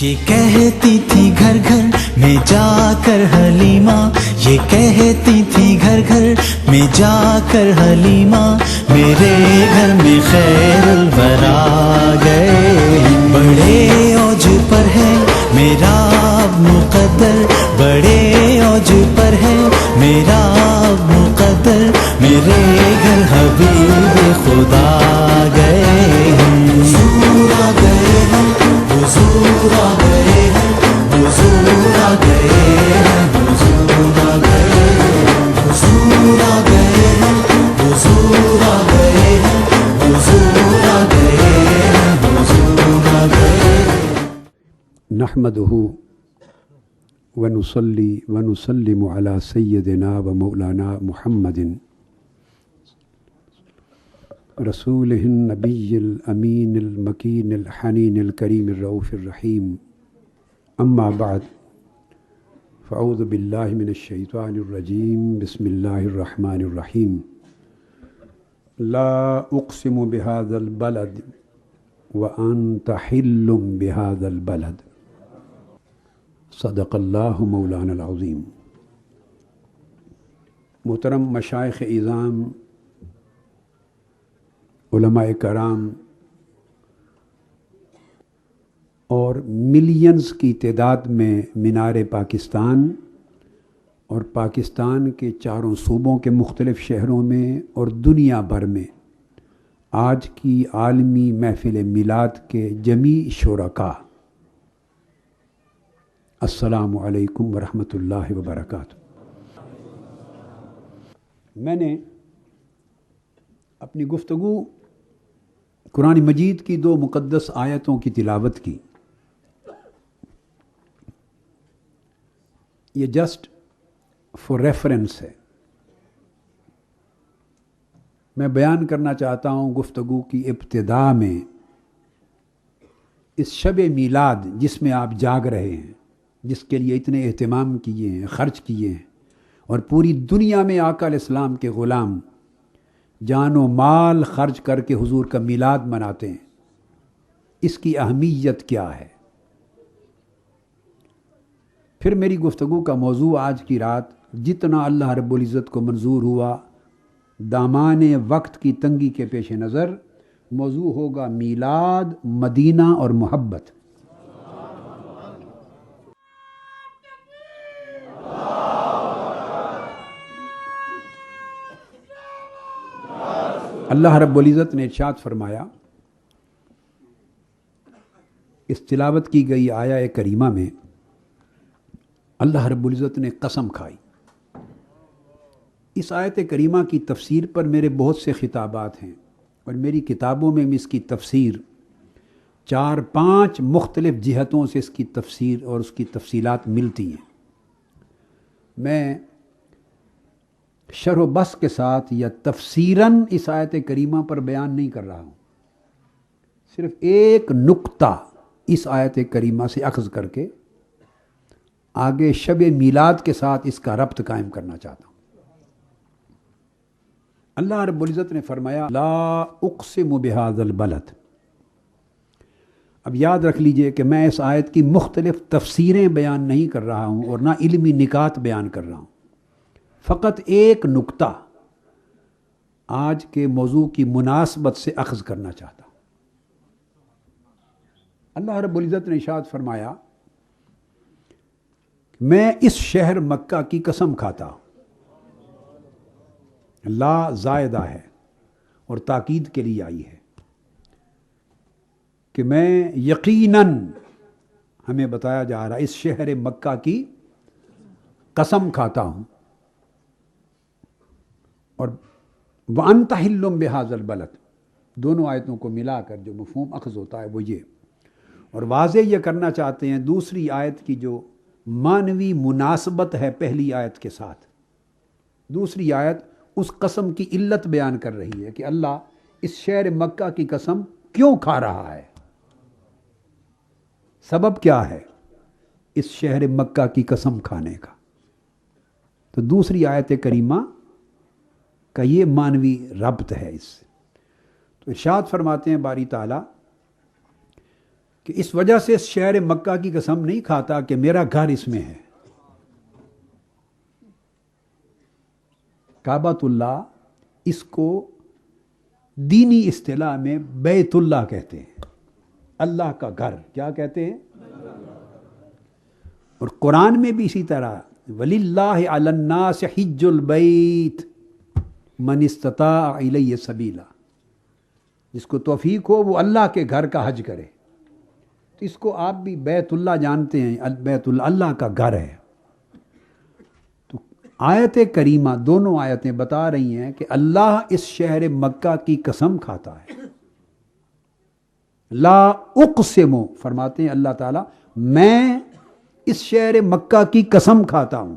یہ کہتی تھی گھر گھر میں جا کر حلیمہ، یہ کہتی تھی گھر گھر میں جا کر حلیمہ، میرے گھر میں خیر الورا گئے، بڑے اوج پر ہے میرا اب مقدر، بڑے اوج پر ہے میرا اب مقدر، میرے گھر حبیب خدا گئے ہیں، حضور آ گئے ہیں، حضور آ گئے ہیں، حضور آ گئے ہیں، حضور آ گئے ہیں، حضور آ گئے ہیں، حضور آ گئے ہیں، حضور آ گئے ہیں، حضور آ گئے ہیں۔ نحمده ونصلي ونسلم على سيدنا ومولانا محمد رسوله النبي الأمين المكين الحنين الكريم الرؤوف الرحيم، أما بعد، فأعوذ بالله من الشيطان الرجيم، بسم الله الرحمن الرحيم، لا أقسم بهذا البلد وأنت حل بهذا البلد، صدق اللہ مولانا العظیم۔ محترم مشائخ اعظام، علماء کرام اور ملینز کی تعداد میں مینار پاکستان اور پاکستان کے چاروں صوبوں کے مختلف شہروں میں اور دنیا بھر میں آج کی عالمی محفل میلاد کے جمیع شرکاء، السلام علیکم ورحمۃ اللہ وبرکاتہ۔ میں نے اپنی گفتگو قرآن مجید کی 2 مقدس آیتوں کی تلاوت کی۔ یہ جسٹ فار ریفرنس ہے۔ میں بیان کرنا چاہتا ہوں گفتگو کی ابتدا میں اس شب میلاد جس میں آپ جاگ رہے ہیں، جس کے لیے اتنے اہتمام کیے ہیں، خرچ کیے ہیں، اور پوری دنیا میں آقا علیہ السلام کے غلام جان و مال خرچ کر کے حضور کا میلاد مناتے ہیں، اس کی اہمیت کیا ہے؟ پھر میری گفتگو کا موضوع آج کی رات جتنا اللہ رب العزت کو منظور ہوا دامان وقت کی تنگی کے پیش نظر، موضوع ہوگا میلاد، مدینہ اور محبت۔ اللہ رب العزت نے ارشاد فرمایا، اس تلاوت کی گئی آیہ کریمہ میں اللہ رب العزت نے قسم کھائی۔ اس آیت کریمہ کی تفسیر پر میرے بہت سے خطابات ہیں اور میری کتابوں میں اس کی تفسیر 4-5 مختلف جہتوں سے اس کی تفسیر اور اس کی تفصیلات ملتی ہیں۔ میں شرح و بس کے ساتھ یا تفسیراً اس آیت کریمہ پر بیان نہیں کر رہا ہوں، صرف ایک نقطہ اس آیت کریمہ سے اخذ کر کے آگے شب میلاد کے ساتھ اس کا ربط قائم کرنا چاہتا ہوں۔ اللہ رب العزت نے فرمایا، لا اقسم بہذا البلد۔ اب یاد رکھ لیجئے کہ میں اس آیت کی مختلف تفسیریں بیان نہیں کر رہا ہوں اور نہ علمی نکات بیان کر رہا ہوں، فقط ایک نقطہ آج کے موضوع کی مناسبت سے اخذ کرنا چاہتا ہوں۔ اللہ رب العزت نے ارشاد فرمایا، میں اس شہر مکہ کی قسم کھاتا ہوں۔ لا زائدہ ہے اور تاکید کے لیے آئی ہے کہ میں یقیناً، ہمیں بتایا جا رہا اس شہر مکہ کی قسم کھاتا ہوں، اور وَأَنْتَ حِلٌّ بِهَذَا الْبَلَدِ، دونوں آیتوں کو ملا کر جو مفہوم اخذ ہوتا ہے وہ یہ، اور واضح یہ کرنا چاہتے ہیں دوسری آیت کی جو معنوی مناسبت ہے پہلی آیت کے ساتھ۔ دوسری آیت اس قسم کی علت بیان کر رہی ہے کہ اللہ اس شہر مکہ کی قسم کیوں کھا رہا ہے، سبب کیا ہے اس شہر مکہ کی قسم کھانے کا۔ تو دوسری آیت کریمہ کا یہ معنوی ربط ہے اس سے۔ تو ارشاد فرماتے ہیں باری تعالیٰ کہ کہ اس وجہ سے اس شہر مکہ کی قسم نہیں کھاتا کہ میرا گھر اس میں ہے. کعبۃ اللہ اس کو دینی اصطلاح میں بیت اللہ کہتے ہیں، اللہ کا گھر. کیا کہتے ہیں؟ اور قرآن میں بھی اسی طرح وَلِلَّهِ عَلَى النَّاسِ حِجُّ الْبَيْتِ مَنِ اسْتَطَاعَ إِلَيْهِ سَبِيلًا. جس کو توفیق ہو وہ اللہ کے گھر کا حج کرے. تو اس کو آپ بھی بیت اللہ جانتے ہیں، بیت اللہ اللہ کا گھر ہے. تو آیت کریمہ دونوں آیتیں بتا رہی ہیں کہ اللہ اس شہر مکہ کی قسم کھاتا ہے. لا اقسم فرماتے ہیں اللہ تعالیٰ، میں اس شہر مکہ کی قسم کھاتا ہوں،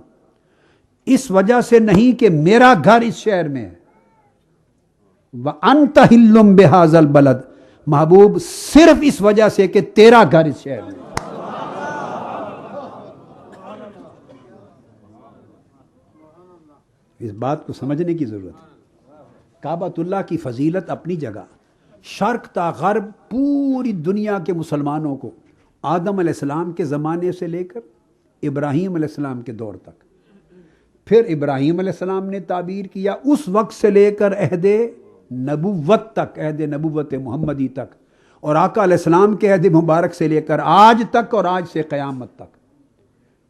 اس وجہ سے نہیں کہ میرا گھر اس شہر میں ہے. وَأَنْتَ حِلٌّ بِهَذَا الْبَلَدِ، محبوب صرف اس وجہ سے کہ تیرا گھر اس شہر میں ہے. اس بات کو سمجھنے کی ضرورت ہے. کعبۃ اللہ کی فضیلت اپنی جگہ، شرق تا غرب پوری دنیا کے مسلمانوں کو آدم علیہ السلام کے زمانے سے لے کر ابراہیم علیہ السلام کے دور تک، پھر ابراہیم علیہ السلام نے تعبیر کیا اس وقت سے لے کر عہد نبوت تک، عہد نبوت محمدی تک، اور آقا علیہ السلام کے عہد مبارک سے لے کر آج تک اور آج سے قیامت تک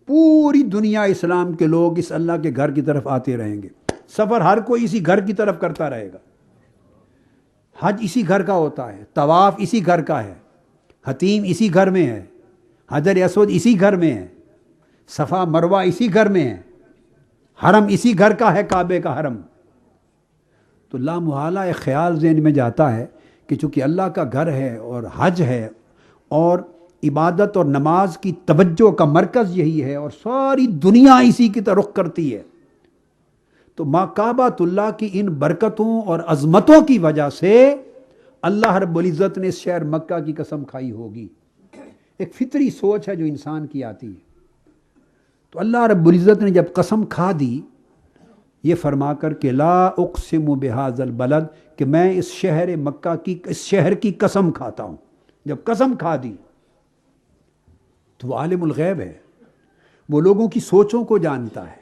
پوری دنیا اسلام کے لوگ اس اللہ کے گھر کی طرف آتے رہیں گے. سفر ہر کوئی اسی گھر کی طرف کرتا رہے گا. حج اسی گھر کا ہوتا ہے، طواف اسی گھر کا ہے، حتیم اسی گھر میں ہے، حجر اسود اسی گھر میں ہے، صفا مروہ اسی گھر میں ہے، حرم اسی گھر کا ہے، کعبے کا حرم. تو لامحالہ ایک خیال ذہن میں جاتا ہے کہ چونکہ اللہ کا گھر ہے اور حج ہے اور عبادت اور نماز کی توجہ کا مرکز یہی ہے اور ساری دنیا اسی کی طرف رخ کرتی ہے، تو ما کعبۃ اللہ کی ان برکتوں اور عظمتوں کی وجہ سے اللہ رب العزت نے اس شہر مکہ کی قسم کھائی ہوگی. ایک فطری سوچ ہے جو انسان کی آتی ہے. تو اللہ رب العزت نے جب قسم کھا دی یہ فرما کر کہ لا اقسم بہذا البلد، کہ میں اس شہر مکہ کی، اس شہر کی قسم کھاتا ہوں. جب قسم کھا دی تو وہ عالم الغیب ہے، وہ لوگوں کی سوچوں کو جانتا ہے،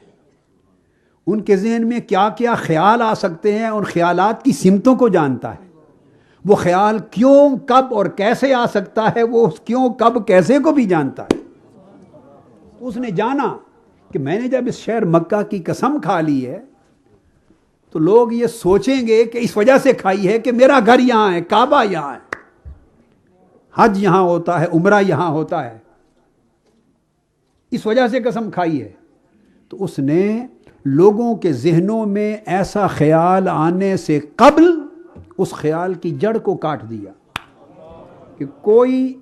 ان کے ذہن میں کیا کیا خیال آ سکتے ہیں، ان خیالات کی سمتوں کو جانتا ہے. وہ خیال کیوں، کب اور کیسے آ سکتا ہے، وہ کیوں، کب، کیسے کو بھی جانتا ہے. اس نے جانا کہ میں نے جب اس شہر مکہ کی قسم کھا لی ہے تو لوگ یہ سوچیں گے کہ اس وجہ سے کھائی ہے کہ میرا گھر یہاں ہے، کعبہ یہاں ہے، حج یہاں ہوتا ہے، عمرہ یہاں ہوتا ہے، اس وجہ سے قسم کھائی ہے. تو اس نے لوگوں کے ذہنوں میں ایسا خیال آنے سے قبل اس خیال کی جڑ کو کاٹ دیا کہ کوئی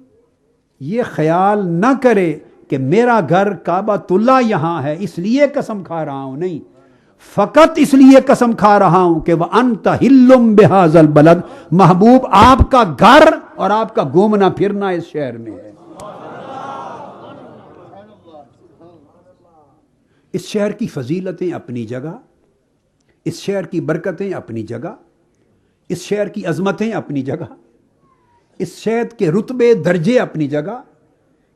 یہ خیال نہ کرے کہ میرا گھر کعبۃ اللہ یہاں ہے اس لیے قسم کھا رہا ہوں. نہیں، فقط اس لیے قسم کھا رہا ہوں کہ وَأَنْتَ حِلٌّ بِهَذَا الْبَلَدِ، محبوب آپ کا گھر اور آپ کا گھومنا پھرنا اس شہر میں ہے. اس شہر کی فضیلتیں اپنی جگہ، اس شہر کی برکتیں اپنی جگہ، اس شہر کی عظمتیں اپنی جگہ، اس شہر کے رتبے درجے اپنی جگہ،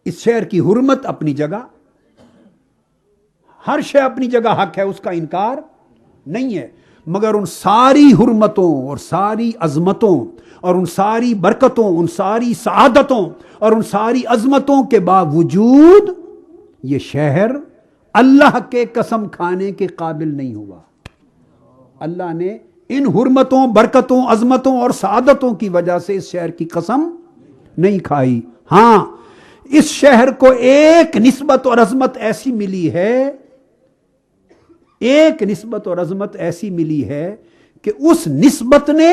اس شہر کی حرمت اپنی جگہ. ہر شے اپنی جگہ حق ہے، اس کا انکار نہیں ہے، مگر ان ساری حرمتوں اور ساری عظمتوں اور ان ساری برکتوں، ان ساری سعادتوں اور ان ساری عظمتوں کے باوجود یہ شہر اللہ کے قسم کھانے کے قابل نہیں ہوا. اللہ نے ان حرمتوں، برکتوں، عظمتوں اور سعادتوں کی وجہ سے اس شہر کی قسم نہیں کھائی. ہاں، اس شہر کو ایک نسبت اور عظمت ایسی ملی ہے، ایک نسبت اور عظمت ایسی ملی ہے کہ اس نسبت نے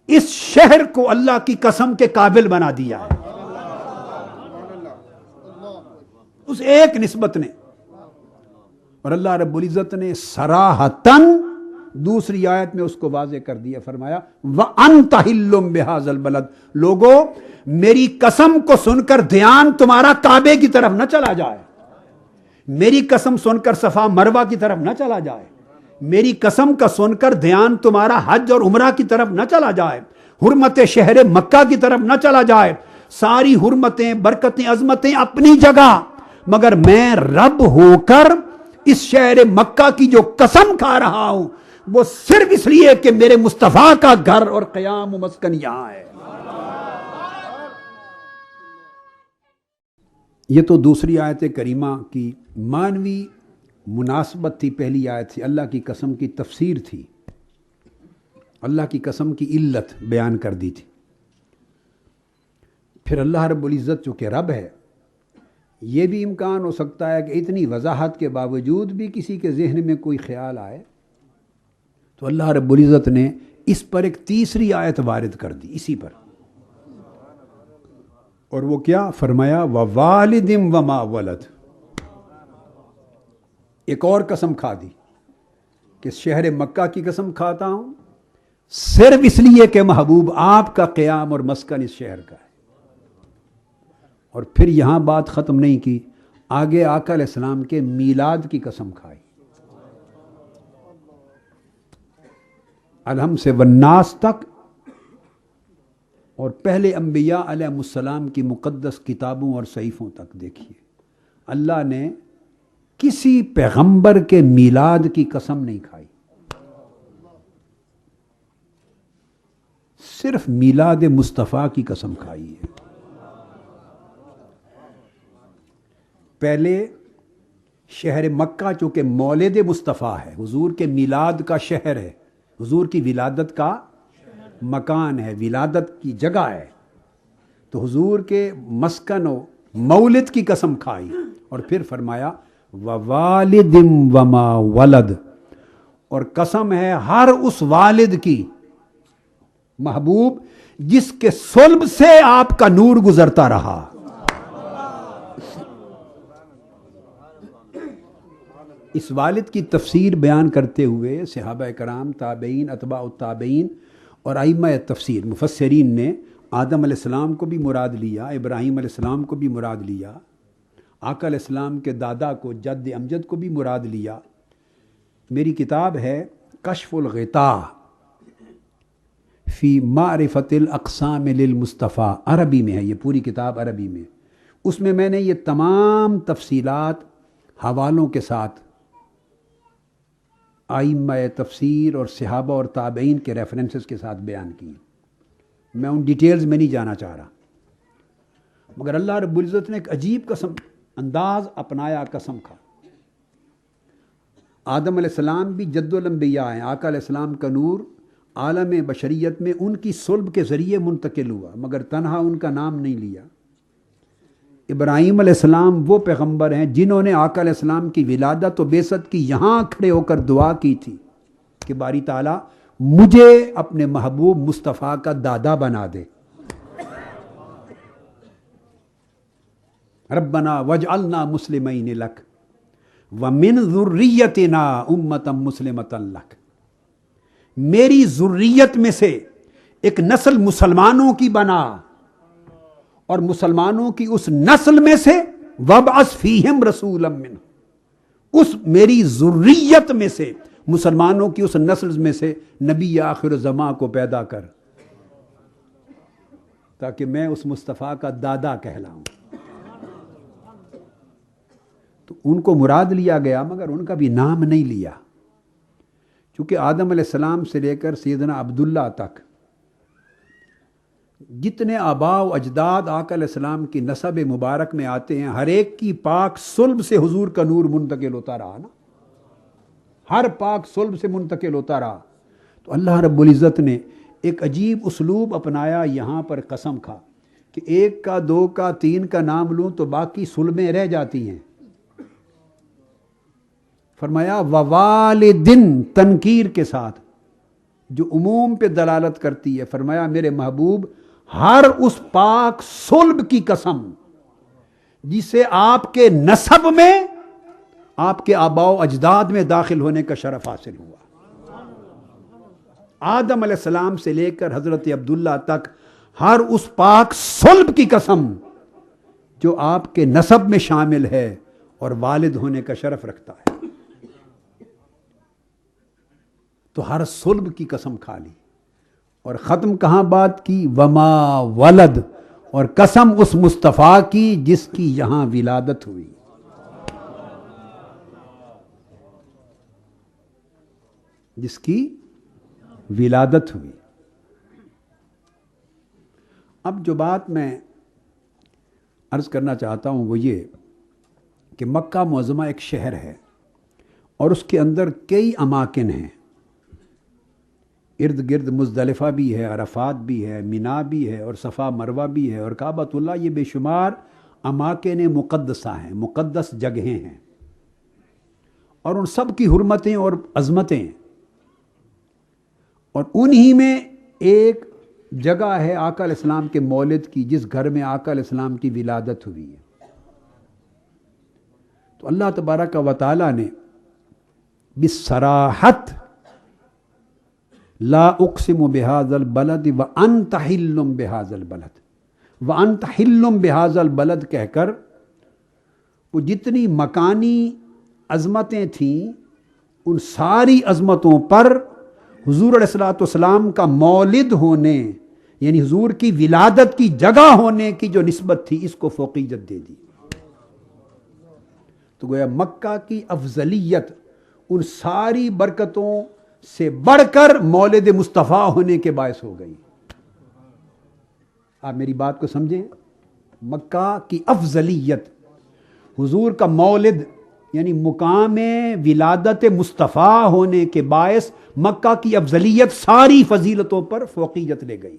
اس شہر کو اللہ کی قسم کے قابل بنا دیا ہے. اس ایک نسبت نے. اور اللہ رب العزت نے صراحتاً دوسری آیت میں اس کو واضح کر دیا، فرمایا وَأَنْتَ حِلٌّ بِهَذَا الْبَلَدِ، لوگو میری قسم کو سن کر دھیان تمہارا کعبے کی طرف نہ چلا جائے، میری قسم سن کر صفا مروہ کی طرف نہ چلا جائے، میری قسم کا سن کر دھیان تمہارا حج اور عمرہ کی طرف نہ چلا جائے، حرمت شہر مکہ کی طرف نہ چلا جائے. ساری حرمتیں، برکتیں، عظمتیں اپنی جگہ، مگر میں رب ہو کر اس شہر مکہ کی جو قسم کھا رہا ہوں وہ صرف اس لیے کہ میرے مصطفیٰ کا گھر اور قیام و مسکن یہاں ہے۔ یہ تو دوسری آیت کریمہ کی معنوی مناسبت تھی، پہلی آیت تھی اللہ کی قسم کی تفسیر تھی، اللہ کی قسم کی علت بیان کر دی تھی۔ پھر اللہ رب العزت چونکہ رب ہے، یہ بھی امکان ہو سکتا ہے کہ اتنی وضاحت کے باوجود بھی کسی کے ذہن میں کوئی خیال آئے، تو اللہ رب العزت نے اس پر ایک تیسری آیت وارد کر دی اسی پر، اور وہ کیا فرمایا؟ وَوَالِدٍ وَمَا وَلَدَ۔ ایک اور قسم کھا دی کہ شہر مکہ کی قسم کھاتا ہوں صرف اس لیے کہ محبوب آپ کا قیام اور مسکن اس شہر کا ہے۔ اور پھر یہاں بات ختم نہیں کی، آگے آقا علیہ السلام کے میلاد کی قسم کھائی، الحم سے والناس تک، اور پہلے انبیاء علیہ السلام کی مقدس کتابوں اور صحیفوں تک۔ دیکھیے اللہ نے کسی پیغمبر کے میلاد کی قسم نہیں کھائی، صرف میلاد مصطفیٰ کی قسم کھائی ہے۔ پہلے شہر مکہ چونکہ مولد مصطفیٰ ہے، حضور کے میلاد کا شہر ہے، حضور کی ولادت کا مکان ہے، ولادت کی جگہ ہے، تو حضور کے مسکن و مولد کی قسم کھائی، اور پھر فرمایا وَوَالِدٍ وَمَا وَلَدَ، اور قسم ہے ہر اس والد کی محبوب جس کے صلب سے آپ کا نور گزرتا رہا۔ اس والد کی تفسیر بیان کرتے ہوئے صحابہ کرام، تابعین، اتباع التابعین اور ائمہ تفسیر مفسرین نے آدم علیہ السلام کو بھی مراد لیا، ابراہیم علیہ السلام کو بھی مراد لیا، آقا علیہ السلام کے دادا کو، جد امجد کو بھی مراد لیا۔ میری کتاب ہے کشف الغطاء فی معرفت الاقسام للمصطفیٰ، عربی میں ہے یہ پوری کتاب، عربی میں، اس میں نے یہ تمام تفصیلات حوالوں کے ساتھ ائمہ تفسیر اور صحابہ اور تابعین کے ریفرنسز کے ساتھ بیان کی۔ میں ان ڈیٹیلز میں نہیں جانا چاہ رہا، مگر اللہ رب العزت نے ایک عجیب قسم انداز اپنایا، قسم کھا۔ آدم علیہ السلام بھی جد الانبیاء ہیں، آقا علیہ السلام کا نور عالم بشریت میں ان کی صلب کے ذریعے منتقل ہوا، مگر تنہا ان کا نام نہیں لیا۔ ابراہیم علیہ السلام وہ پیغمبر ہیں جنہوں نے آقا علیہ السلام کی ولادت و بعثت کی یہاں کھڑے ہو کر دعا کی تھی کہ باری تعالیٰ مجھے اپنے محبوب مصطفیٰ کا دادا بنا دے، ربنا واجعلنا مسلمین لک ومن ذریتنا امۃ مسلمۃ لک، میری ذریت میں سے ایک نسل مسلمانوں کی بنا، اور مسلمانوں کی اس نسل میں سے وابعث فیہم رسولا منہم، اس میری ذریت میں سے، مسلمانوں کی اس نسل میں سے نبی آخر زمان کو پیدا کر، تاکہ میں اس مصطفیٰ کا دادا کہلاؤں۔ تو ان کو مراد لیا گیا، مگر ان کا بھی نام نہیں لیا، چونکہ آدم علیہ السلام سے لے کر سیدنا عبداللہ تک جتنے آباء و اجداد آقا علیہ السلام کی نسب مبارک میں آتے ہیں، ہر ایک کی پاک صلب سے حضور کا نور منتقل ہوتا رہا نا، ہر پاک صلب سے منتقل ہوتا رہا۔ تو اللہ رب العزت نے ایک عجیب اسلوب اپنایا، یہاں پر قسم کھا کہ ایک کا، دو کا، تین کا نام لوں تو باقی صلبیں رہ جاتی ہیں۔ فرمایا ووالدن، تنکیر کے ساتھ جو عموم پہ دلالت کرتی ہے، فرمایا میرے محبوب ہر اس پاک صلب کی قسم جسے آپ کے نسب میں، آپ کے آباء و اجداد میں داخل ہونے کا شرف حاصل ہوا۔ آدم علیہ السلام سے لے کر حضرت عبداللہ تک ہر اس پاک صلب کی قسم جو آپ کے نسب میں شامل ہے اور والد ہونے کا شرف رکھتا ہے، تو ہر صلب کی قسم کھا لی، اور ختم کہاں بات کی؟ وما ولد، اور قسم اس مصطفیٰ کی جس کی یہاں ولادت ہوئی. جس کی ولادت ہوئی. اب جو بات میں عرض کرنا چاہتا ہوں وہ یہ کہ مکہ معظمہ ایک شہر ہے اور اس کے اندر کئی اماکن ہیں. ارد گرد مزدلفہ بھی ہے، عرفات بھی ہے، مینا بھی ہے، اور صفا مروہ بھی ہے، اور کعبۃ اللہ. یہ بے شمار اماکن مقدسہ ہیں، مقدس جگہیں ہیں، اور ان سب کی حرمتیں اور عظمتیں ہیں. اور انہی میں ایک جگہ ہے آقا علیہ السلام کے مولد کی، جس گھر میں آقا علیہ السلام کی ولادت ہوئی ہے. تو اللہ تبارک و تعالی نے بصراحت لا اقسم بہذا البلد وانت حل بہذا البلد، وانت حل بہذا البلد کہہ کر وہ جتنی مکانی عظمتیں تھیں ان ساری عظمتوں پر حضور علیہ الصلوۃ والسلام کا مولد ہونے، یعنی حضور کی ولادت کی جگہ ہونے کی جو نسبت تھی، اس کو فوقیت دے دی. تو گویا مکہ کی افضلیت ان ساری برکتوں سے بڑھ کر مولد مصطفیٰ ہونے کے باعث ہو گئی. آپ میری بات کو سمجھیں. مکہ کی افضلیت حضور کا مولد یعنی مقام ولادت مصطفیٰ ہونے کے باعث مکہ کی افضلیت ساری فضیلتوں پر فوقیت لے گئی.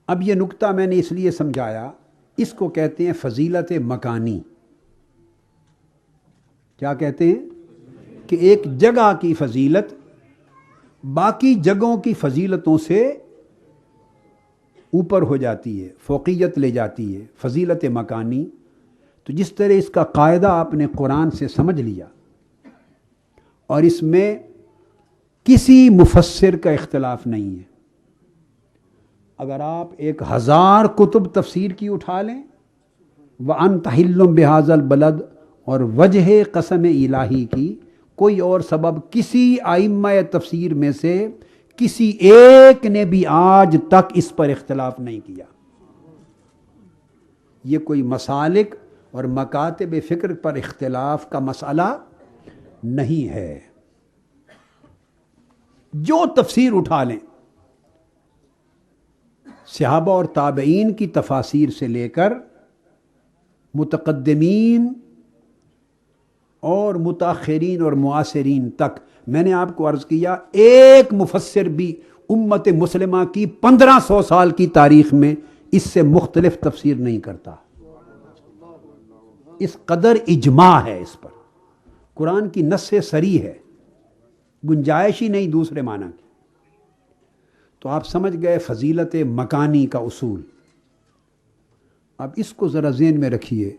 اب یہ نکتہ میں نے اس لیے سمجھایا، اس کو کہتے ہیں فضیلت مکانی. کیا کہتے ہیں؟ کہ ایک جگہ کی فضیلت باقی جگہوں کی فضیلتوں سے اوپر ہو جاتی ہے، فوقیت لے جاتی ہے. فضیلت مکانی. تو جس طرح اس کا قاعدہ آپ نے قرآن سے سمجھ لیا اور اس میں کسی مفسر کا اختلاف نہیں ہے. اگر آپ 1000 کتب تفسیر کی اٹھا لیں، وَأَنْتَ حِلٌّ بِهَذَا الْبَلَدِ اور وجہ قسم الہی کی کوئی اور سبب کسی ائمہ تفسیر میں سے کسی ایک نے بھی آج تک اس پر اختلاف نہیں کیا. یہ کوئی مسالک اور مکاتب فکر پر اختلاف کا مسئلہ نہیں ہے. جو تفسیر اٹھا لیں، صحابہ اور تابعین کی تفاسیر سے لے کر متقدمین اور متاخرین اور معاصرین تک، میں نے آپ کو عرض کیا ایک مفسر بھی امت مسلمہ کی 1500 سال کی تاریخ میں اس سے مختلف تفسیر نہیں کرتا. اس قدر اجماع ہے اس پر. قرآن کی نص صریح ہے، گنجائش ہی نہیں دوسرے معنی کی. تو آپ سمجھ گئے فضیلت مکانی کا اصول. اب اس کو ذرا ذہن میں رکھیے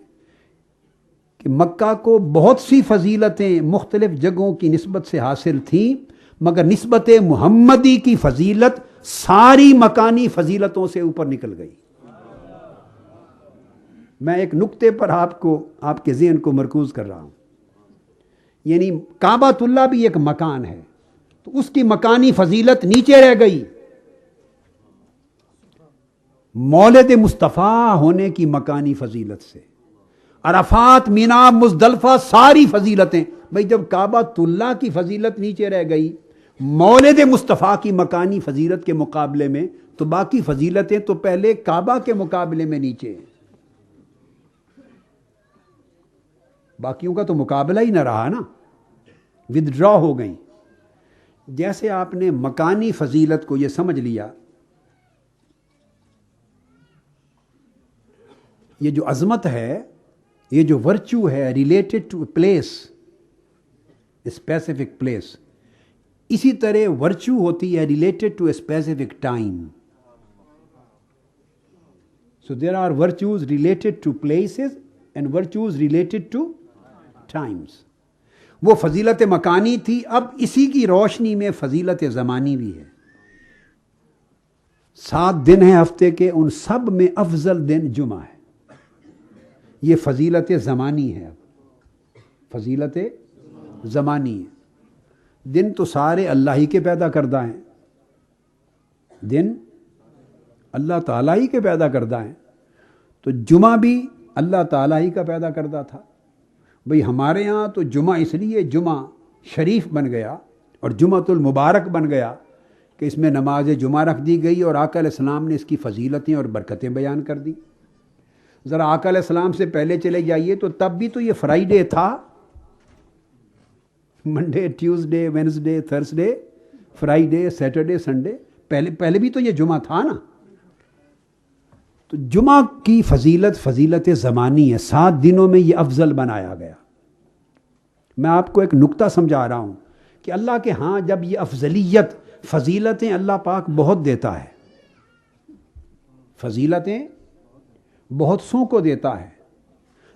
کہ مکہ کو بہت سی فضیلتیں مختلف جگہوں کی نسبت سے حاصل تھیں، مگر نسبت محمدی کی فضیلت ساری مکانی فضیلتوں سے اوپر نکل گئی. میں ایک نقطے پر آپ کے ذہن کو مرکوز کر رہا ہوں. یعنی کعبۃ اللہ بھی ایک مکان ہے، تو اس کی مکانی فضیلت نیچے رہ گئی. مولد مصطفیٰ ہونے کی مکانی فضیلت سے عرفات، مینا، مزدلفہ ساری فضیلتیں، بھئی جب کعبۃ اللہ کی فضیلت نیچے رہ گئی مولد مصطفیٰ کی مکانی فضیلت کے مقابلے میں، تو باقی فضیلتیں تو پہلے کعبہ کے مقابلے میں نیچے ہیں. باقیوں کا تو مقابلہ ہی نہ رہا نا، ودڈرا ہو گئیں. جیسے آپ نے مکانی فضیلت کو یہ سمجھ لیا، یہ جو عظمت ہے، یہ جو ورچو ہے related to place, specific place, اسی طرح ورچو ہوتی ہے related to specific time. So there are virtues related to places and virtues related to times. وہ فضیلت مکانی تھی. اب اسی کی روشنی میں فضیلت زمانی بھی ہے. 7 دن ہیں ہفتے کے، ان سب میں افضل دن جمعہ ہے. یہ فضیلت زمانی ہے. اب فضیلت زمانی ہے. دن تو سارے اللہ ہی کے پیدا کردہ ہیں. دن اللہ تعالیٰ ہی کے پیدا کردہ ہیں، تو جمعہ بھی اللہ تعالیٰ ہی کا پیدا کردہ تھا۔ بھئی ہمارے یہاں تو جمعہ اس لیے جمعہ شریف بن گیا اور جمعۃ المبارک بن گیا کہ اس میں نماز جمعہ رکھ دی گئی اور آقا علیہ السلام نے اس کی فضیلتیں اور برکتیں بیان کر دی۔ ذرا آقا علیہ السلام سے پہلے چلے جائیے تو تب بھی تو یہ فرائیڈے تھا، Monday, Tuesday, Wednesday, Thursday, Friday, Saturday, Sunday, پہلے بھی تو یہ جمعہ تھا نا۔ تو جمعہ کی فضیلت زمانی ہے، 7 دنوں میں یہ افضل بنایا گیا۔ میں آپ کو ایک نکتہ سمجھا رہا ہوں کہ اللہ کے ہاں جب یہ افضلیت، فضیلتیں اللہ پاک بہت دیتا ہے، فضیلتیں بہت سوں کو دیتا ہے،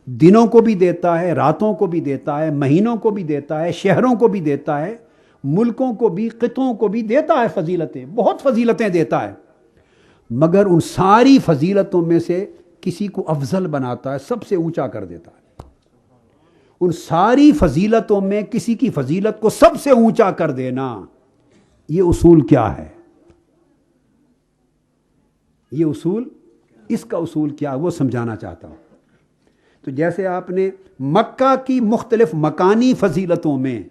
دنوں کو بھی دیتا ہے، راتوں کو بھی دیتا ہے، مہینوں کو بھی دیتا ہے، شہروں کو بھی دیتا ہے، ملکوں کو بھی، خطوں کو بھی دیتا ہے فضیلتیں، بہت فضیلتیں دیتا ہے، مگر ان ساری فضیلتوں میں سے کسی کو افضل بناتا ہے، سب سے اونچا کر دیتا ہے۔ ان ساری فضیلتوں میں کسی کی فضیلت کو سب سے اونچا کر دینا، یہ اصول کیا ہے؟ یہ اصول، اس کا اصول کیا ہے وہ سمجھانا چاہتا ہوں۔ تو جیسے آپ نے مکہ کی مختلف مکانی فضیلتوں میں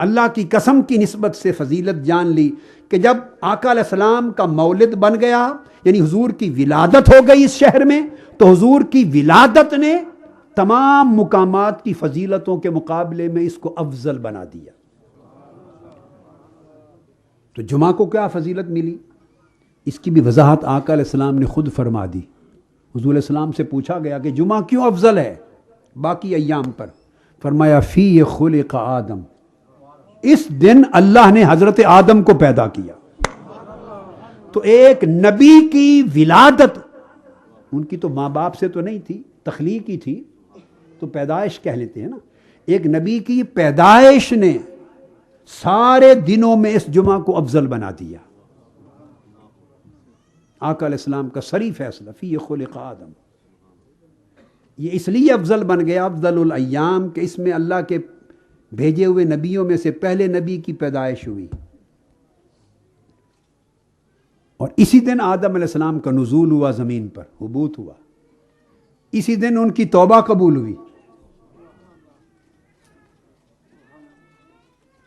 اللہ کی قسم کی نسبت سے فضیلت جان لی کہ جب آقا علیہ السلام کا مولد بن گیا، یعنی حضور کی ولادت ہو گئی اس شہر میں، تو حضور کی ولادت نے تمام مقامات کی فضیلتوں کے مقابلے میں اس کو افضل بنا دیا۔ تو جمعہ کو کیا فضیلت ملی؟ اس کی بھی وضاحت آقا علیہ السلام نے خود فرما دی۔ حضور علیہ السلام سے پوچھا گیا کہ جمعہ کیوں افضل ہے باقی ایام پر؟ فرمایا فی خلق آدم، اس دن اللہ نے حضرت آدم کو پیدا کیا۔ تو ایک نبی کی ولادت، ان کی تو ماں باپ سے تو نہیں تھی، تخلیق ہی تھی، تو پیدائش کہہ لیتے ہیں نا، ایک نبی کی پیدائش نے سارے دنوں میں اس جمعہ کو افضل بنا دیا۔ آقا علیہ السلام کا صریح فیصلہ فی خلق آدم، یہ اس لیے افضل بن گیا، افضل الایام، کہ اس میں اللہ کے بھیجے ہوئے نبیوں میں سے پہلے نبی کی پیدائش ہوئی، اور اسی دن آدم علیہ السلام کا نزول ہوا، زمین پر حبوط ہوا، اسی دن ان کی توبہ قبول ہوئی۔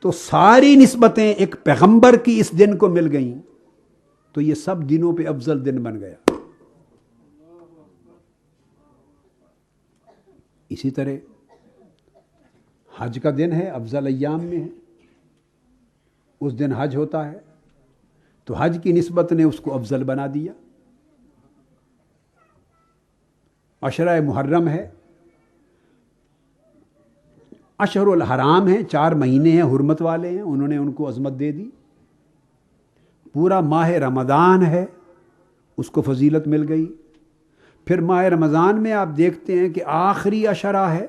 تو ساری نسبتیں ایک پیغمبر کی اس دن کو مل گئیں، تو یہ سب دنوں پہ افضل دن بن گیا۔ اسی طرح حج کا دن ہے، افضل ایام میں ہے، اس دن حج ہوتا ہے، تو حج کی نسبت نے اس کو افضل بنا دیا۔ عشرہ محرم ہے، اشہر الحرام ہیں، 4 مہینے ہیں، حرمت والے ہیں، انہوں نے ان کو عظمت دے دی۔ پورا ماہ رمضان ہے، اس کو فضیلت مل گئی۔ پھر ماہ رمضان میں آپ دیکھتے ہیں کہ آخری عشرہ ہے،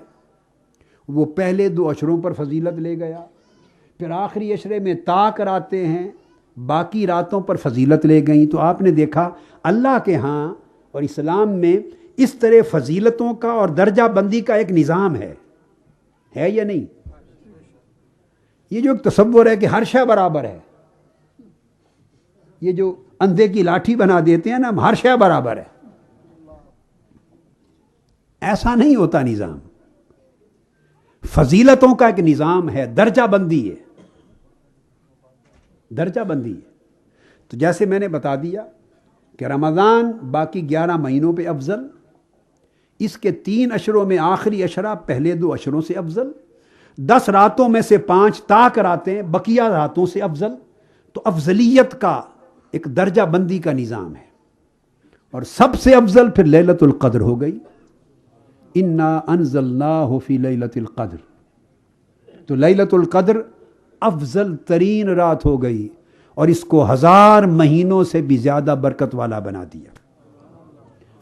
وہ پہلے 2 عشروں پر فضیلت لے گیا، پھر آخری عشرے میں طاق راتیں ہیں، باقی راتوں پر فضیلت لے گئیں۔ تو آپ نے دیکھا اللہ کے ہاں اور اسلام میں اس طرح فضیلتوں کا اور درجہ بندی کا ایک نظام ہے یا نہیں؟ یہ جو ایک تصور ہے کہ ہر شے برابر ہے، یہ جو اندھے کی لاٹھی بنا دیتے ہیں نا، ہر شے برابر ہے، ایسا نہیں ہوتا نظام۔ فضیلتوں کا ایک نظام ہے، درجہ بندی ہے، درجہ بندی ہے۔ تو جیسے میں نے بتا دیا کہ رمضان باقی 11 مہینوں پہ افضل، اس کے 3 عشروں میں آخری عشرہ پہلے 2 عشروں سے افضل، 10 راتوں میں سے 5 طاق راتیں بقیہ راتوں سے افضل۔ تو افضلیت کا ایک درجہ بندی کا نظام ہے، اور سب سے افضل پھر لیلۃ القدر ہو گئی۔ انا انزلناہ فی لیلۃ القدر، تو لیلۃ القدر افضل ترین رات ہو گئی، اور اس کو 1000 مہینوں سے بھی زیادہ برکت والا بنا دیا،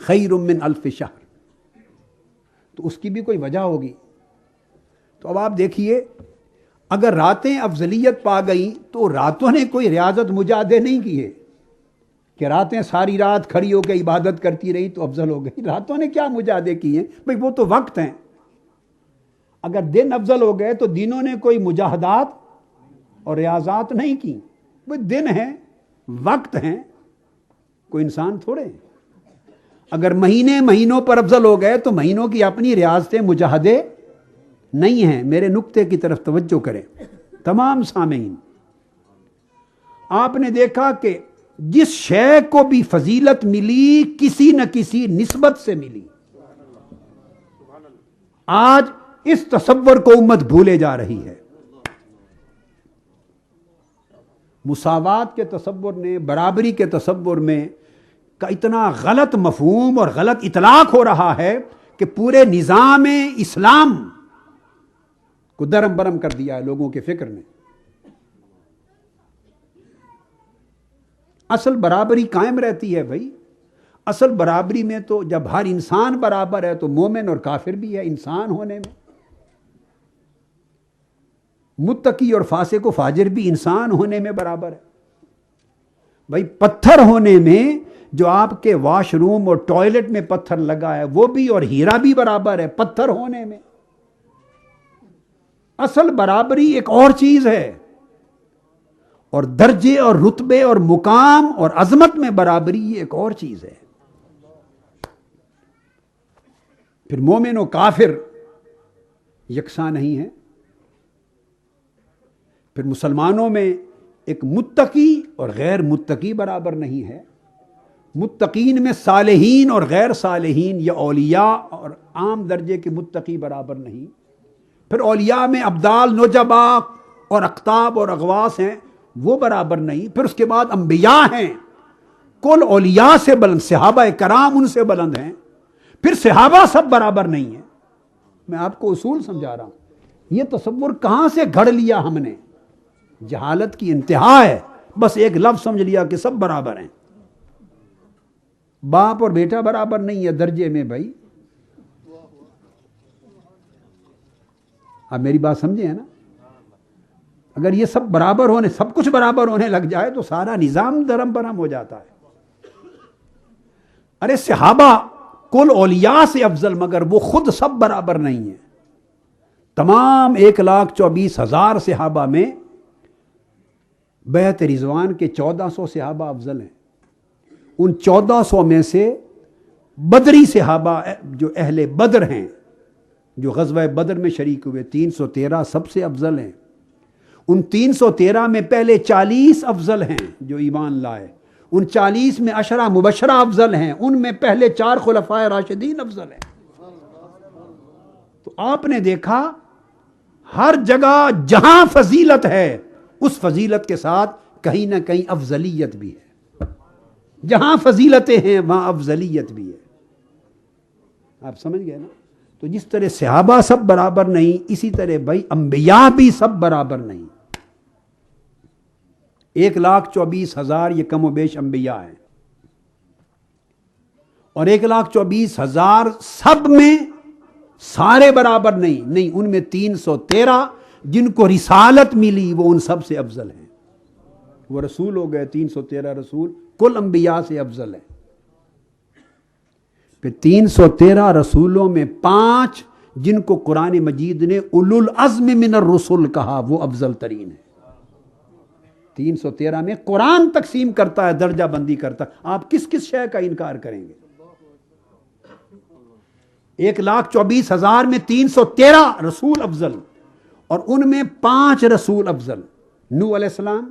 خیر من 1000 شہر۔ تو اس کی بھی کوئی وجہ ہوگی۔ تو اب آپ دیکھیے، اگر راتیں افضلیت پا گئیں تو راتوں نے کوئی ریاضت مجاہدے نہیں کیے کہ راتیں ساری رات کھڑی ہو کے عبادت کرتی رہی تو افضل ہو گئی۔ راتوں نے کیا مجاہدے کیے؟ بھئی وہ تو وقت ہیں۔ اگر دن افضل ہو گئے تو دنوں نے کوئی مجاہدات اور ریاضات نہیں کی۔ وہ دن ہیں، وقت ہیں، کوئی انسان تھوڑے ہیں. اگر مہینے مہینوں پر افضل ہو گئے تو مہینوں کی اپنی ریاضتیں مجاہدے نہیں ہیں. میرے نقطے کی طرف توجہ کریں تمام سامعین. آپ نے دیکھا کہ جس شے کو بھی فضیلت ملی کسی نہ کسی نسبت سے ملی. آج اس تصور کو امت بھولے جا رہی ہے. مساوات کے تصور نے، برابری کے تصور میں کا اتنا غلط مفہوم اور غلط اطلاق ہو رہا ہے کہ پورے نظام اسلام کو درم برم کر دیا ہے لوگوں کے فکر نے. اصل برابری قائم رہتی ہے بھائی. اصل برابری میں تو جب ہر انسان برابر ہے تو مومن اور کافر بھی ہے انسان ہونے میں. متقی اور فاسق و فاجر بھی انسان ہونے میں برابر ہے. بھائی پتھر ہونے میں جو آپ کے واش روم اور ٹوائلٹ میں پتھر لگا ہے وہ بھی اور ہیرا بھی برابر ہے پتھر ہونے میں. اصل برابری ایک اور چیز ہے، اور درجے اور رتبے اور مقام اور عظمت میں برابری یہ ایک اور چیز ہے. پھر مومن و کافر یکساں نہیں ہیں. پھر مسلمانوں میں ایک متقی اور غیر متقی برابر نہیں ہے. متقین میں صالحین اور غیر صالحین یا اولیاء اور عام درجے کے متقی برابر نہیں. پھر اولیاء میں ابدال، نجبا اور اقطاب اور اغواس ہیں وہ برابر نہیں. پھر اس کے بعد انبیاء ہیں، کل اولیاء سے بلند، صحابہ کرام ان سے بلند ہیں. پھر صحابہ سب برابر نہیں ہیں. میں آپ کو اصول سمجھا رہا ہوں. یہ تصور کہاں سے گھڑ لیا ہم نے؟ جہالت کی انتہا ہے. بس ایک لفظ سمجھ لیا کہ سب برابر ہیں. باپ اور بیٹا برابر نہیں ہے درجے میں بھائی. آپ میری بات سمجھے ہیں نا؟ اگر یہ سب برابر ہونے، سب کچھ برابر ہونے لگ جائے تو سارا نظام درم برہم ہو جاتا ہے. ارے صحابہ کل اولیاء سے افضل، مگر وہ خود سب برابر نہیں ہیں. تمام 1,24,000 صحابہ میں بیعت رضوان کے 1400 صحابہ افضل ہیں. ان 1400 میں سے بدری صحابہ جو اہل بدر ہیں، جو غزوہ بدر میں شریک ہوئے، 313 سب سے افضل ہیں. ان 313 میں پہلے 40 افضل ہیں جو ایمان لائے. ان 40 میں 10 مبشرہ افضل ہیں. ان میں پہلے 4 خلفائے راشدین افضل ہیں. تو آپ نے دیکھا ہر جگہ جہاں فضیلت ہے اس فضیلت کے ساتھ کہیں نہ کہیں افضلیت بھی ہے. جہاں فضیلتیں ہیں وہاں افضلیت بھی ہے. آپ سمجھ گئے نا؟ تو جس طرح صحابہ سب برابر نہیں، اسی طرح بھائی انبیاء بھی سب برابر نہیں. 1,24,000 یہ کم و بیش انبیاء ہیں، اور 1,24,000 سب میں سارے برابر نہیں. ان میں 313 جن کو رسالت ملی وہ ان سب سے افضل ہیں. وہ رسول ہو گئے. 313 رسول کل انبیاء سے افضل ہیں. پھر 313 رسولوں میں 5 جن کو قرآن مجید نے اولو العزم من الرسل کہا وہ افضل ترین ہے. 313 میں قرآن تقسیم کرتا ہے، درجہ بندی کرتا ہے. آپ کس کس شے کا انکار کریں گے؟ 1,24,000 میں 313 رسول افضل، اور ان میں 5 رسول افضل. نوح علیہ السلام،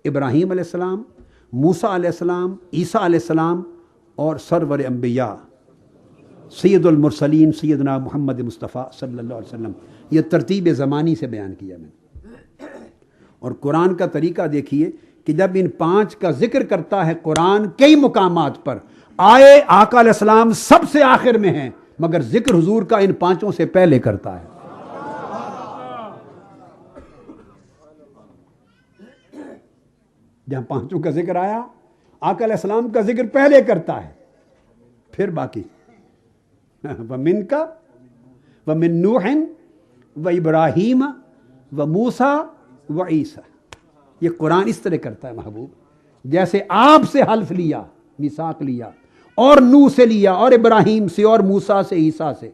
ابراہیم علیہ السلام، موسیٰ علیہ السلام، عیسیٰ علیہ السلام، اور سرور انبیاء سید المرسلین سیدنا محمد مصطفیٰ صلی اللہ علیہ وسلم. یہ ترتیب زمانی سے بیان کیا میں نے. اور قرآن کا طریقہ دیکھیے کہ جب ان 5 کا ذکر کرتا ہے قرآن کئی مقامات پر، آئے آقا علیہ السلام سب سے آخر میں ہیں، مگر ذکر حضور کا ان 5 سے پہلے کرتا ہے. جہاں 5 کا ذکر آیا آقا علیہ السلام کا ذکر پہلے کرتا ہے، پھر باقی. وَمِن کا وَمِن نوح وَإِبْرَاهِيمَ وَمُوسَى وَعِيسَى. یہ قرآن اس طرح کرتا ہے محبوب، جیسے آپ سے حلف لیا، میثاق لیا، اور نوح سے لیا، اور ابراہیم سے، اور موسیٰ سے، عیسیٰ سے.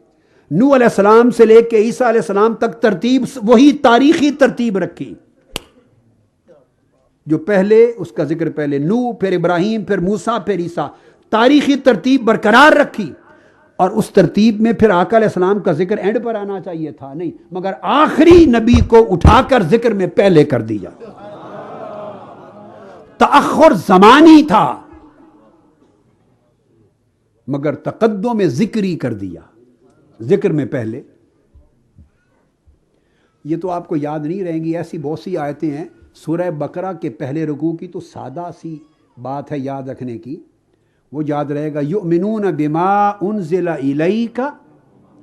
نوح علیہ السلام سے لے کے عیسیٰ علیہ السلام تک ترتیب وہی تاریخی ترتیب رکھی. جو پہلے اس کا ذکر پہلے نوح، پھر ابراہیم، پھر موسیٰ، پھر عیسیٰ، تاریخی ترتیب برقرار رکھی، اور اس ترتیب میں پھر آقا علیہ السلام کا ذکر اینڈ پر آنا چاہیے تھا، نہیں، مگر آخری نبی کو اٹھا کر ذکر میں پہلے کر دیا، تأخر زمانی تھا مگر تقدم ذکری کر دیا، ذکر میں پہلے۔ یہ تو آپ کو یاد نہیں رہیں گی، ایسی بہت سی آیتیں ہیں سورہ بقرہ کے پہلے رکوع کی، تو سادہ سی بات ہے یاد رکھنے کی، وہ یاد رہے گا، یؤمنون بما انزل الیک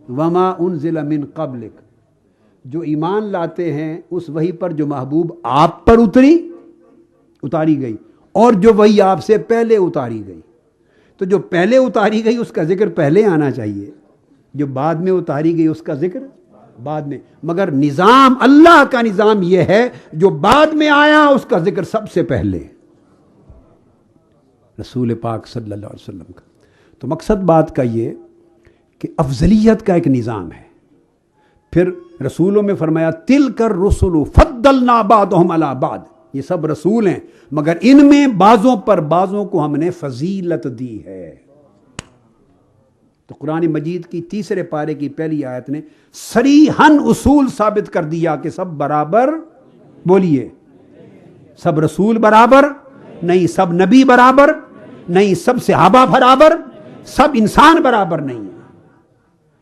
وما انزل من قبلک، جو ایمان لاتے ہیں اس وحی پر جو محبوب آپ پر اتاری گئی، اور جو وحی آپ سے پہلے اتاری گئی۔ تو جو پہلے اتاری گئی اس کا ذکر پہلے آنا چاہیے، جو بعد میں اتاری گئی اس کا ذکر بعد میں، مگر نظام اللہ کا نظام یہ ہے جو بعد میں آیا اس کا ذکر سب سے پہلے، رسول پاک صلی اللہ علیہ وسلم کا۔ تو مقصد بات کا یہ کہ افضلیت کا ایک نظام ہے۔ پھر رسولوں میں فرمایا تلک الرسل فضلنا بعضهم علی بعض، یہ سب رسول ہیں مگر ان میں بعضوں پر بعضوں کو ہم نے فضیلت دی ہے۔ تو قرآن مجید کی تیسرے پارے کی پہلی آیت نے صریحاً اصول ثابت کر دیا کہ سب برابر، بولیے، سب رسول برابر نہیں، سب نبی برابر نہیں، سب صحابہ برابر، سب انسان برابر نہیں۔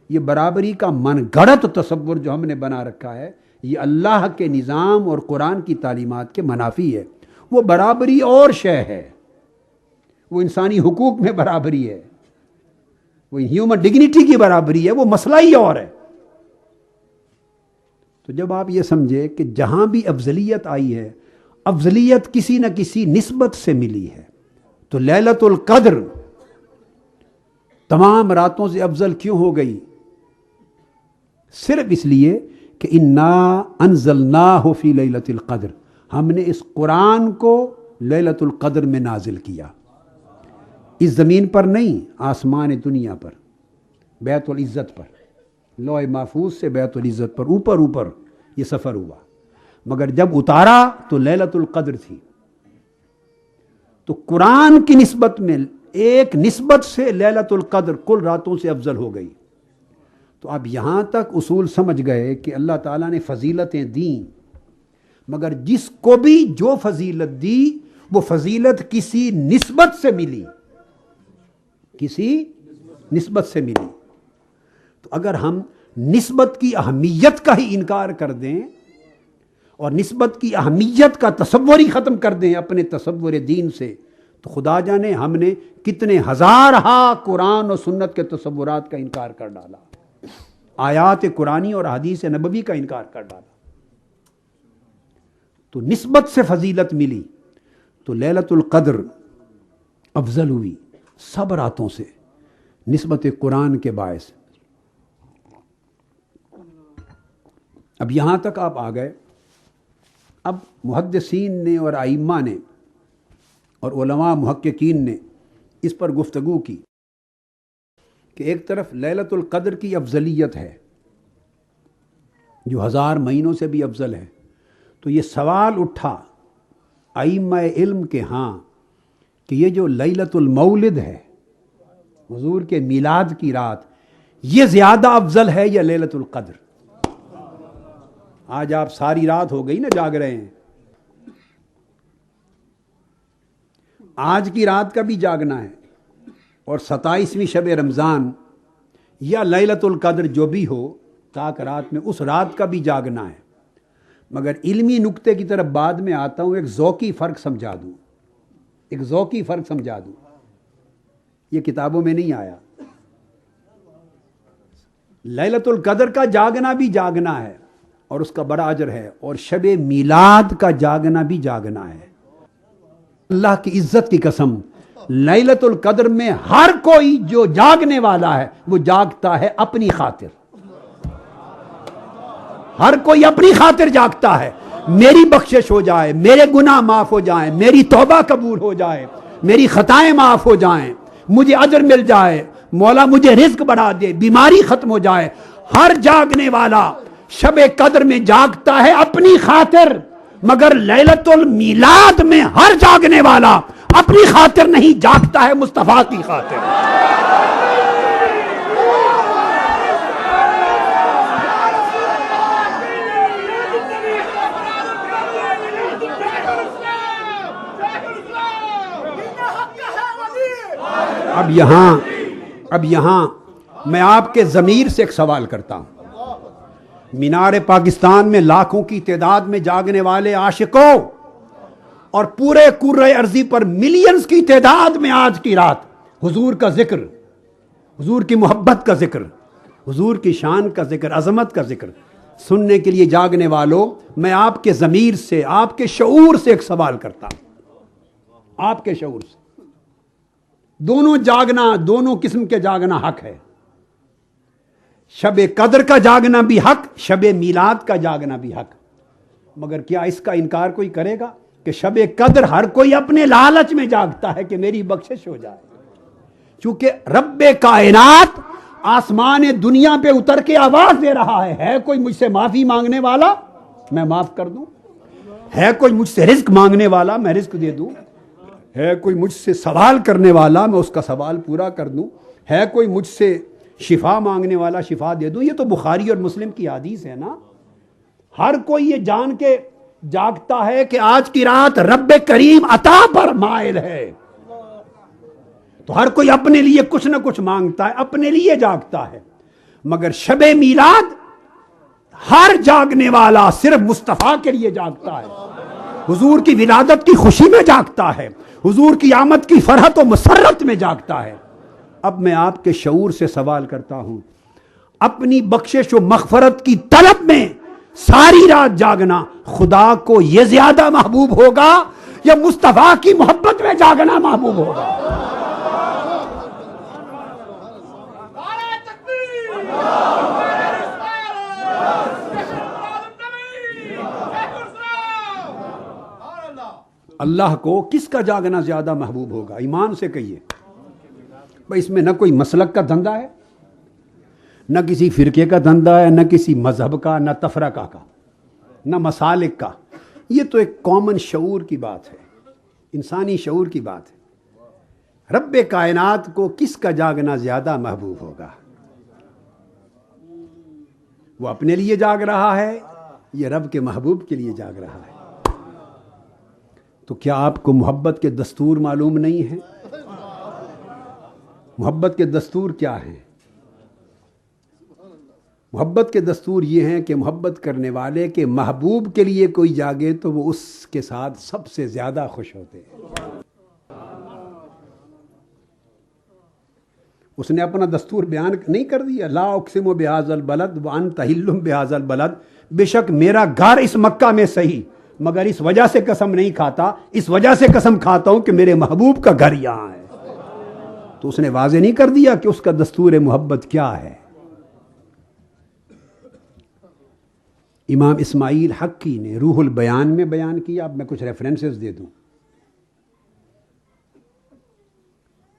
یہ برابری کا من گھڑت تصور جو ہم نے بنا رکھا ہے یہ اللہ کے نظام اور قرآن کی تعلیمات کے منافی ہے۔ وہ برابری اور شے ہے، وہ انسانی حقوق میں برابری ہے، وہ ہیومن ڈگنیٹی کی برابری ہے، وہ مسئلہ ہی اور ہے۔ تو جب آپ یہ سمجھے کہ جہاں بھی افضلیت آئی ہے، افضلیت کسی نہ کسی نسبت سے ملی ہے، تو لیلۃ القدر تمام راتوں سے افضل کیوں ہو گئی؟ صرف اس لیے کہ انا انزلناہ فی لیلۃ القدر، ہم نے اس قرآن کو لیلۃ القدر میں نازل کیا، اس زمین پر نہیں، آسمان دنیا پر، بیت العزت پر، لوح محفوظ سے بیت العزت پر، اوپر یہ سفر ہوا، مگر جب اتارا تو لیلۃ القدر تھی۔ تو قرآن کی نسبت میں ایک نسبت سے لیلۃ القدر کل راتوں سے افضل ہو گئی۔ تو اب یہاں تک اصول سمجھ گئے کہ اللہ تعالیٰ نے فضیلتیں دیں، مگر جس کو بھی جو فضیلت دی وہ فضیلت کسی نسبت سے ملی، کسی نسبت سے ملی۔ تو اگر ہم نسبت کی اہمیت کا ہی انکار کر دیں اور نسبت کی اہمیت کا تصور ہی ختم کر دیں اپنے تصور دین سے، تو خدا جانے ہم نے کتنے ہزارہا قرآن اور سنت کے تصورات کا انکار کر ڈالا، آیات قرآنی اور حدیث نبوی کا انکار کر ڈالا۔ تو نسبت سے فضیلت ملی، تو لیلۃ القدر افضل ہوئی سب راتوں سے نسبت قرآن کے باعث۔ اب یہاں تک آپ آ گئے، اب محدثین نے اور ائمہ نے اور علماء محققین نے اس پر گفتگو کی کہ ایک طرف لیلۃ القدر کی افضلیت ہے جو 1000 مہینوں سے بھی افضل ہے، تو یہ سوال اٹھا ائمہ علم کے ہاں کہ یہ جو لیلۃ المولد ہے، حضور کے میلاد کی رات، یہ زیادہ افضل ہے یا لیلۃ القدر؟ آج آپ ساری رات ہو گئی نا جاگ رہے ہیں، آج کی رات کا بھی جاگنا ہے، اور 27ویں شب رمضان یا لیلۃ القدر جو بھی ہو تاک رات میں، اس رات کا بھی جاگنا ہے۔ مگر علمی نقطے کی طرف بعد میں آتا ہوں، ایک ذوقی فرق سمجھا دوں، ایک ذوقی فرق سمجھا دوں، یہ کتابوں میں نہیں آیا۔ لیلۃ القدر کا جاگنا بھی جاگنا ہے اور اس کا بڑا اجر ہے، اور شب میلاد کا جاگنا بھی جاگنا ہے۔ اللہ کی عزت کی قسم، لیلۃ القدر میں ہر کوئی جو جاگنے والا ہے وہ جاگتا ہے اپنی خاطر، ہر کوئی اپنی خاطر جاگتا ہے، میری بخشش ہو جائے، میرے گناہ معاف ہو جائیں، میری توبہ قبول ہو جائے، میری خطائیں معاف ہو جائیں، مجھے اجر مل جائے، مولا مجھے رزق بڑھا دے، بیماری ختم ہو جائے۔ ہر جاگنے والا شب قدر میں جاگتا ہے اپنی خاطر، مگر لیلۃ المیلاد میں ہر جاگنے والا اپنی خاطر نہیں جاگتا ہے، مصطفیٰ کی خاطر۔ اب یہاں میں آپ کے ضمیر سے ایک سوال کرتا ہوں۔ مینار پاکستان میں لاکھوں کی تعداد میں جاگنے والے عاشقوں اور پورے کرۂ ارضی پر ملینز کی تعداد میں آج کی رات حضور کا ذکر، حضور کی محبت کا ذکر، حضور کی شان کا ذکر، عظمت کا ذکر سننے کے لیے جاگنے والوں، میں آپ کے ضمیر سے، آپ کے شعور سے ایک سوال کرتا ہوں، آپ کے شعور سے۔ دونوں جاگنا، دونوں قسم کے جاگنا حق ہے۔ شب قدر کا جاگنا بھی حق، شب میلاد کا جاگنا بھی حق، مگر کیا اس کا انکار کوئی کرے گا کہ شب قدر ہر کوئی اپنے لالچ میں جاگتا ہے کہ میری بخشش ہو جائے؟ چونکہ رب کائنات آسمان دنیا پہ اتر کے آواز دے رہا ہے کوئی مجھ سے معافی مانگنے والا میں معاف کر دوں، ہے کوئی مجھ سے رزق مانگنے والا میں رزق دے دوں، ہے کوئی مجھ سے سوال کرنے والا میں اس کا سوال پورا کر دوں، ہے کوئی مجھ سے شفا مانگنے والا شفا دے دوں۔ یہ تو بخاری اور مسلم کی حدیث ہے نا۔ ہر کوئی یہ جان کے جاگتا ہے کہ آج کی رات رب کریم عطا پر مائل ہے، تو ہر کوئی اپنے لیے کچھ نہ کچھ مانگتا ہے، اپنے لیے جاگتا ہے، مگر شب میلاد ہر جاگنے والا صرف مصطفیٰ کے لیے جاگتا ہے، حضور کی ولادت کی خوشی میں جاگتا ہے، حضور کی آمد کی فرحت و مسرت میں جاگتا ہے۔ اب میں آپ کے شعور سے سوال کرتا ہوں، اپنی بخشش و مغفرت کی طلب میں ساری رات جاگنا خدا کو یہ زیادہ محبوب ہوگا یا مصطفیٰ کی محبت میں جاگنا محبوب ہوگا؟ اللہ کو کس کا جاگنا زیادہ محبوب ہوگا؟ ایمان سے کہیے بھائی، اس میں نہ کوئی مسلک کا دھندا ہے، نہ کسی فرقے کا دھندا ہے، نہ کسی مذہب کا، نہ تفرقہ کا، نہ مسالک کا۔ یہ تو ایک کامن شعور کی بات ہے، انسانی شعور کی بات ہے۔ رب کائنات کو کس کا جاگنا زیادہ محبوب ہوگا؟ وہ اپنے لیے جاگ رہا ہے یا رب کے محبوب کے لیے جاگ رہا ہے؟ تو کیا آپ کو محبت کے دستور معلوم نہیں ہیں؟ محبت کے دستور کیا ہیں؟ محبت کے دستور یہ ہیں کہ محبت کرنے والے کے محبوب کے لیے کوئی جاگے تو وہ اس کے ساتھ سب سے زیادہ خوش ہوتے ہیں۔ اس نے اپنا دستور بیان نہیں کر دیا، لا اقسم بہذا البلد وانت حل بہذا البلد، بے شک میرا گھر اس مکہ میں صحیح، مگر اس وجہ سے قسم نہیں کھاتا، اس وجہ سے قسم کھاتا ہوں کہ میرے محبوب کا گھر یہاں ہے۔ تو اس نے واضح نہیں کر دیا کہ اس کا دستور محبت کیا ہے؟ امام اسماعیل حقی نے روح البیان میں بیان کیا، اب میں کچھ ریفرنسز دے دوں۔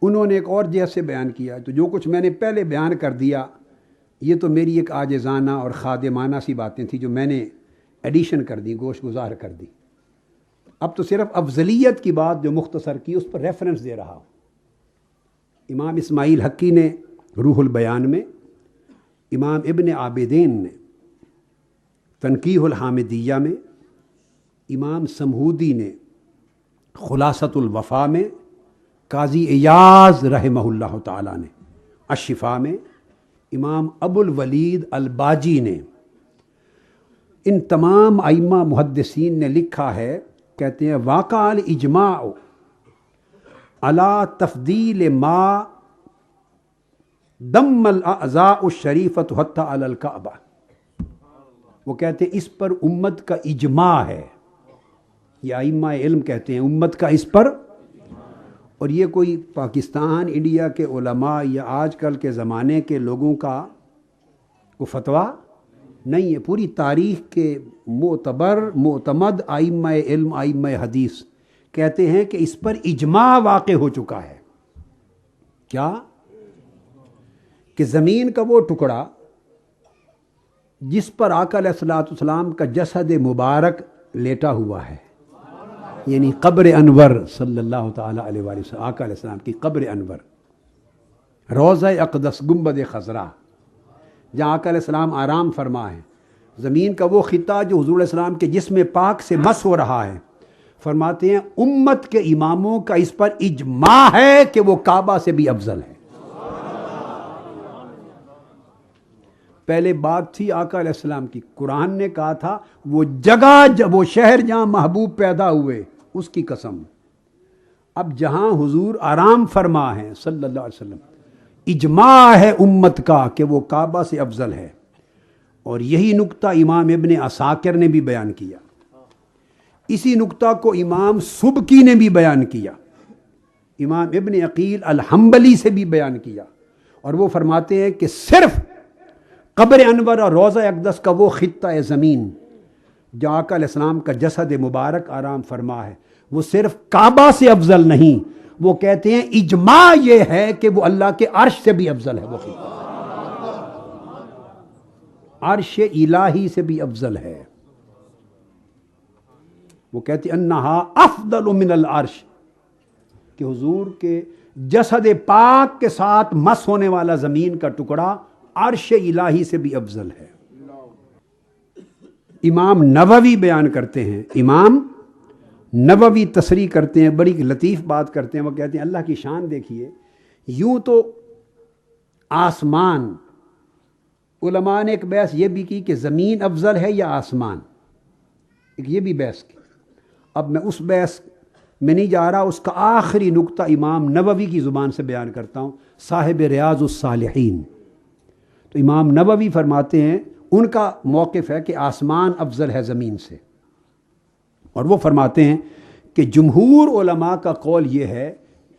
انہوں نے ایک اور جہت سے بیان کیا، تو جو کچھ میں نے پہلے بیان کر دیا یہ تو میری ایک عاجزانہ اور خادمانہ سی باتیں تھیں جو میں نے ایڈیشن کر دی، گوشت گزار کر دی۔ اب تو صرف افضلیت کی بات جو مختصر کی اس پر ریفرنس دے رہا ہوں۔ امام اسماعیل حقی نے روح البیان میں، امام ابن عابدین نے تنقیح الحامدیہ میں، امام سمہودی نے خلاصۃ الوفا میں، قاضی ایاز رحمہ اللہ تعالیٰ نے الشفا میں، امام ابو الولید الباجی نے، ان تمام ائمہ محدثین نے لکھا ہے، کہتے ہیں واقع الاجماع علی تفضیل ما دم الاعضاء الشریفۃ حتی علی الکعبہ۔ وہ کہتے ہیں اس پر امت کا اجماع ہے، یہ ائمہ علم کہتے ہیں امت کا اس پر، اور یہ کوئی پاکستان انڈیا کے علماء یا آج کل کے زمانے کے لوگوں کا کوئی فتویٰ نہیں ہے، پوری تاریخ کے معتبر معتمد ائمہ علم ائمہ حدیث کہتے ہیں کہ اس پر اجماع واقع ہو چکا ہے۔ کیا؟ کہ زمین کا وہ ٹکڑا جس پر آقا علیہ الصلوۃ والسلام کا جسد مبارک لیٹا ہوا ہے، یعنی قبر انور صلی اللہ تعالیٰ علیہ وآلہ وسلم، آقا علیہ السلام کی قبر انور، روضہ اقدس، گنبد خضرا، جہاں آقا علیہ السلام آرام فرما ہے، زمین کا وہ خطہ جو حضور علیہ السلام کے جسم پاک سے مس ہو رہا ہے، فرماتے ہیں امت کے اماموں کا اس پر اجماع ہے کہ وہ کعبہ سے بھی افضل ہے۔ پہلے بات تھی آقا علیہ السلام کی، قرآن نے کہا تھا وہ جگہ، وہ شہر جہاں محبوب پیدا ہوئے اس کی قسم، اب جہاں حضور آرام فرما ہے صلی اللہ علیہ وسلم، اجماع ہے امت کا کہ وہ کعبہ سے افضل ہے۔ اور یہی نقطہ امام ابن عساکر نے بھی بیان کیا، اسی نقطہ کو امام سبکی نے بھی بیان کیا، امام ابن عقیل الحنبلی سے بھی بیان کیا، اور وہ فرماتے ہیں کہ صرف قبر انور اور روضہ اقدس کا وہ خطہ زمین جہاں آقا علیہ السلام کا جسد مبارک آرام فرما ہے، وہ صرف کعبہ سے افضل نہیں، وہ کہتے ہیں اجماع یہ ہے کہ وہ اللہ کے عرش سے بھی افضل ہے، وہ خطہ عرش الہی سے بھی افضل ہے۔ وہ کہتے ہیں انہا افضل من العرش، کہ حضور کے جسد پاک کے ساتھ مس ہونے والا زمین کا ٹکڑا عرش الہی سے بھی افضل ہے۔ امام نووی بیان کرتے ہیں، امام نووی تصریح کرتے ہیں، بڑی لطیف بات کرتے ہیں، وہ کہتے ہیں اللہ کی شان دیکھیے، یوں تو آسمان، علماء نے ایک بحث یہ بھی کی کہ زمین افضل ہے یا آسمان، ایک یہ بھی بحث کی، اب میں اس بحث میں نہیں جا رہا، اس کا آخری نقطہ امام نووی کی زبان سے بیان کرتا ہوں، صاحب ریاض الصالحین۔ تو امام نووی فرماتے ہیں ان کا موقف ہے کہ آسمان افضل ہے زمین سے، اور وہ فرماتے ہیں کہ جمہور علماء کا قول یہ ہے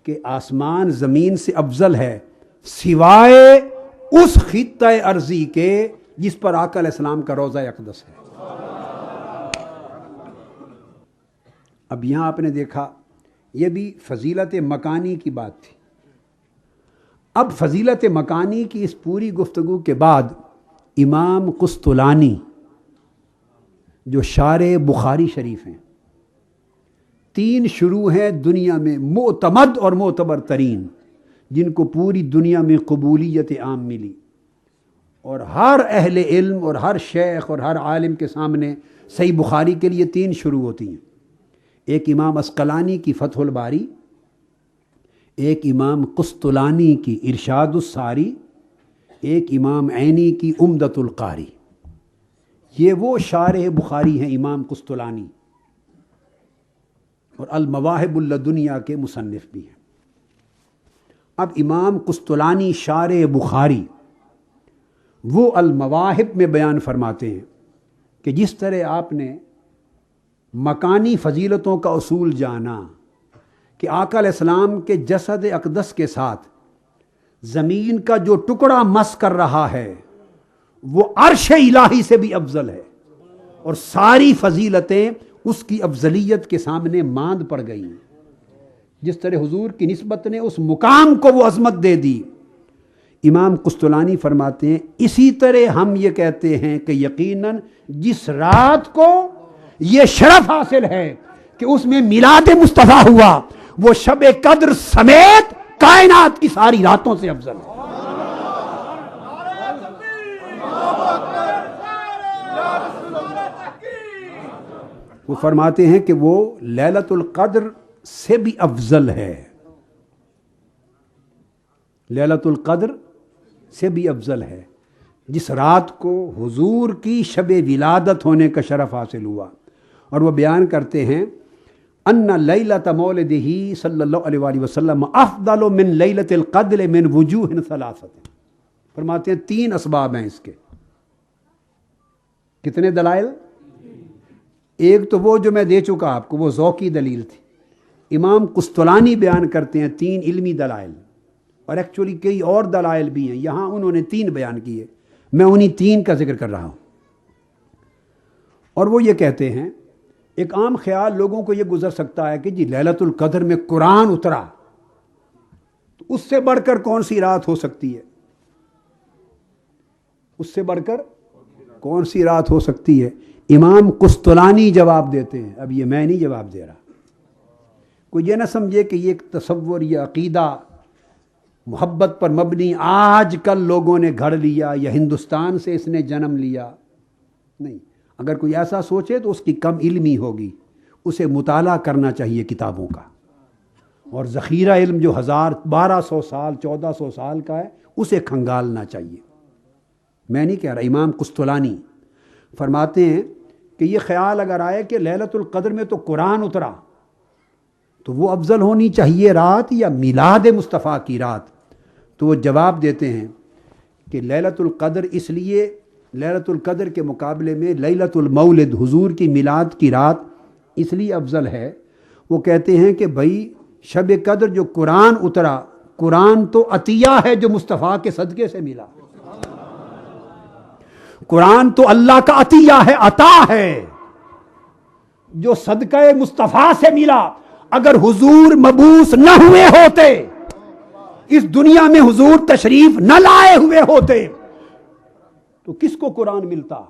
کہ آسمان زمین سے افضل ہے سوائے اس خطہ ارضی کے جس پر آقا علیہ السلام کا روضہ اقدس ہے۔ اب یہاں آپ نے دیکھا یہ بھی فضیلت مکانی کی بات تھی، اب فضیلت مکانی کی اس پوری گفتگو کے بعد امام قسطلانی جو شارح بخاری شریف ہیں، 3 شروع ہیں دنیا میں معتمد اور معتبر ترین، جن کو پوری دنیا میں قبولیت عام ملی، اور ہر اہل علم اور ہر شیخ اور ہر عالم کے سامنے صحیح بخاری کے لیے 3 شروع ہوتی ہیں، ایک امام عسقلانی کی فتح الباری، ایک امام قسطلانی کی ارشاد الساری، ایک امام عینی کی عمدۃ القاری۔ یہ وہ شارح بخاری ہیں امام قسطلانی، اور المواہب اللدنیہ کے مصنف بھی ہیں۔ اب امام قسطلانی شارح بخاری وہ المواہب میں بیان فرماتے ہیں کہ جس طرح آپ نے مکانی فضیلتوں کا اصول جانا کہ آقا علیہ السلام کے جسد اقدس کے ساتھ زمین کا جو ٹکڑا مس کر رہا ہے وہ عرش الہی سے بھی افضل ہے، اور ساری فضیلتیں اس کی افضلیت کے سامنے ماند پڑ گئی ہیں، جس طرح حضور کی نسبت نے اس مقام کو وہ عظمت دے دی۔ امام قسطلانی فرماتے ہیں اسی طرح ہم یہ کہتے ہیں کہ یقیناً جس رات کو یہ شرف حاصل ہے کہ اس میں میلاد مصطفیٰ ہوا، وہ شب قدر سمیت کائنات کی ساری راتوں سے افضل ہے۔ وہ فرماتے ہیں کہ وہ لیلۃ القدر سے بھی افضل ہے، لیلۃ القدر سے بھی افضل ہے، جس رات کو حضور کی شب ولادت ہونے کا شرف حاصل ہوا۔ اور وہ بیان کرتے ہیں ان لیلۃ مولدہ صلی اللہ علیہ وآلہ وسلم افضل من لیلۃ القدر من وجوہ ثلاثۃ۔ فرماتے ہیں 3 اسباب ہیں اس کے۔ کتنے دلائل؟ ایک تو وہ جو میں دے چکا آپ کو، وہ ذوقی دلیل تھی۔ امام قسطلانی بیان کرتے ہیں 3 علمی دلائل، اور ایکچولی کئی اور دلائل بھی ہیں، یہاں انہوں نے 3 بیان کیے، میں انہی 3 کا ذکر کر رہا ہوں۔ اور وہ یہ کہتے ہیں، ایک عام خیال لوگوں کو یہ گزر سکتا ہے کہ جی لیلۃ القدر میں قرآن اترا، تو اس سے بڑھ کر کون سی رات ہو سکتی ہے؟ اس سے بڑھ کر کون سی رات ہو سکتی ہے؟ امام قسطلانی جواب دیتے ہیں، اب یہ میں نہیں جواب دے رہا، کوئی یہ نہ سمجھے کہ یہ ایک تصور یا عقیدہ محبت پر مبنی آج کل لوگوں نے گھڑ لیا یا ہندوستان سے اس نے جنم لیا، نہیں، اگر کوئی ایسا سوچے تو اس کی کم علمی ہوگی، اسے مطالعہ کرنا چاہیے کتابوں کا، اور ذخیرہ علم جو 1200 سال 1400 سال کا ہے اسے کھنگالنا چاہیے۔ میں نہیں کہہ رہا، امام قسطلانی فرماتے ہیں کہ یہ خیال اگر آئے کہ لیلۃ القدر میں تو قرآن اترا تو وہ افضل ہونی چاہیے رات یا میلاد مصطفیٰ کی رات، تو وہ جواب دیتے ہیں کہ لیلۃ القدر اس لیے لیلۃ القدر کے مقابلے میں لیلۃ المولد حضور کی میلاد کی رات اس لیے افضل ہے، وہ کہتے ہیں کہ بھائی شب قدر جو قرآن اترا، قرآن تو عطیہ ہے جو مصطفیٰ کے صدقے سے ملا، قرآن تو اللہ کا عطیہ ہے، عطا ہے جو صدقہ مصطفیٰ سے ملا۔ اگر حضور مبعوث نہ ہوئے ہوتے، اس دنیا میں حضور تشریف نہ لائے ہوئے ہوتے، تو کس کو قرآن ملتا،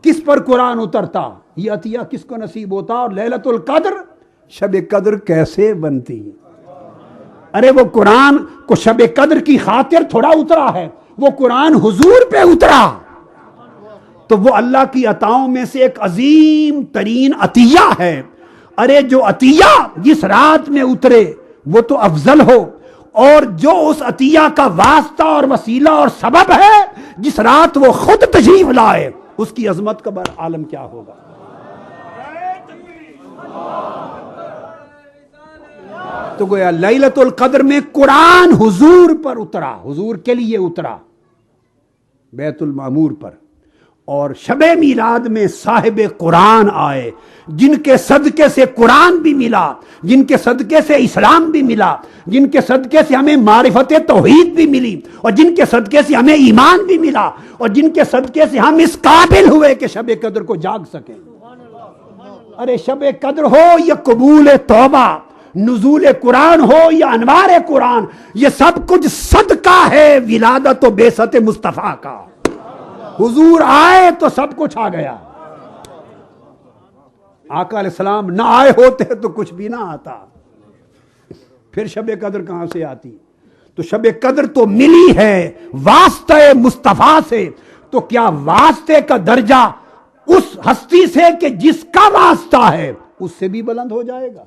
کس پر قرآن اترتا، یہ عطیہ کس کو نصیب ہوتا؟ اور لیلۃ القدر، شب قدر کیسے بنتی؟ ارے وہ قرآن کو شب قدر کی خاطر تھوڑا اترا ہے، وہ قرآن حضور پہ اترا، تو وہ اللہ کی عطاؤں میں سے ایک عظیم ترین عطیہ ہے۔ ارے جو عطیہ جس رات میں اترے وہ تو افضل ہو، اور جو اس عطیہ کا واسطہ اور وسیلہ اور سبب ہے جس رات وہ خود تشریف لائے، اس کی عظمت کا عالم کیا ہوگا؟ تو گویا لیلۃ القدر میں قرآن حضور پر اترا، حضور کے لیے اترا بیت المعمور پر، اور شب میلاد میں صاحب قرآن آئے جن کے صدقے سے قرآن بھی ملا، جن کے صدقے سے اسلام بھی ملا، جن کے صدقے سے ہمیں معرفت توحید بھی ملی، اور جن کے صدقے سے ہمیں ایمان بھی ملا، اور جن کے صدقے سے ہم اس قابل ہوئے کہ شب قدر کو جاگ سکیں۔ ارے شب قدر ہو یا قبول توبہ، نزول قرآن ہو یا انوار قرآن، یہ سب کچھ صدقہ ہے ولادت و بعثت مصطفیٰ کا۔ حضور آئے تو سب کچھ آ گیا، آقا علیہ السلام نہ آئے ہوتے تو کچھ بھی نہ آتا، پھر شب قدر کہاں سے آتی؟ تو شب قدر تو ملی ہے واسطہ مصطفیٰ سے، تو کیا واسطے کا درجہ اس ہستی سے کہ جس کا واسطہ ہے اس سے بھی بلند ہو جائے گا؟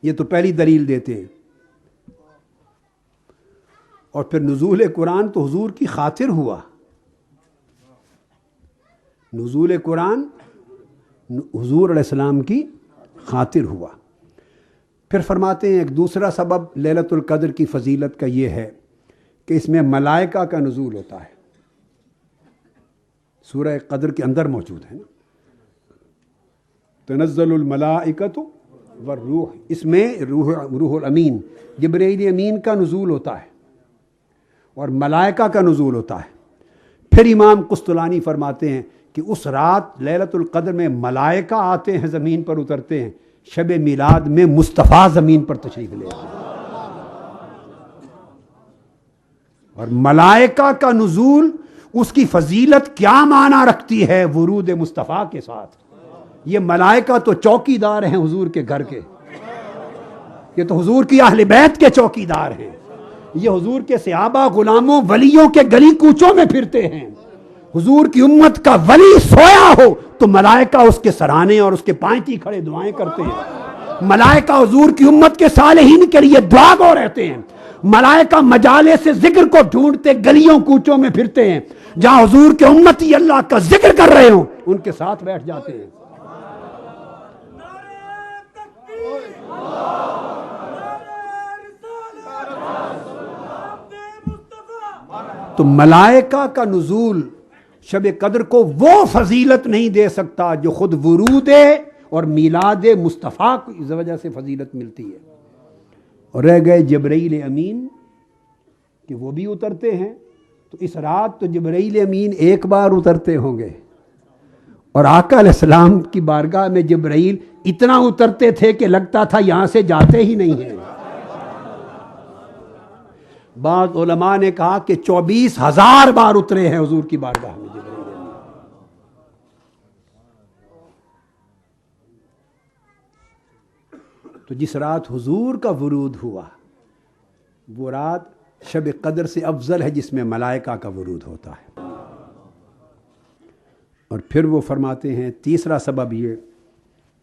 یہ تو پہلی دلیل دیتے ہیں۔ اور پھر نزول قرآن تو حضور کی خاطر ہوا، نزول قرآن حضور علیہ السلام کی خاطر ہوا۔ پھر فرماتے ہیں ایک دوسرا سبب لیلۃ القدر کی فضیلت کا یہ ہے کہ اس میں ملائکہ کا نزول ہوتا ہے، سورہ قدر کے اندر موجود ہے نا، تنزل الملائکۃ والروح، اس میں روح الامین جبرائیل امین کا نزول ہوتا ہے اور ملائکہ کا نزول ہوتا ہے۔ پھر امام قسطلانی فرماتے ہیں کہ اس رات لیلۃ القدر میں ملائکہ آتے ہیں، زمین پر اترتے ہیں، شب میلاد میں مصطفیٰ زمین پر تشریف لے آتے ہیں۔ اور ملائکہ کا نزول اس کی فضیلت کیا معنی رکھتی ہے ورود مصطفیٰ کے ساتھ؟ یہ ملائکہ تو چوکیدار ہیں حضور کے گھر کے، یہ تو حضور کی اہل بیت کے چوکیدار ہیں، یہ حضور کے صحابہ غلاموں ولیوں کے گلی کوچوں میں پھرتے ہیں۔ حضور کی امت کا ولی سویا ہو تو ملائکہ اس کے سرانے اور اس کے پائنتی کھڑے دعائیں کرتے ہیں، ملائکہ حضور کی امت کے صالحین کے لیے دعا گو رہتے ہیں، ملائکہ مجالس سے ذکر کو ڈھونڈتے گلیوں کوچوں میں پھرتے ہیں، جہاں حضور کے امتی اللہ کا ذکر کر رہے ہوں ان کے ساتھ بیٹھ جاتے ہیں۔ تو ملائکہ کا نزول شب قدر کو وہ فضیلت نہیں دے سکتا جو خود ورود اور میلاد مصطفیٰ کی اس وجہ سے فضیلت ملتی ہے۔ اور رہ گئے جبرائیل امین کہ وہ بھی اترتے ہیں، تو اس رات تو جبرائیل امین ایک بار اترتے ہوں گے، اور آقا علیہ السلام کی بارگاہ میں جبرائیل اتنا اترتے تھے کہ لگتا تھا یہاں سے جاتے ہی نہیں ہیں۔ بعض علماء نے کہا کہ 24,000 بار اترے ہیں حضور کی بارگاہ میں جبرائیل امین۔ تو جس رات حضور کا ورود ہوا وہ رات شب قدر سے افضل ہے جس میں ملائکہ کا ورود ہوتا ہے۔ اور پھر وہ فرماتے ہیں تیسرا سبب یہ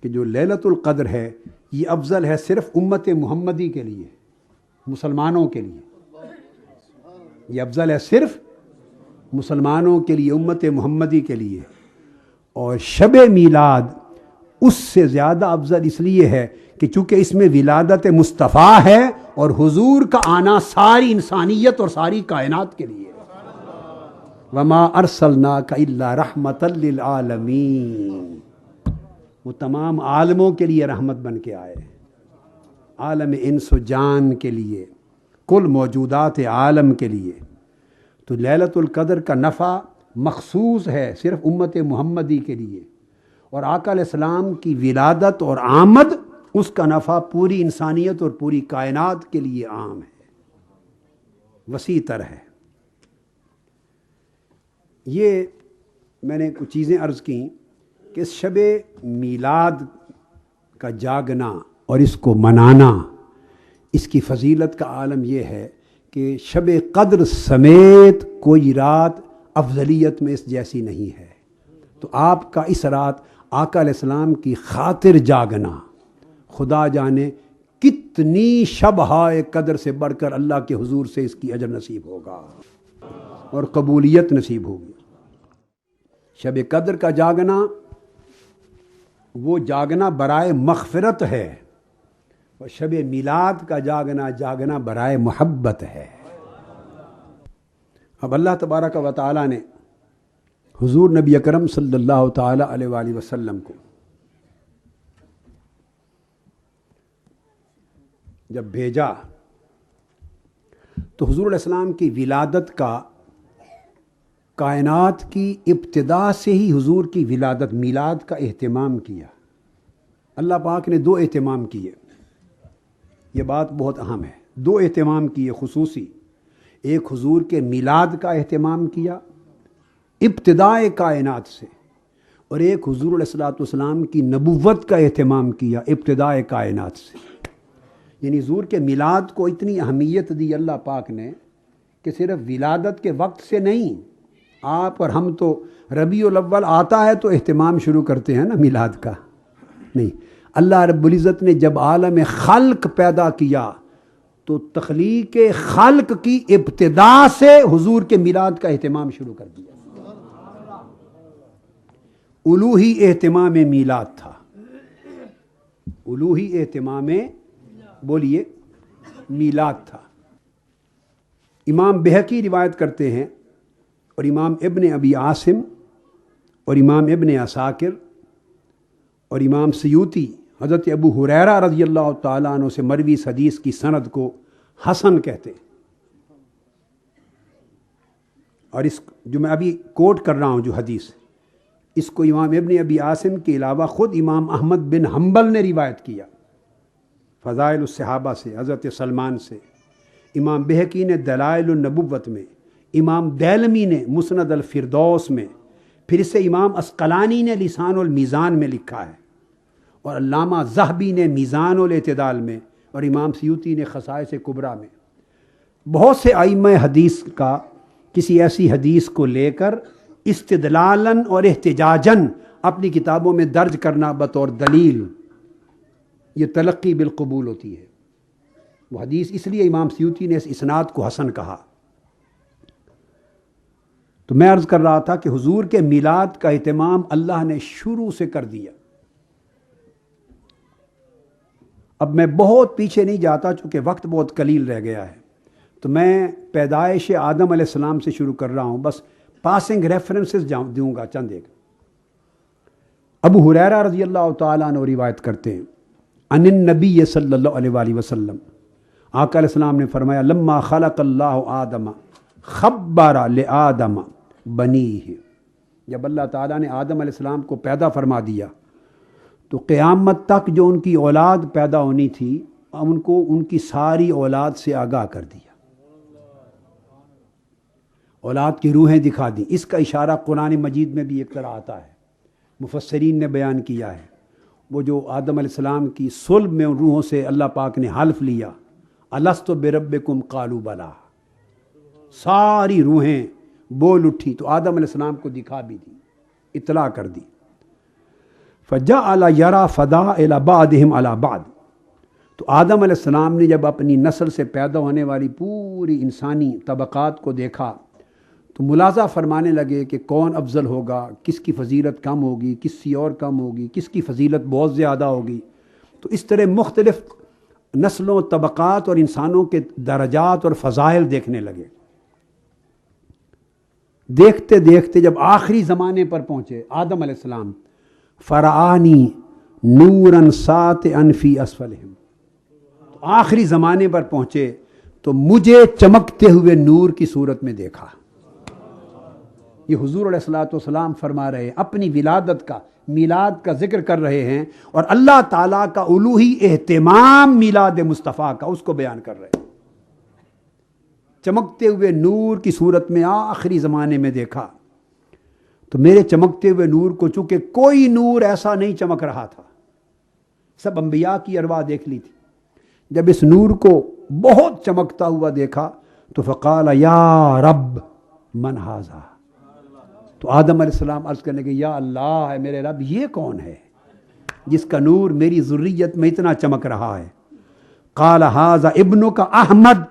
کہ جو لیلۃ القدر ہے یہ افضل ہے صرف امت محمدی کے لیے، مسلمانوں کے لیے، یہ افضل ہے صرف مسلمانوں کے لیے، امت محمدی کے لیے۔ اور شب میلاد اس سے زیادہ افضل اس لیے ہے کہ چونکہ اس میں ولادت مصطفیٰ ہے اور حضور کا آنا ساری انسانیت اور ساری کائنات کے لیے۔ وما ارسلناک الا رحمۃ للعالمین، وہ تمام عالموں کے لیے رحمت بن کے آئے، عالم انس و جان کے لیے، کل موجودات عالم کے لیے۔ تو لیلۃ القدر کا نفع مخصوص ہے صرف امت محمدی کے لیے، اور آقا علیہ السلام کی ولادت اور آمد اس کا نفع پوری انسانیت اور پوری کائنات کے لیے عام ہے، وسیع تر ہے۔ یہ میں نے کچھ چیزیں عرض کیں کہ اس شب میلاد کا جاگنا اور اس کو منانا، اس کی فضیلت کا عالم یہ ہے کہ شب قدر سمیت کوئی رات افضلیت میں اس جیسی نہیں ہے۔ تو آپ کا اس رات آقا علیہ السلام کی خاطر جاگنا، خدا جانے کتنی شبہائے قدر سے بڑھ کر اللہ کے حضور سے اس کی اجر نصیب ہوگا اور قبولیت نصیب ہوگی۔ شب قدر کا جاگنا وہ جاگنا برائے مغفرت ہے، اور شب میلاد کا جاگنا برائے محبت ہے۔ اب اللہ تبارک و تعالیٰ نے حضور نبی اکرم صلی اللہ تعالیٰ علیہ وآلہ وسلم کو جب بھیجا تو حضور علیہ السلام کی ولادت کا کائنات کی ابتدا سے ہی حضور کی ولادت میلاد کا اہتمام کیا۔ اللہ پاک نے دو اہتمام کیے، یہ بات بہت اہم ہے، دو اہتمام کیے خصوصی۔ ایک حضور کے میلاد کا اہتمام کیا ابتدائے کائنات سے، اور ایک حضور علیہ السلام کی نبوت کا اہتمام کیا ابتدائے کائنات سے۔ یعنی حضور کے میلاد کو اتنی اہمیت دی اللہ پاک نے کہ صرف ولادت کے وقت سے نہیں، آپ اور ہم تو ربیع الاول آتا ہے تو اہتمام شروع کرتے ہیں نا میلاد کا، نہیں، اللہ رب العزت نے جب عالم خلق پیدا کیا تو تخلیق خلق کی ابتدا سے حضور کے میلاد کا اہتمام شروع کر دیا۔ الوہی اہتمام میلاد تھا، الوہی اہتمام بولیے میلاد تھا۔ امام بہقی روایت کرتے ہیں، اور امام ابن ابی عاصم اور امام ابن عساکر اور امام سیوطی حضرت ابو ہریرہ رضی اللہ تعالیٰ عنہ سے مروی اس حدیث کی سند کو حسن کہتے ہیں۔ اور اس جو میں ابھی کوٹ کر رہا ہوں جو حدیث، اس کو امام ابن ابی عاصم کے علاوہ خود امام احمد بن حنبل نے روایت کیا فضائل الصحابہ سے، حضرت سلمان سے، امام بہقی نے دلائل النبوت میں، امام دیلمی نے مسند الفردوس میں، پھر اسے امام عسقلانی نے لسان المیزان میں لکھا ہے، اور علامہ ذہبی نے میزان الاعتدال میں، اور امام سیوطی نے خصائص کبریٰ میں۔ بہت سے ائمہ حدیث کا کسی ایسی حدیث کو لے کر استدلالاً اور احتجاجاً اپنی کتابوں میں درج کرنا بطور دلیل، یہ تلقی بالقبول ہوتی ہے۔ وہ حدیث اس لیے امام سیوطی نے اس اسناد کو حسن کہا۔ تو میں عرض کر رہا تھا کہ حضور کے میلاد کا اہتمام اللہ نے شروع سے کر دیا۔ اب میں بہت پیچھے نہیں جاتا چونکہ وقت بہت قلیل رہ گیا ہے، تو میں پیدائش آدم علیہ السلام سے شروع کر رہا ہوں، بس پاسنگ ریفرنسز دوں گا چند ایک۔ ابو ہریرہ رضی اللہ تعالیٰ عنہ روایت کرتے ہیں عن النبی صلی اللہ علیہ وآلہ وسلم، آقا علیہ السلام نے فرمایا لما خلق اللہ آدم خبر لآدم بنیہ، جب اللہ تعالیٰ نے آدم علیہ السلام کو پیدا فرما دیا تو قیامت تک جو ان کی اولاد پیدا ہونی تھی ان کو ان کی ساری اولاد سے آگاہ کر دیا، اولاد کی روحیں دکھا دیں۔ اس کا اشارہ قرآن مجید میں بھی ایک طرح آتا ہے، مفسرین نے بیان کیا ہے، وہ جو آدم علیہ السلام کی صلب میں ان روحوں سے اللہ پاک نے حلف لیا، الستُ بربکم قالوا بلی، ساری روحیں بول اٹھی تو آدم علیہ السلام کو دکھا بھی دی، اطلاع کر دی۔ فجعل یری فضائل بعضهم علی بعض، تو آدم علیہ السلام نے جب اپنی نسل سے پیدا ہونے والی پوری انسانی طبقات کو دیکھا تو ملاحظہ فرمانے لگے کہ کون افضل ہوگا، کس کی فضیلت کم ہوگی، کس کی اور کم ہوگی، کس کی فضیلت بہت زیادہ ہوگی۔ تو اس طرح مختلف نسلوں، طبقات اور انسانوں کے درجات اور فضائل دیکھنے لگے۔ دیکھتے دیکھتے جب آخری زمانے پر پہنچے آدم علیہ السلام، فرعانی نوراً ساطعاً فی اسفلہم، تو آخری زمانے پر پہنچے تو مجھے چمکتے ہوئے نور کی صورت میں دیکھا۔ یہ حضور علیہ الصلوۃ والسلام فرما رہے ہیں، اپنی ولادت کا، میلاد کا ذکر کر رہے ہیں، اور اللہ تعالیٰ کا الوہی اہتمام میلاد مصطفیٰ کا اس کو بیان کر رہے ہیں۔ چمکتے ہوئے نور کی صورت میں آخری زمانے میں دیکھا، تو میرے چمکتے ہوئے نور کو چونکہ کوئی نور ایسا نہیں چمک رہا تھا، سب انبیاء کی ارواح دیکھ لی تھی، جب اس نور کو بہت چمکتا ہوا دیکھا تو فقال یا رب من ھذا، تو آدم علیہ السلام عرض کرنے کے یا اللہ ہے میرے رب، یہ کون ہے جس کا نور میری ذریت میں اتنا چمک رہا ہے؟ قال ھذا ابنک احمد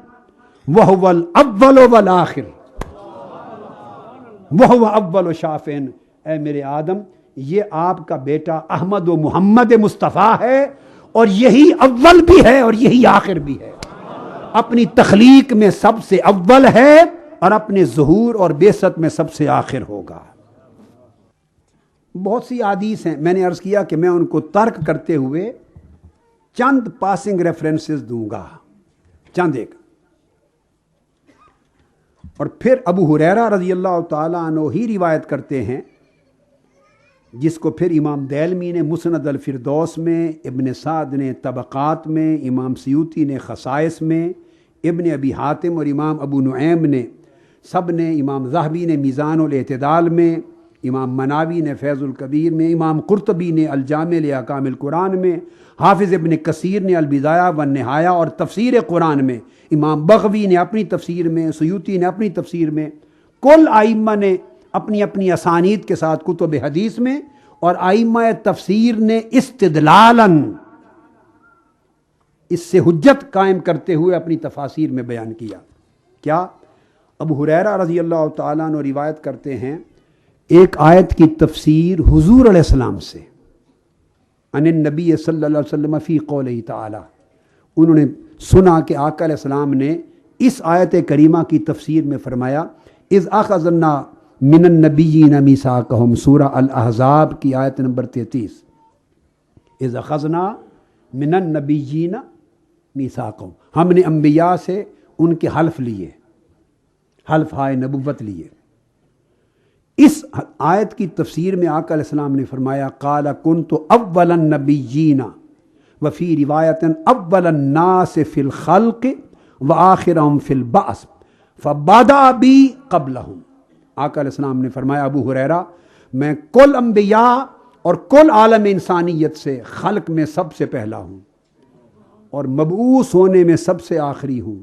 وہو الاول والآخر وہو اول شافع، اے میرے آدم، یہ آپ کا بیٹا احمد و محمد مصطفیٰ ہے، اور یہی اول بھی ہے اور یہی آخر بھی ہے، اپنی تخلیق میں سب سے اول ہے اور اپنے ظہور اور بعثت میں سب سے آخر ہوگا۔ بہت سی احادیث ہیں، میں نے عرض کیا کہ میں ان کو ترک کرتے ہوئے چند پاسنگ ریفرنسز دوں گا، چند ایک۔ اور پھر ابو ہریرہ رضی اللہ تعالیٰ عنہ ہی روایت کرتے ہیں، جس کو پھر امام دیلمی نے مسند الفردوس میں، ابن سعد نے طبقات میں، امام سیوطی نے خصائص میں، ابن ابی حاتم اور امام ابو نعیم نے سب نے، امام ذہبی نے میزان الاعتدال میں، امام مناوی نے فیض الکبیر میں، امام قرطبی نے الجامع لاحکام القرآن میں، حافظ ابن کثیر نے البدایہ والنہایہ اور تفسیر قرآن میں، امام بغوی نے اپنی تفسیر میں، سیوطی نے اپنی تفسیر میں، کل ائمہ نے اپنی اپنی اسانید کے ساتھ کتب حدیث میں، اور ائمہ تفسیر نے استدلالاً اس سے حجت قائم کرتے ہوئے اپنی تفاسیر میں بیان کیا۔ کیا؟ ابو ہریرہ رضی اللہ تعالیٰ عنہ روایت کرتے ہیں، ایک آیت کی تفسیر حضور علیہ السلام سے، عن النبی صلی اللہ علیہ وسلم فی قولہ تعالی، انہوں نے سنا کہ آقا علیہ السلام نے اس آیت کریمہ کی تفسیر میں فرمایا، اذ اخذنا من النبیین میثاقہم، سورہ الاحزاب کی آیت نمبر 33، اذ اخذنا من النبیین میثاقہم، ہم نے انبیاء سے ان کے حلف لیے، حلف ہائے نبوت لیے۔ اس آیت کی تفسیر میں آقا علیہ السلام نے فرمایا، قال کنت اول النبیین وفی روایت اول الناس فی الخلق وآخرهم فی البعث فبدا بی قبلہم۔ آقا علیہ السلام نے فرمایا، ابو ہریرہ، میں کل انبیاء اور کل عالم انسانیت سے خلق میں سب سے پہلا ہوں اور مبعوث ہونے میں سب سے آخری ہوں،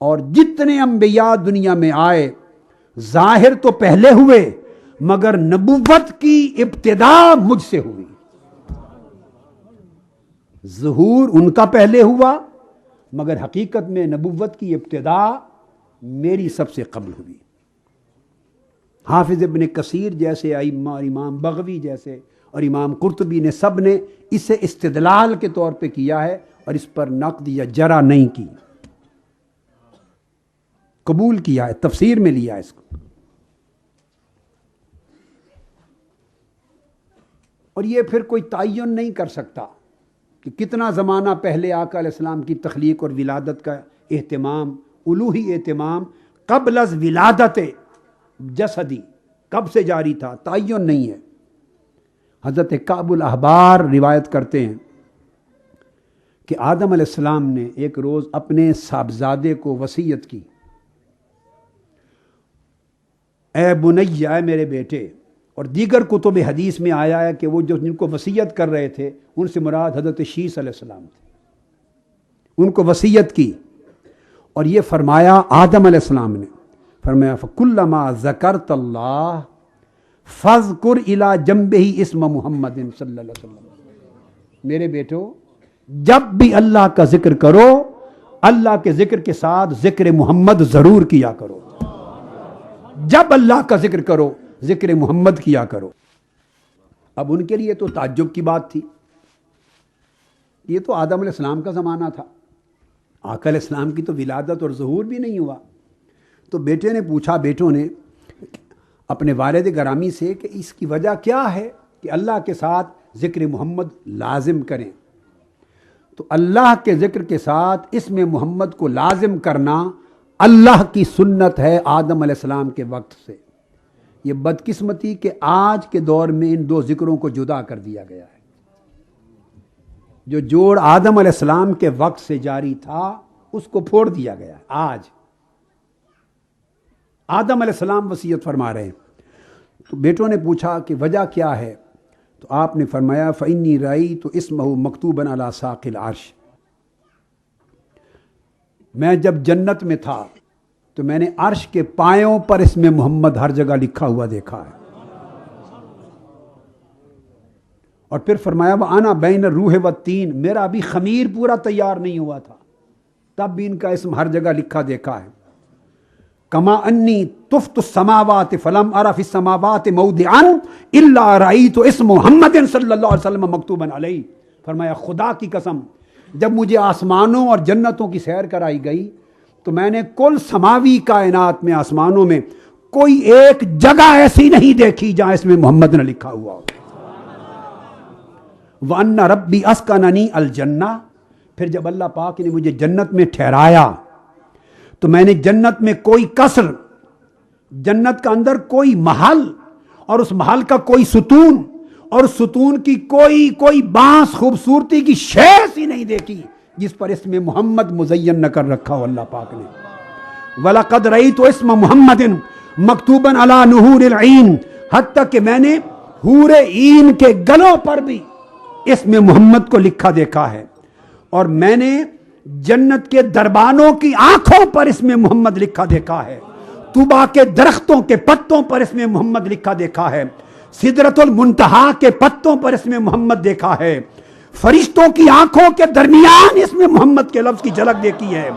اور جتنے انبیاء دنیا میں آئے ظاہر تو پہلے ہوئے مگر نبوت کی ابتدا مجھ سے ہوئی، ظہور ان کا پہلے ہوا مگر حقیقت میں نبوت کی ابتدا میری سب سے قبل ہوئی۔ حافظ ابن کثیر جیسے ائمہ اور امام بغوی جیسے اور امام قرطبی نے سب نے اسے استدلال کے طور پہ کیا ہے اور اس پر نقد یا جرح نہیں کی، قبول کیا ہے، تفسیر میں لیا اس کو۔ اور یہ پھر کوئی تعین نہیں کر سکتا کہ کتنا زمانہ پہلے آقا علیہ السلام کی تخلیق اور ولادت کا اہتمام، الوہی اہتمام قبل از ولادت جسدی کب سے جاری تھا، تعین نہیں ہے۔ حضرت کعب الاحبار روایت کرتے ہیں کہ آدم علیہ السلام نے ایک روز اپنے صاحبزادے کو وصیت کی، اے بنی، اے میرے بیٹے، اور دیگر کتب حدیث میں آیا ہے کہ وہ جو جن کو وصیت کر رہے تھے ان سے مراد حضرت شیس علیہ السلام تھے، ان کو وصیت کی، اور یہ فرمایا آدم علیہ السلام نے فرمایا فَكُلَّمَا ذَكَرْتَ اللَّهَ فَاذْكُرْ إِلَى جَنبِهِ اسم محمد صلی اللہ علیہ وسلم، میرے بیٹو جب بھی اللہ کا ذکر کرو اللہ کے ذکر کے ساتھ ذکر محمد ضرور کیا کرو، جب اللہ کا ذکر کرو ذکر محمد کیا کرو۔ اب ان کے لیے تو تعجب کی بات تھی، یہ تو آدم علیہ السلام کا زمانہ تھا، آقا علیہ السلام کی تو ولادت اور ظہور بھی نہیں ہوا۔ تو بیٹے نے پوچھا، بیٹوں نے اپنے والد گرامی سے کہ اس کی وجہ کیا ہے کہ اللہ کے ساتھ ذکر محمد لازم کریں؟ تو اللہ کے ذکر کے ساتھ اسم محمد کو لازم کرنا اللہ کی سنت ہے آدم علیہ السلام کے وقت سے۔ یہ بدقسمتی کہ آج کے دور میں ان دو ذکروں کو جدا کر دیا گیا ہے۔ جو جوڑ آدم علیہ السلام کے وقت سے جاری تھا اس کو پھوڑ دیا گیا ہے۔ آج آدم علیہ السلام وصیت فرما رہے ہیں، تو بیٹوں نے پوچھا کہ وجہ کیا ہے؟ تو آپ نے فرمایا فَإِنِّي رَأَيْتُ اسْمَهُ مَكْتُوبًا عَلَى سَاقِ الْعَرْشِ، میں جب جنت میں تھا تو میں نے عرش کے پایوں پر اسم محمد ہر جگہ لکھا ہوا دیکھا ہے۔ اور پھر فرمایا وَأَنَا بَيْنَ الرُّوحِ وَالطِّينِ، میرا ابھی خمیر پورا تیار نہیں ہوا تھا تب بھی ان کا اسم ہر جگہ لکھا دیکھا ہے۔ کما انی طفت السماوات فلم ارى في السماوات موضعا الا رأيت اسم محمد صلی اللہ علیہ وسلم مکتوبا علیہ، فرمایا خدا کی قسم جب مجھے آسمانوں اور جنتوں کی سیر کرائی گئی تو میں نے کل سماوی کائنات میں آسمانوں میں کوئی ایک جگہ ایسی نہیں دیکھی جہاں اسم محمد نے لکھا ہوا ہو۔ وَأَنَّ رَبِّي أَسْكَنَنِي الْجَنَّةَ، پھر جب اللہ پاک نے مجھے جنت میں ٹھہرایا تو میں نے جنت میں کوئی قصر، جنت کا اندر کوئی محل اور اس محل کا کوئی ستون اور ستون کی کوئی بانس خوبصورتی کی شے سی نہیں دیکھی جس پر اسم محمد مزین نہ کر رکھا ہو اللہ پاک نے۔ وَلَقَدْ رَأَيْتُ اسْمَ مُحَمَّدٍ مَكْتُوبًا عَلَى نُحُورِ الْعِينِ، حتیٰ کہ میں نے حور عین کے گلوں پر بھی اسم محمد کو لکھا دیکھا ہے، اور میں نے جنت کے دربانوں کی آنکھوں پر اسم محمد لکھا دیکھا ہے، طوبا کے درختوں کے پتوں پر اسم محمد لکھا دیکھا ہے، سدرۃ المنتہا کے پتوں پر اسم محمد دیکھا ہے، فرشتوں کی آنکھوں کے درمیان اسم محمد کے لفظ کی جھلک دیکھی ہے۔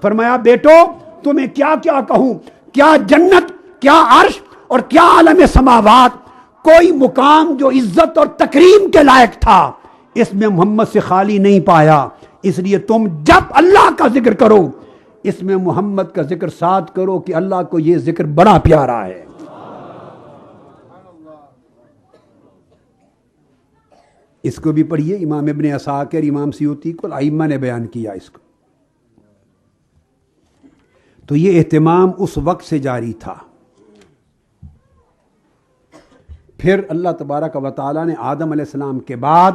فرمایا بیٹو تمہیں کیا کیا کہوں، کیا جنت، کیا عرش اور کیا عالم سماوات، کوئی مقام جو عزت اور تکریم کے لائق تھا اسم محمد سے خالی نہیں پایا۔ اس لیے تم جب اللہ کا ذکر کرو اسم محمد کا ذکر ساتھ کرو کہ اللہ کو یہ ذکر بڑا پیارا ہے۔ اس کو بھی پڑھیے، امام ابن عساکر، امام سیوطی کو ائمہ نے بیان کیا اس کو۔ تو یہ اہتمام اس وقت سے جاری تھا۔ پھر اللہ تبارک و تعالیٰ نے آدم علیہ السلام کے بعد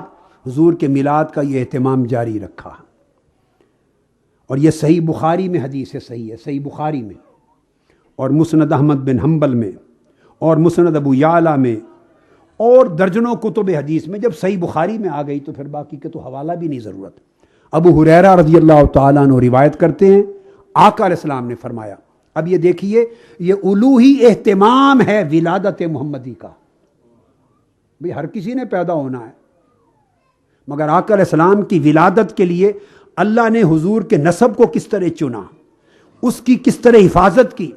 حضور کے میلاد کا یہ اہتمام جاری رکھا، اور یہ صحیح بخاری میں حدیث ہے، صحیح بخاری میں اور مسند احمد بن حنبل میں اور مسند ابو یعلا میں اور درجنوں کتب حدیث میں۔ جب صحیح بخاری میں آ گئی تو پھر باقی کے تو حوالہ بھی نہیں ضرورت۔ ابو ہریرہ رضی اللہ تعالیٰ عنہ روایت کرتے ہیں آقا علیہ السلام نے فرمایا، اب یہ دیکھیے یہ الوہی اہتمام ہے ولادت محمدی کا، بھئی ہر کسی نے پیدا ہونا ہے، مگر آقا علیہ السلام کی ولادت کے لیے اللہ نے حضور کے نسب کو کس طرح چنا، اس کی کس طرح حفاظت کی،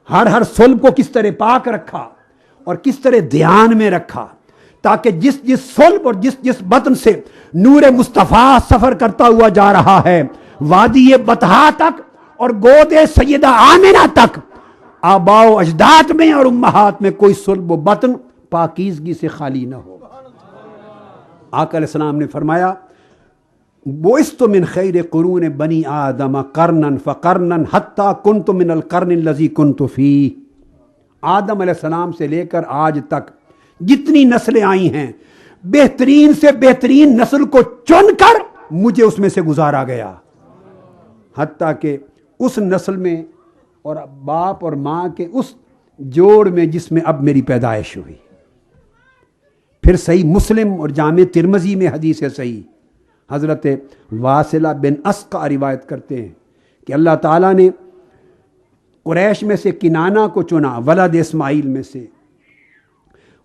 ہر صلب کو کس طرح پاک رکھا اور کس طرح دھیان میں رکھا، تاکہ جس صلب اور جس بطن سے نور مصطفیٰ سفر کرتا ہوا جا رہا ہے وادی بطحا تک اور گود سیدہ آمنہ تک، آباء و اجداد میں اور امہات میں کوئی صلب و بطن پاکیزگی سے خالی نہ ہو۔ آقا علیہ السلام نے فرمایا بُعِثْتُ مِنْ خَيْرِ قُرُونِ بَنِي آدَمَ قَرْنًا فَقَرْنًا حَتَّى كُنْتُ مِنَ الْقَرْنِ الَّذِي كُنْتُ فِيهِ، آدم علیہ السلام سے لے کر آج تک جتنی نسلیں آئی ہیں بہترین سے بہترین نسل کو چن کر مجھے اس میں سے گزارا گیا، حتیٰ کہ اس نسل میں اور باپ اور ماں کے اس جوڑ میں جس میں اب میری پیدائش ہوئی۔ پھر صحیح مسلم اور جامع ترمذی میں حدیث صحیح حضرت واصلہ بن اسقع روایت کرتے ہیں کہ اللہ تعالیٰ نے قریش میں سے کنانہ کو چنا ولد اسماعیل میں سے،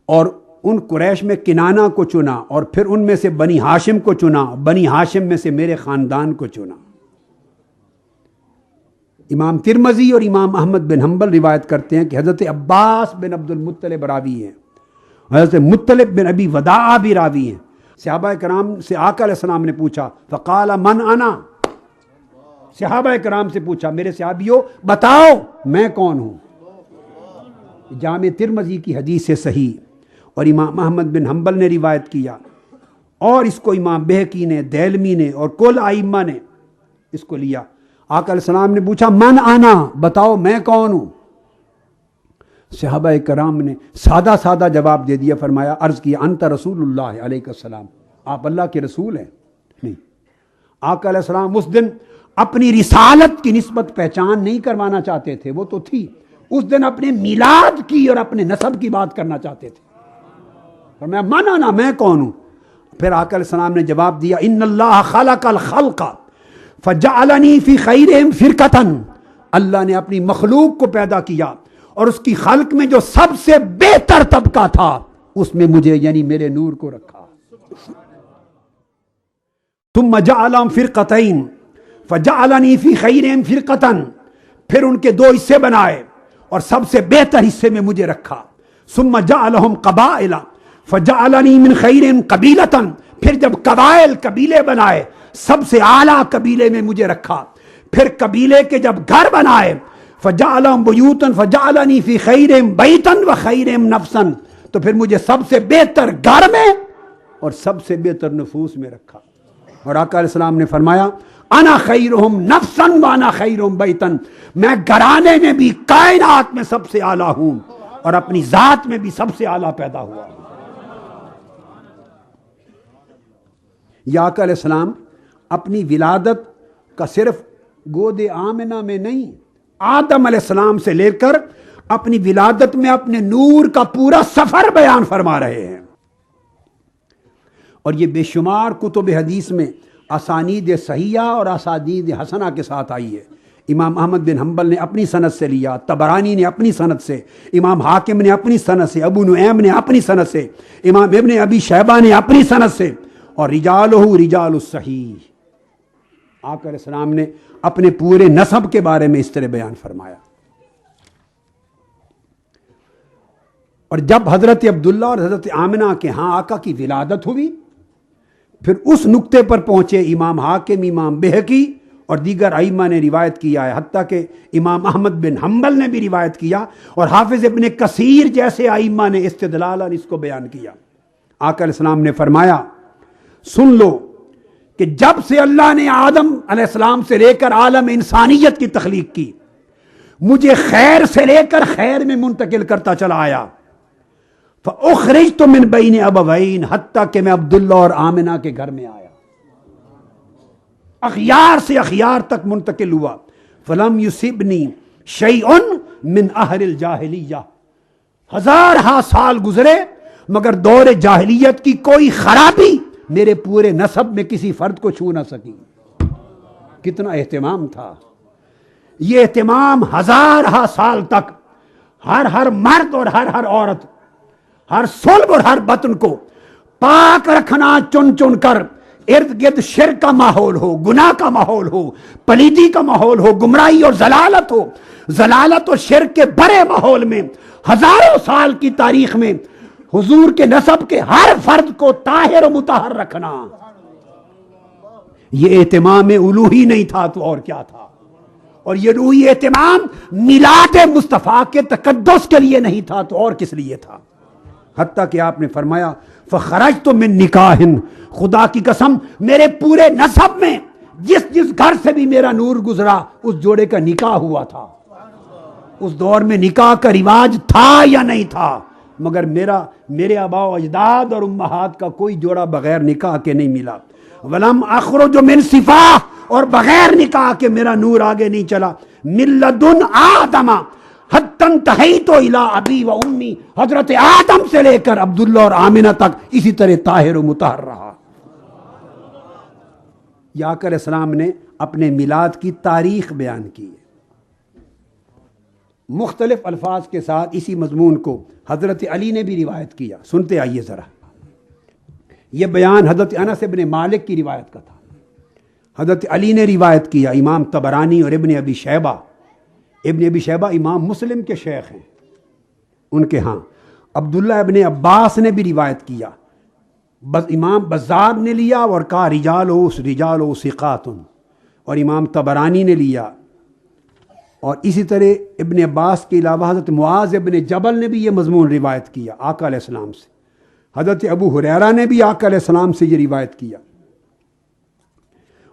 اور ان قریش میں کنانہ کو چنا، اور پھر ان میں سے بنی ہاشم کو چنا، بنی ہاشم میں سے میرے خاندان کو چنا۔ امام ترمذی اور امام احمد بن حنبل روایت کرتے ہیں کہ حضرت عباس بن عبد المطلب راوی ہیں، حضرت مطلب بن ابی وداع بھی راوی ہیں۔ صحابہ کرام سے آقا علیہ السلام نے پوچھا فقال من انا، صحابہ کرام سے پوچھا میرے صحابیوں بتاؤ میں کون ہوں۔ جامع ترمذی کی حدیث سے صحیح، اور امام احمد بن حنبل نے روایت کیا، اور اس کو امام بہقی نے، دیلمی نے اور کل ائمہ نے اس کو لیا۔ آقا علیہ السلام نے پوچھا من انا، بتاؤ میں کون ہوں۔ صحابہ کرام نے سادہ سادہ جواب دے دیا، فرمایا عرض کیا انت رسول اللہ علیہ السلام، آپ اللہ کے رسول ہیں۔ نہیں، آقا علیہ السلام اس دن اپنی رسالت کی نسبت پہچان نہیں کروانا چاہتے تھے، وہ تو تھی، اس دن اپنے میلاد کی اور اپنے نسب کی بات کرنا چاہتے تھے۔ فرمایا من انا، میں کون ہوں۔ پھر آقا علیہ السلام نے جواب دیا ان اللہ خلق الخلق فجعلنی فی خیرہم فرقۃ، اللہ نے اپنی مخلوق کو پیدا کیا اور اس کی خلق میں جو سب سے بہتر طبقہ تھا اس میں مجھے یعنی میرے نور کو رکھا۔ ثم جعلہم فرقتین فجعلنی فی خیرہم فرقۃ، پھر ان کے دو حصے بنائے اور سب سے بہتر حصے میں مجھے رکھا۔ ثم جعلہم قبائل فجعلنی من خیرہم قبیلۃ، پھر جب قبائل قبیلے بنائے سب سے اعلیٰ قبیلے میں مجھے رکھا۔ پھر قبیلے کے جب گھر بنائے فجعلہم بیوتا فجعلنی فی خیرہم بیتا وخیرہم نفسا، تو پھر مجھے سب سے بہتر گھر میں اور سب سے بہتر نفوس میں رکھا۔ اور آقا علیہ السلام نے فرمایا انا خیرہم نفسا وانا خیرہم بیتا، میں گھرانے میں بھی کائنات میں سب سے اعلیٰ ہوں اور اپنی ذات میں بھی سب سے اعلیٰ پیدا ہوا ہوں۔ یا آقا علیہ السلام اپنی ولادت کا صرف گود آمنہ میں نہیں، آدم علیہ السلام سے لے کر اپنی ولادت میں اپنے نور کا پورا سفر بیان فرما رہے ہیں۔ اور یہ بے شمار کتب حدیث میں اسانید صحیحہ اور اسانید حسنہ کے ساتھ آئی ہے۔ امام احمد بن حنبل نے اپنی سند سے لیا، طبرانی نے اپنی سند سے، امام حاکم نے اپنی سند سے، ابو نعیم نے اپنی سند سے، امام ابن ابی شیبہ نے اپنی سند سے، اور رجالہ رجال الصحیح۔ آقا علیہ السلام نے اپنے پورے نسب کے بارے میں اس طرح بیان فرمایا۔ اور جب حضرت عبداللہ اور حضرت آمنہ کے ہاں آقا کی ولادت ہوئی، پھر اس نقطے پر پہنچے امام حاکم، امام بہقی اور دیگر ائمہ نے روایت کیا ہے، حتیٰ کہ امام احمد بن حنبل نے بھی روایت کیا، اور حافظ ابن کثیر جیسے ائمہ نے استدلالا اس کو بیان کیا۔ آقا علیہ السلام نے فرمایا سن لو کہ جب سے اللہ نے آدم علیہ السلام سے لے کر عالم انسانیت کی تخلیق کی، مجھے خیر سے لے کر خیر میں منتقل کرتا چلا آیا۔ فَأُخْرِجْتُ مِن بَيْنِ أَبَوَيْنِ، حتیٰ کہ میں عبداللہ اور آمنہ کے گھر میں آیا، اخیار سے اخیار تک منتقل ہوا۔ فَلَمْ يُصِبْنِي شَيْءٌ مِّنْ أَهْلِ الْجَاهِلِيَّةِ، ہزارہا سال گزرے مگر دور جاہلیت کی کوئی خرابی میرے پورے نسب میں کسی فرد کو چھو نہ سکی۔ کتنا اہتمام تھا یہ اہتمام، ہزارہا سال تک ہر مرد اور ہر عورت، ہر صلب اور ہر بطن کو پاک رکھنا، چن چن کر ارد گرد شرک کا ماحول ہو، گناہ کا ماحول ہو، پلیدی کا ماحول ہو، گمراہی اور ضلالت ہو، ضلالت اور شرک کے بڑے ماحول میں ہزاروں سال کی تاریخ میں حضور کے نسب کے ہر فرد کو طاہر و مطہر رکھنا، یہ اہتمام الوہی نہیں تھا تو اور کیا تھا؟ اور یہ روحی اہتمام میلاد مصطفیٰ کے تقدس کے لیے نہیں تھا تو اور کس لیے تھا؟ حتیٰ کہ آپ نے فرمایا فخرجت من نکاح، خدا کی قسم میرے پورے نسب میں جس گھر سے بھی میرا نور گزرا اس جوڑے کا نکاح ہوا تھا۔ اس دور میں نکاح کا رواج تھا یا نہیں تھا، مگر میرے آباء و اجداد اور امہات کا کوئی جوڑا بغیر نکاح کے نہیں ملا۔ ولم اخرج من صفاح، اور بغیر نکاح کے میرا نور آگے نہیں چلا۔ من لدن آدم حتی تنتہیت الی ابی و امی، حضرت آدم سے لے کر عبداللہ اور آمنہ تک اسی طرح طاہر و مطہر رہا۔ یا آقا علیہ السلام نے اپنے میلاد کی تاریخ بیان کی ہے مختلف الفاظ کے ساتھ۔ اسی مضمون کو حضرت علی نے بھی روایت کیا، سنتے آئیے ذرا۔ یہ بیان حضرت انس ابن مالک کی روایت کا تھا، حضرت علی نے روایت کیا۔ امام طبرانی اور ابن ابی شیبہ امام مسلم کے شیخ ہیں، ان کے ہاں عبداللہ ابن عباس نے بھی روایت کیا، بس امام بزار نے لیا اور کہا رجال ثقات، اور امام طبرانی نے لیا، اور اسی طرح ابن عباس کے علاوہ حضرت معاذ ابن جبل نے بھی یہ مضمون روایت کیا آقا علیہ السلام سے۔ حضرت ابو ہریرہ نے بھی آقا علیہ السلام سے یہ روایت کیا،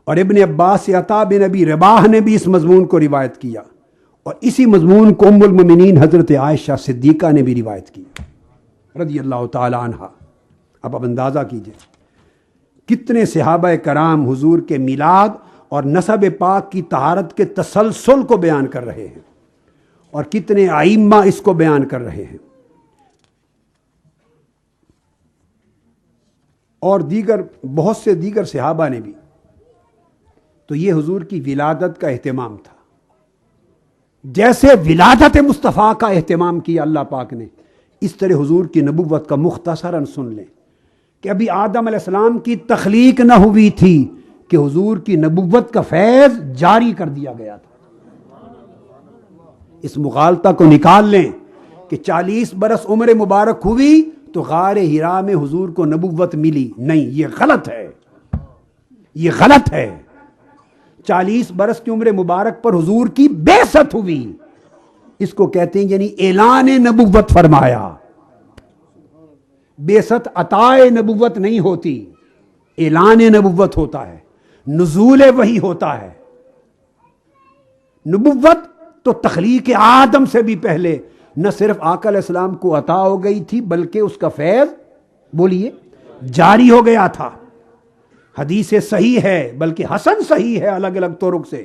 اور ابن عباس سے عطا بن ابی رباح نے بھی اس مضمون کو روایت کیا، اور اسی مضمون کو ام المؤمنین حضرت عائشہ صدیقہ نے بھی روایت کی رضی اللہ تعالی عنہا۔ اب اندازہ کیجئے کتنے صحابہ کرام حضور کے میلاد اور نسب پاک کی طہارت کے تسلسل کو بیان کر رہے ہیں، اور کتنے ائمہ اس کو بیان کر رہے ہیں، اور بہت سے دیگر صحابہ نے بھی۔ تو یہ حضور کی ولادت کا اہتمام تھا، جیسے ولادت مصطفیٰ کا اہتمام کیا اللہ پاک نے، اس طرح حضور کی نبوت کا مختصراً سن لیں کہ ابھی آدم علیہ السلام کی تخلیق نہ ہوئی تھی کہ حضور کی نبوت کا فیض جاری کر دیا گیا تھا۔ اس مغالطہ کو نکال لیں کہ 40 برس عمر مبارک ہوئی تو غار حرا میں حضور کو نبوت ملی، نہیں، یہ غلط ہے، یہ غلط ہے۔ 40 برس کی عمر مبارک پر حضور کی بعثت ہوئی، اس کو کہتے ہیں یعنی اعلان نبوت فرمایا۔ بعثت عطائے نبوت نہیں ہوتی، اعلان نبوت ہوتا ہے، نزول وحی ہوتا ہے۔ نبوت تو تخلیق آدم سے بھی پہلے نہ صرف آقا علیہ السلام کو عطا ہو گئی تھی بلکہ اس کا فیض بولیے جاری ہو گیا تھا۔ حدیث صحیح ہے بلکہ حسن صحیح ہے الگ الگ طرق سے۔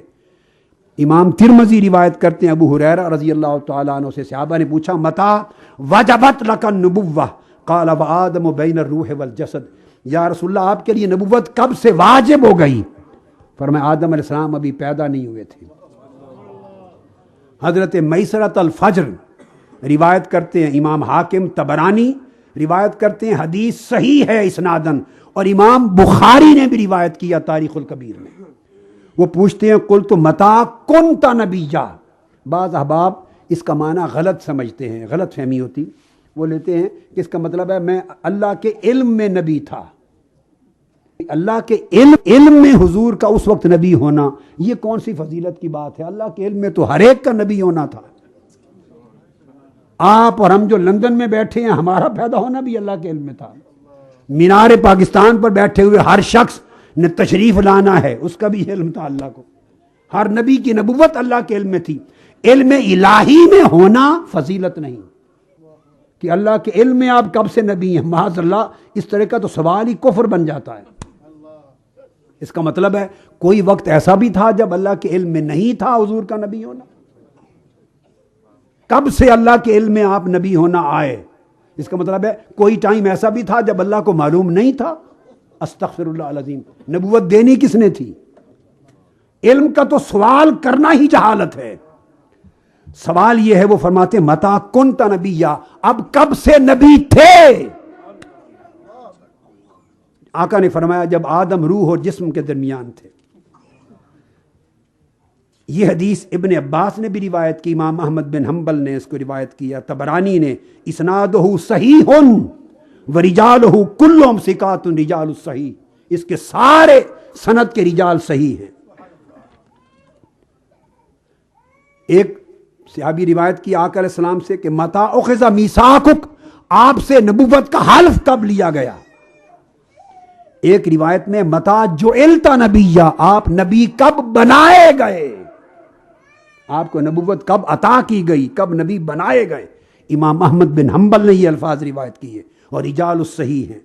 امام ترمذی روایت کرتے ہیں ابو ہریرہ رضی اللہ تعالیٰ عنہ سے، صحابہ نے پوچھا متا وجبت لک النبوہ قال وآدم بین الروح والجسد، یا رسول اللہ آپ کے لیے نبوت کب سے واجب ہو گئی؟ فرمایا آدم علیہ السلام ابھی پیدا نہیں ہوئے تھے۔ حضرت میسرۃ الفجر روایت کرتے ہیں، امام حاکم طبرانی روایت کرتے ہیں، حدیث صحیح ہے اسنادن، اور امام بخاری نے بھی روایت کیا تاریخ الکبیر میں۔ وہ پوچھتے ہیں قلت متا کنت نبیا، بعض احباب اس کا معنی غلط سمجھتے ہیں، غلط فہمی ہوتی، وہ لیتے ہیں کہ اس کا مطلب ہے میں اللہ کے علم میں نبی تھا۔ اللہ کے علم میں حضور کا اس وقت نبی ہونا یہ کون سی فضیلت کی بات ہے؟ اللہ کے علم میں تو ہر ایک کا نبی ہونا تھا۔ آپ اور ہم جو لندن میں بیٹھے ہیں ہمارا پیدا ہونا بھی اللہ کے علم میں تھا۔ مینار پاکستان پر بیٹھے ہوئے ہر شخص نے تشریف لانا ہے، اس کا بھی علم تھا اللہ کو۔ ہر نبی کی نبوت اللہ کے علم میں تھی۔ علم الہی میں ہونا فضیلت نہیں کہ اللہ کے علم میں آپ کب سے نبی ہیں، معاذ اللہ، اس طرح کا تو سوال ہی کفر بن جاتا ہے۔ اس کا مطلب ہے کوئی وقت ایسا بھی تھا جب اللہ کے علم میں نہیں تھا حضور کا نبی ہونا؟ کب سے اللہ کے علم میں آپ نبی ہونا آئے؟ اس کا مطلب ہے کوئی ٹائم ایسا بھی تھا جب اللہ کو معلوم نہیں تھا؟ استغفر اللہ العظیم، نبوت دینی کس نے تھی؟ علم کا تو سوال کرنا ہی جہالت ہے۔ سوال یہ ہے، وہ فرماتے متا کنت نبیا، اب کب سے نبی تھے؟ آقا نے فرمایا جب آدم روح اور جسم کے درمیان تھے۔ یہ حدیث ابن عباس نے بھی روایت کی، امام احمد بن حنبل نے اس کو روایت کیا، طبرانی نے، اسنادہ صحیح ورجالہ کلہم ثقات رجال الصحیح، اس کے سارے سند کے رجال صحیح ہیں۔ ایک صحابی روایت کی آقا علیہ السلام سے کہ متا اخذ میثاقک، آپ سے نبوت کا حلف کب لیا گیا؟ ایک روایت میں متا جعلت نبیا، آپ نبی کب بنائے گئے؟ آپ کو نبوت کب عطا کی گئی، کب نبی بنائے گئے؟ امام احمد بن حنبل نے یہ الفاظ روایت کیے اور رجال الصحیح ہیں۔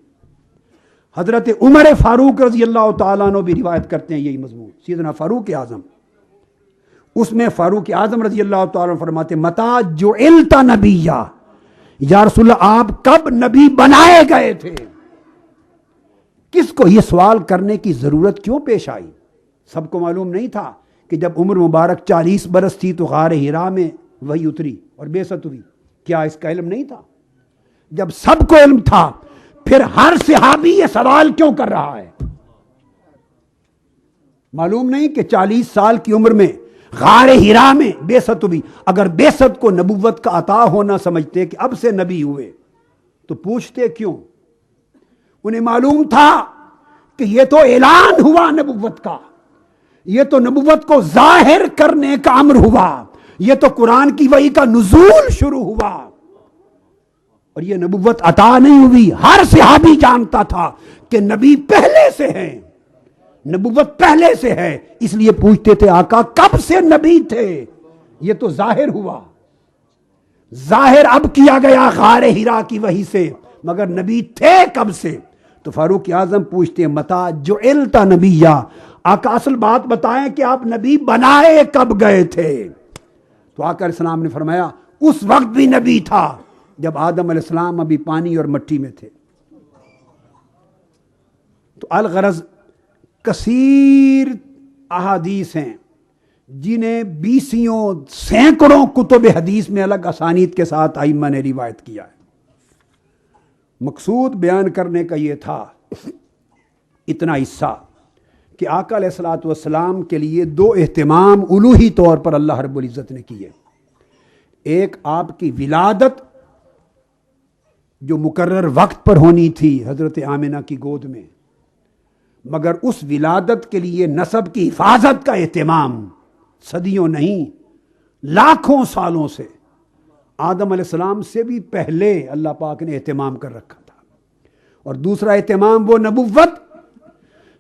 حضرت عمر فاروق رضی اللہ تعالیٰ عنہ بھی روایت کرتے ہیں یہی مضمون، سیدنا فاروق اعظم، اس میں فاروق اعظم رضی اللہ تعالیٰ عنہ فرماتے متا جعلت نبیّا، یا رسول اللہ آپ کب نبی بنائے گئے تھے؟ کس کو یہ سوال کرنے کی ضرورت کیوں پیش آئی؟ سب کو معلوم نہیں تھا کہ جب عمر مبارک 40 برس تھی تو غار حرا میں وحی اتری اور بعثت ہوئی؟ کیا اس کا علم نہیں تھا؟ جب سب کو علم تھا پھر ہر صحابی یہ سوال کیوں کر رہا ہے؟ معلوم نہیں کہ 40 سال کی عمر میں غار حرا میں بعثت ہوئی؟ اگر بعثت کو نبوت کا عطا ہونا سمجھتے کہ اب سے نبی ہوئے تو پوچھتے کیوں؟ انہیں معلوم تھا کہ یہ تو اعلان ہوا نبوت کا، یہ تو نبوت کو ظاہر کرنے کا امر ہوا، یہ تو قرآن کی وحی کا نزول شروع ہوا، اور یہ نبوت عطا نہیں ہوئی۔ ہر صحابی جانتا تھا کہ نبی پہلے سے ہے، نبوت پہلے سے ہے، اس لیے پوچھتے تھے آقا کب سے نبی تھے؟ یہ تو ظاہر ہوا، ظاہر اب کیا گیا غار حرا کی وحی سے، مگر نبی تھے کب سے؟ تو فاروق اعظم پوچھتے ہیں متا جعلت نبیّا، آقا اصل بات بتائیں کہ آپ نبی بنائے کب گئے تھے؟ تو آقا علیہ السلام نے فرمایا اس وقت بھی نبی تھا جب آدم علیہ السلام ابھی پانی اور مٹی میں تھے۔ تو الغرض کثیر احادیث ہیں جنہیں بیسیوں سینکڑوں کتب حدیث میں الگ اسانید کے ساتھ ائمہ نے روایت کیا ہے۔ مقصود بیان کرنے کا یہ تھا اتنا حصہ کہ آقا علیہ الصلوۃ والسلام کے لیے دو اہتمام الوہی طور پر اللہ رب العزت نے کیے۔ ایک آپ کی ولادت جو مقرر وقت پر ہونی تھی حضرت آمنہ کی گود میں، مگر اس ولادت کے لیے نسب کی حفاظت کا اہتمام صدیوں نہیں لاکھوں سالوں سے، آدم علیہ السلام سے بھی پہلے اللہ پاک نے اہتمام کر رکھا تھا۔ اور دوسرا اہتمام وہ نبوت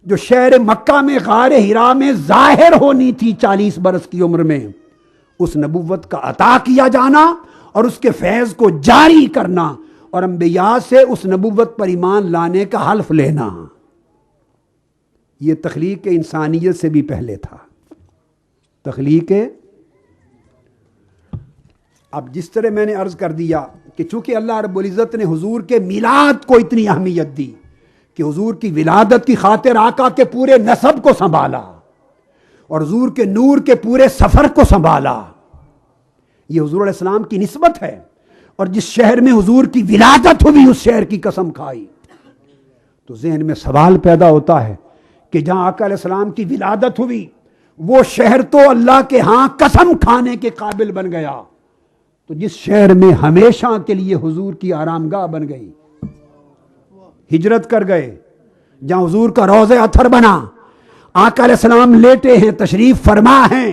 جو شہر مکہ میں غار حرا میں ظاہر ہونی تھی 40 برس کی عمر میں، اس نبوت کا عطا کیا جانا اور اس کے فیض کو جاری کرنا اور انبیاء سے اس نبوت پر ایمان لانے کا حلف لینا، یہ تخلیق انسانیت سے بھی پہلے تھا۔ تخلیق اب جس طرح میں نے عرض کر دیا کہ چونکہ اللہ رب العزت نے حضور کے میلاد کو اتنی اہمیت دی کہ حضور کی ولادت کی خاطر آقا کے پورے نسب کو سنبھالا اور حضور کے نور کے پورے سفر کو سنبھالا، یہ حضور علیہ السلام کی نسبت ہے۔ اور جس شہر میں حضور کی ولادت ہوئی اس شہر کی قسم کھائی، تو ذہن میں سوال پیدا ہوتا ہے کہ جہاں آقا علیہ السلام کی ولادت ہوئی وہ شہر تو اللہ کے ہاں قسم کھانے کے قابل بن گیا، تو جس شہر میں ہمیشہ کے لیے حضور کی آرامگاہ بن گئی، ہجرت کر گئے، جہاں حضور کا روضہ اطہر بنا، آقا علیہ السلام لیٹے ہیں، تشریف فرما ہیں،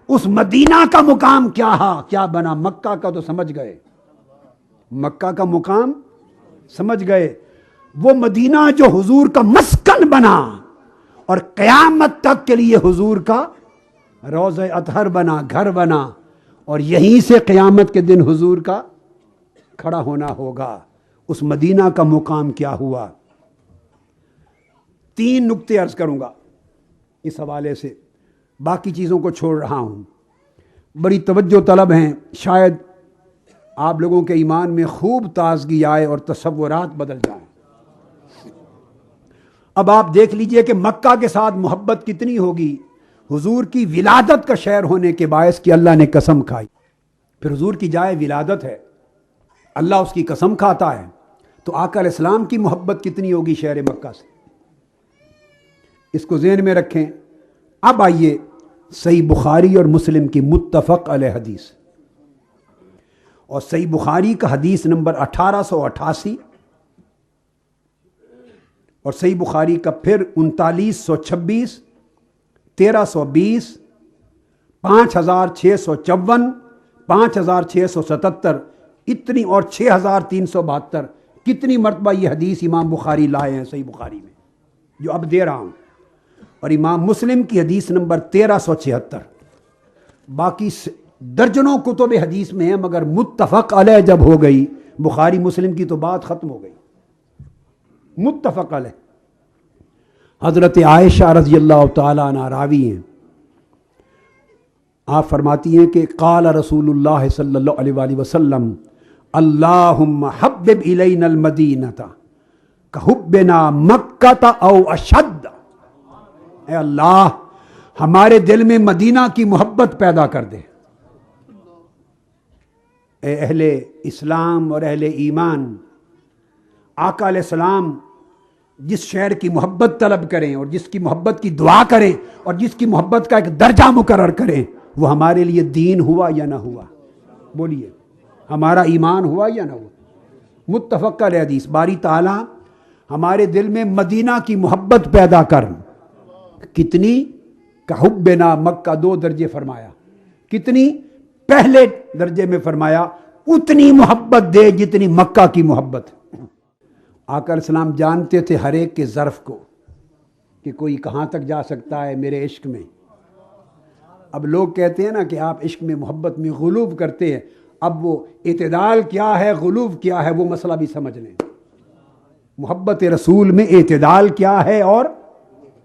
اس مدینہ کا مقام کیا بنا؟ مکہ کا تو سمجھ گئے، مکہ کا مقام سمجھ گئے، وہ مدینہ جو حضور کا مسکن بنا اور قیامت تک کے لیے حضور کا روضہ اطہر بنا، گھر بنا، اور یہیں سے قیامت کے دن حضور کا کھڑا ہونا ہوگا، اس مدینہ کا مقام کیا ہوا؟ 3 نکتے عرض کروں گا اس حوالے سے، باقی چیزوں کو چھوڑ رہا ہوں، بڑی توجہ طلب ہیں، شاید آپ لوگوں کے ایمان میں خوب تازگی آئے اور تصورات بدل جائیں۔ اب آپ دیکھ لیجئے کہ مکہ کے ساتھ محبت کتنی ہوگی حضور کی ولادت کا شہر ہونے کے باعث کہ اللہ نے قسم کھائی۔ پھر حضور کی جائے ولادت ہے، اللہ اس کی قسم کھاتا ہے، تو آقا علیہ السلام کی محبت کتنی ہوگی شہر مکہ سے، اس کو ذہن میں رکھیں۔ اب آئیے صحیح بخاری اور مسلم کی متفق علیہ حدیث، اور صحیح بخاری کا حدیث نمبر 1888 اور صحیح بخاری کا پھر 3926، 1320، 5654، 5677، اتنی اور 6372، کتنی مرتبہ یہ حدیث امام بخاری لائے ہیں صحیح بخاری میں جو اب دے رہا ہوں، اور امام مسلم کی حدیث نمبر 1376۔ باقی درجنوں کتب حدیث میں ہیں، مگر متفق علیہ جب ہو گئی بخاری مسلم کی تو بات ختم ہو گئی، متفق علیہ۔ حضرت عائشہ رضی اللہ تعالیٰ عنہ راوی ہیں، آپ فرماتی ہیں کہ قال رسول اللہ صلی اللہ علیہ وآلہ وسلم اللہم حبب الینا المدینۃ کحبنا مکہ او اشد، اے اللہ ہمارے دل میں مدینہ کی محبت پیدا کر دے۔ اے اہل اسلام اور اہل ایمان، آقا علیہ السلام جس شہر کی محبت طلب کریں اور جس کی محبت کی دعا کریں اور جس کی محبت کا ایک درجہ مقرر کریں، وہ ہمارے لیے دین ہوا یا نہ ہوا؟ بولیے، ہمارا ایمان ہوا یا نہ ہوا؟ متفق علیہ حدیث، باری تعالیٰ ہمارے دل میں مدینہ کی محبت پیدا کر۔ کتنی؟ کحبنا مکہ، 2 درجے فرمایا۔ کتنی؟ پہلے درجے میں فرمایا اتنی محبت دے جتنی مکہ کی محبت۔ آقا علیہ السلام جانتے تھے ہر ایک کے ظرف کو کہ کوئی کہاں تک جا سکتا ہے میرے عشق میں۔ اب لوگ کہتے ہیں نا کہ آپ عشق میں محبت میں غلوب کرتے ہیں، اب وہ اعتدال کیا ہے غلوب کیا ہے وہ مسئلہ بھی سمجھ لیں۔ محبت رسول میں اعتدال کیا ہے اور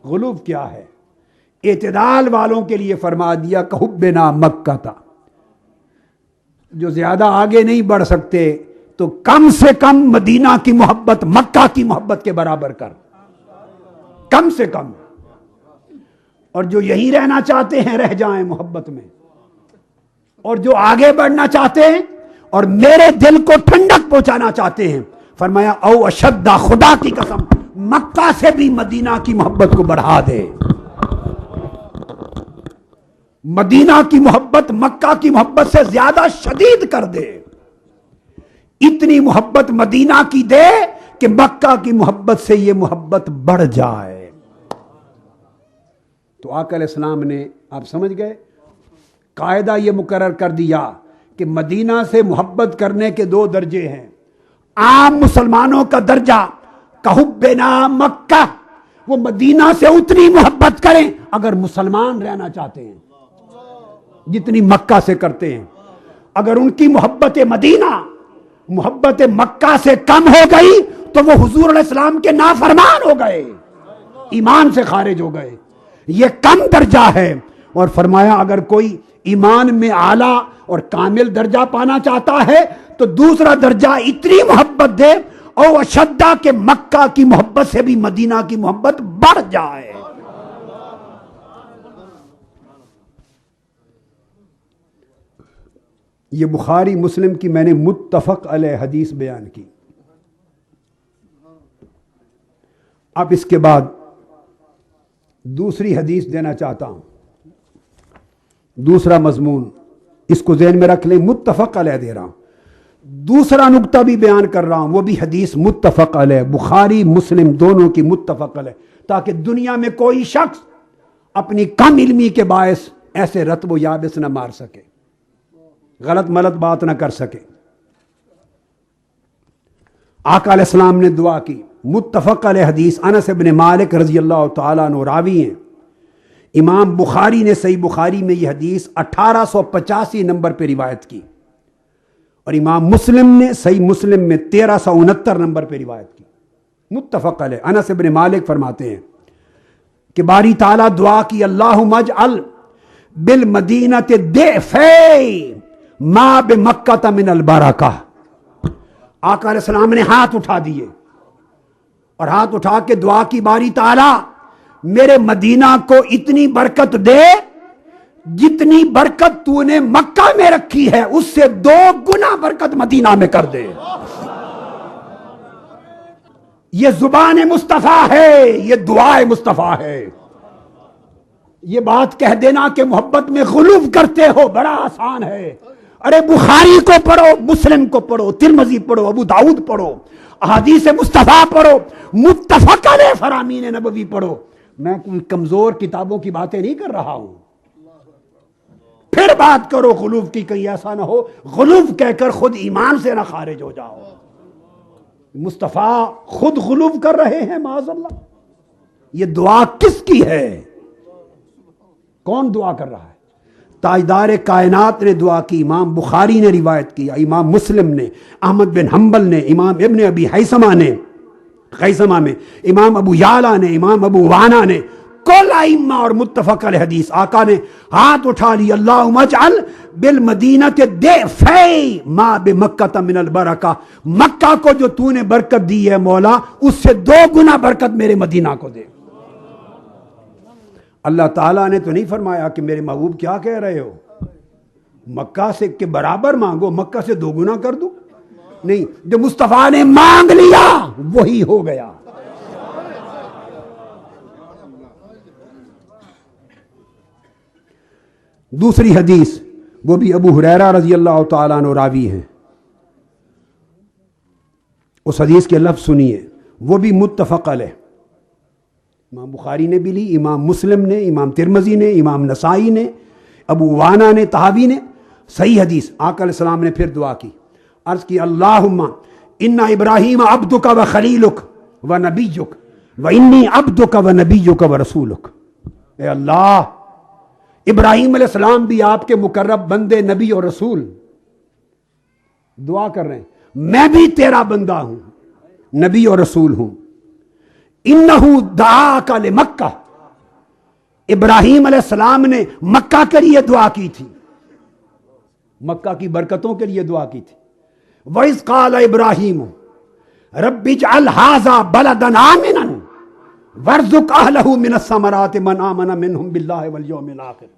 غلوب کیا ہے؟ اعتدال والوں کے لیے فرما دیا کحبنا مکہ تھا، جو زیادہ آگے نہیں بڑھ سکتے تو کم سے کم مدینہ کی محبت مکہ کی محبت کے برابر کر، کم سے کم۔ اور جو یہیں رہنا چاہتے ہیں رہ جائیں محبت میں، اور جو آگے بڑھنا چاہتے ہیں اور میرے دل کو ٹھنڈک پہنچانا چاہتے ہیں، فرمایا او اشد، خدا کی قسم مکہ سے بھی مدینہ کی محبت کو بڑھا دے۔ مدینہ کی محبت مکہ کی محبت سے زیادہ شدید کر دے، اتنی محبت مدینہ کی دے کہ مکہ کی محبت سے یہ محبت بڑھ جائے۔ تو آقا علیہ السلام نے، آپ سمجھ گئے، قاعدہ یہ مقرر کر دیا کہ مدینہ سے محبت کرنے کے 2 درجے ہیں۔ عام مسلمانوں کا درجہ کحبنا مکہ، وہ مدینہ سے اتنی محبت کریں اگر مسلمان رہنا چاہتے ہیں جتنی مکہ سے کرتے ہیں۔ اگر ان کی محبت مدینہ محبت مکہ سے کم ہو گئی تو وہ حضور علیہ السلام کے نافرمان ہو گئے، ایمان سے خارج ہو گئے۔ یہ کم درجہ ہے۔ اور فرمایا اگر کوئی ایمان میں اعلیٰ اور کامل درجہ پانا چاہتا ہے تو دوسرا درجہ اتنی محبت دے او اشدہ کہ مکہ کی محبت سے بھی مدینہ کی محبت بڑھ جائے۔ یہ بخاری مسلم کی میں نے متفق علیہ حدیث بیان کی۔ اب اس کے بعد دوسری حدیث دینا چاہتا ہوں، دوسرا مضمون، اس کو ذہن میں رکھ لیں، متفق علیہ دے رہا ہوں۔ دوسرا نقطہ بھی بیان کر رہا ہوں، وہ بھی حدیث متفق علیہ، بخاری مسلم دونوں کی متفق علیہ، تاکہ دنیا میں کوئی شخص اپنی کم علمی کے باعث ایسے رتب و یابس نہ مار سکے، غلط ملت بات نہ کر سکے۔ آقا علیہ السلام نے دعا کی، متفق علیہ حدیث، انس بن مالک رضی اللہ تعالیٰ عنہ راوی ہیں۔ امام بخاری نے صحیح بخاری میں یہ حدیث 1885 نمبر پہ روایت کی، اور امام مسلم نے صحیح مسلم میں 1369 نمبر پہ روایت کی، متفق علیہ۔ انس بن مالک فرماتے ہیں کہ باری تعالیٰ دعا کی، اللہم اجعل بالمدینۃ ضعفی ما بمکہ من البرکہ۔ آقا علیہ السلام نے ہاتھ اٹھا دیے اور ہاتھ اٹھا کے دعا کی، باری تعالیٰ میرے مدینہ کو اتنی برکت دے جتنی برکت تو نے مکہ میں رکھی ہے اس سے 2 گنا برکت مدینہ میں کر دے۔ یہ زبان مصطفیٰ ہے، یہ دعائے مصطفیٰ ہے۔ یہ بات کہہ دینا کہ محبت میں غلو کرتے ہو بڑا آسان ہے۔ ارے بخاری کو پڑھو، مسلم کو پڑھو، ترمذی پڑھو، ابو داؤد پڑھو، احادیث مصطفیٰ پڑھو، متفق علیہ فرامین نبوی پڑھو۔ میں کوئی کمزور کتابوں کی باتیں نہیں کر رہا ہوں۔ پھر بات کرو غلو کی، کہیں ایسا نہ ہو غلو کہہ کر خود ایمان سے نہ خارج ہو جاؤ۔ مصطفیٰ خود غلو کر رہے ہیں معاذ اللہ۔ یہ دعا کس کی ہے؟ کون دعا کر رہا ہے؟ تاجدار کائنات نے دعا کی، امام بخاری نے روایت کیا، امام مسلم نے، احمد بن حنبل نے، امام ابن ابی خیثمہ نے، خیثمہ میں امام ابو یعلا نے، امام ابو وانا نے، کل ائمہ اور متفق علیہ حدیث، آقا نے ہاتھ اٹھا لی، اللہم اجعل بالمدینۃ ضعفی ما بمکہ من البرکہ، مکہ کو جو تو نے برکت دی ہے مولا اس سے 2 گنا برکت میرے مدینہ کو دے۔ اللہ تعالیٰ نے تو نہیں فرمایا کہ میرے محبوب کیا کہہ رہے ہو، مکہ سے کے برابر مانگو، مکہ سے 2 گنا کر دوں، نہیں، جو مصطفیٰ نے مانگ لیا وہی ہو گیا۔ دوسری حدیث وہ بھی ابو ہریرہ رضی اللہ تعالیٰ عنہ راوی ہیں، اس حدیث کے لفظ سنیے، وہ بھی متفق علیہ، امام بخاری نے بھی لی، امام مسلم نے، امام ترمذی نے، امام نسائی نے، ابو وانا نے، طحاوی نے، صحیح حدیث۔ آقا علیہ السلام نے پھر دعا کی، عرض کی اللہم ان ابراہیم عبدک و خلیلک و نبیک و انی عبدک و نبیک و رسولک۔ اے اللہ، ابراہیم علیہ السلام بھی آپ کے مقرب بندے، نبی اور رسول، دعا کر رہے ہیں میں بھی تیرا بندہ ہوں، نبی اور رسول ہوں۔ انہو دعاک لمکہ، ابراہیم علیہ السلام نے مکہ کے لیے دعا کی تھی، مکہ کی برکتوں کے لیے دعا کی تھی۔ وَإِذْ قَالَ إِبْرَاهِيمُ رَبِّ اجْعَلْ هَٰذَا بَلَدًا آمِنًا وَارْزُقْ أَهْلَهُ مِنَ الثَّمَرَاتِ مَنْ آمَنَ مِنْهُمْ بِاللَّهِ وَالْيَوْمِ الْآخِرِ۔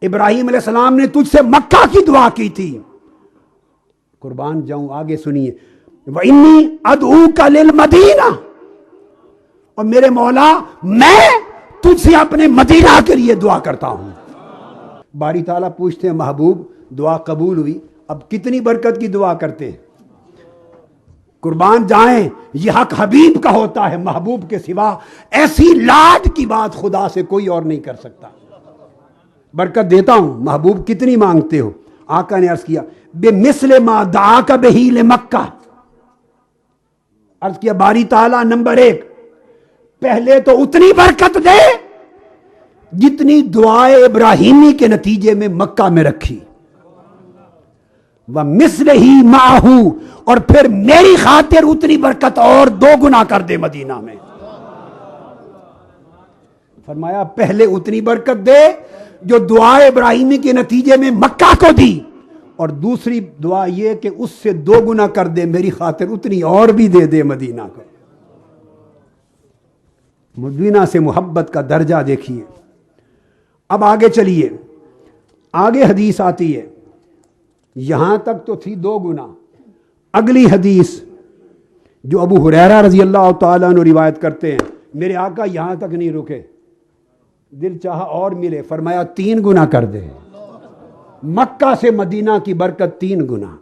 ابراہیم علیہ السلام نے تجھ سے مکہ کی دعا کی تھی، قربان جاؤں، آگے سنیے، وَإِنِّي أَدْعُوكَ لِلْمَدِينَةِ، اور میرے مولا میں تجھ سے اپنے مدینہ کے لیے دعا کرتا ہوں۔ باری تعالیٰ پوچھتے ہیں محبوب دعا قبول ہوئی، اب کتنی برکت کی دعا کرتے ہیں؟ قربان جائیں، یہ حق حبیب کا ہوتا ہے، محبوب کے سوا ایسی لاڈ کی بات خدا سے کوئی اور نہیں کر سکتا۔ برکت دیتا ہوں، محبوب کتنی مانگتے ہو؟ آقا نے عرض کیا بمثل ما دعاک بہی لمکہ، عرض کیا باری تعالیٰ نمبر 1 پہلے تو اتنی برکت دے جتنی دعائے ابراہیمی کے نتیجے میں مکہ میں رکھی، وَمِثْلِهِ مَعَهُ، اور پھر میری خاطر اتنی برکت اور 2 گنا کر دے مدینہ میں۔ فرمایا پہلے اتنی برکت دے جو دعائے ابراہیمی کے نتیجے میں مکہ کو دی، اور دوسری دعا یہ کہ اس سے 2 گنا کر دے، میری خاطر اتنی اور بھی دے دے مدینہ کو۔ مدینہ سے محبت کا درجہ دیکھیے۔ اب آگے چلیے، آگے حدیث آتی ہے، یہاں تک تو تھی 2 گنا، اگلی حدیث جو ابو ہریرہ رضی اللہ تعالیٰ عنہ روایت کرتے ہیں، میرے آقا یہاں تک نہیں رکے، دل چاہا اور ملے، فرمایا 3 گنا کر دے، مکہ سے مدینہ کی برکت 3 گنا۔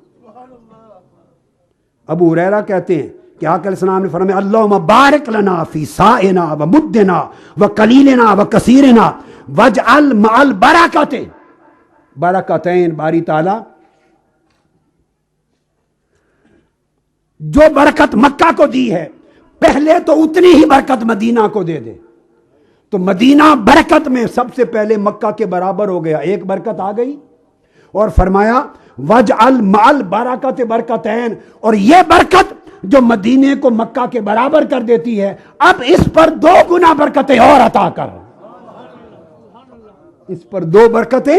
ابو ہریرہ کہتے ہیں کہ آقا علیہ السلام نے فرمایا اللہم بارک لنا فی سائنا و مدنا و قلیلنا و کثیرنا واجعل مع البرکات برکتین، باری تعالیٰ جو برکت مکہ کو دی ہے پہلے تو اتنی ہی برکت مدینہ کو دے دے۔ تو مدینہ برکت میں سب سے پہلے مکہ کے برابر ہو گیا، 1 برکت آ گئی، اور فرمایا وَاجْعَلْ مَعَ الْبَرَكَةِ بَرْكَتَيْن، اور یہ برکت جو مدینے کو مکہ کے برابر کر دیتی ہے اب اس پر 2 گنا برکتیں اور عطا کر، اس پر 2 برکتیں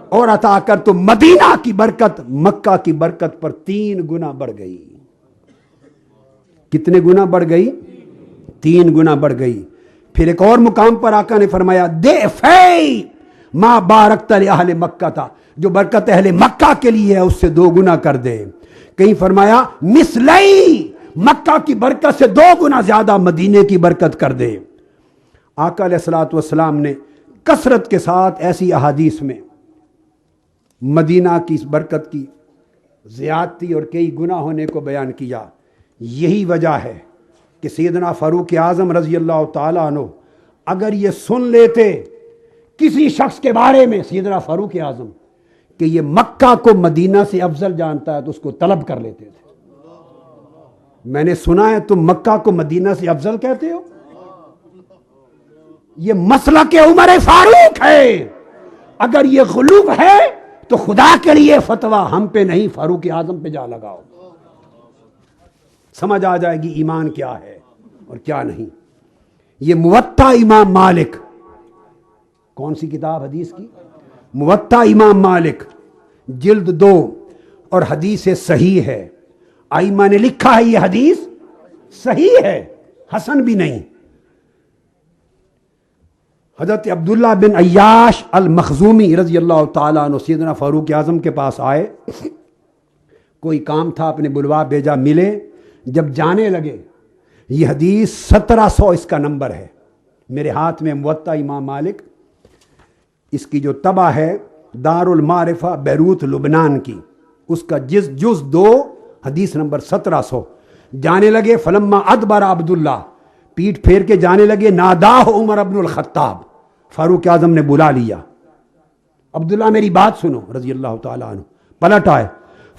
اور عطا کر، تو مدینہ کی برکت مکہ کی برکت پر 3 گنا بڑھ گئی۔ کتنے گنا بڑھ گئی؟ 3 گنا بڑھ گئی۔ پھر ایک اور مقام پر آقا نے فرمایا ضعفی ما بارکت لأہل مکہ تھا، جو برکت اہل مکہ کے لیے ہے اس سے 2 گنا کر دے۔ کہیں فرمایا مثلی، مکہ کی برکت سے 2 گنا زیادہ مدینے کی برکت کر دے۔ آقا علیہ الصلوۃ والسلام نے کثرت کے ساتھ ایسی احادیث میں مدینہ کی برکت کی زیادتی اور کئی گنا ہونے کو بیان کیا۔ یہی وجہ ہے کہ سیدنا فاروق اعظم رضی اللہ تعالیٰ عنہ اگر یہ سن لیتے کسی شخص کے بارے میں، سیدنا فاروق اعظم، کہ یہ مکہ کو مدینہ سے افضل جانتا ہے تو اس کو طلب کر لیتے تھے۔ میں نے سنا ہے تم مکہ کو مدینہ سے افضل کہتے ہو، یہ مسلک عمر فاروق ہے، اگر یہ غلو ہے تو خدا کے لیے فتویٰ ہم پہ نہیں، فاروق اعظم پہ جا لگاؤ، سمجھ آ جائے گی ایمان کیا ہے اور کیا نہیں۔ یہ موطا امام مالک، کون سی کتاب حدیث کی؟ موطا امام مالک، جلد 2، اور حدیث صحیح ہے۔ ائمہ نے لکھا ہے یہ حدیث صحیح ہے، حسن بھی نہیں۔ حضرت عبداللہ بن عیاش المخزومی رضی اللہ تعالیٰ عنہ سیدنا فاروق اعظم کے پاس آئے، کوئی کام تھا، اپنے بلوا بھیجا، ملے، جب جانے لگے، یہ حدیث 1700 اس کا نمبر ہے، میرے ہاتھ میں موطا امام مالک، اس کی جو طبع ہے دار المعرفہ بیروت لبنان کی، اس کا جز 2 حدیث نمبر 1700۔ جانے لگے، فلما ادبر عبداللہ، پیٹ پھیر کے جانے لگے، ناداہ عمر ابن الخطاب، فاروق اعظم نے بلا لیا، عبداللہ میری بات سنو رضی اللہ تعالیٰ عنہ۔ پلٹ آئے،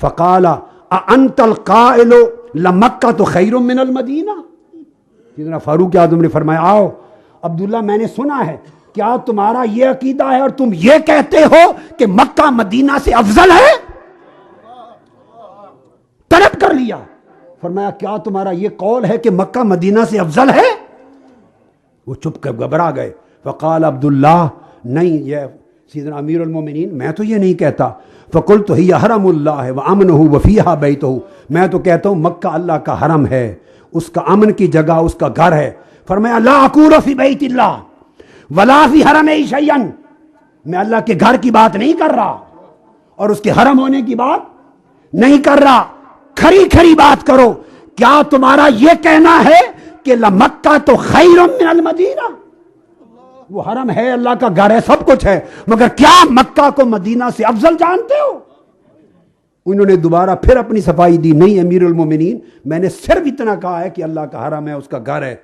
فقال انت القائل لمکہ خیر من المدینہ، سیدنا فاروق اعظم نے فرمایا، آؤ عبداللہ میں نے سنا ہے، کیا تمہارا یہ عقیدہ ہے اور تم یہ کہتے ہو کہ مکہ مدینہ سے افضل ہے؟ طلب کر لیا، فرمایا کیا تمہارا یہ قول ہے کہ مکہ مدینہ سے افضل ہے؟ وہ چپ کر گھبرا گئے۔ فقال عبداللہ، نہیں یہ سیدنا امیر المومنین میں تو یہ نہیں کہتا، فقلت ہی حرم اللہ وامنہ وفیہا بیتہ، میں تو کہتا ہوں مکہ اللہ کا حرم ہے، اس کا امن کی جگہ، اس کا گھر ہے۔ فرمایا لا اقول فی بیت اللہ ولا فی حرم شیئا، میں اللہ کے گھر کی بات نہیں کر رہا اور اس کے حرم ہونے کی بات نہیں کر رہا، کھری کھری بات کرو، کیا تمہارا یہ کہنا ہے کہ لمکہ تو خیر من المدینہ؟ وہ حرم ہے، اللہ کا گھر ہے، سب کچھ ہے، مگر کیا مکہ کو مدینہ سے افضل جانتے ہو؟ انہوں نے دوبارہ پھر اپنی صفائی دی، نہیں امیر المومنین، میں نے صرف اتنا کہا ہے کہ اللہ کا حرم ہے، اس کا گھر ہے،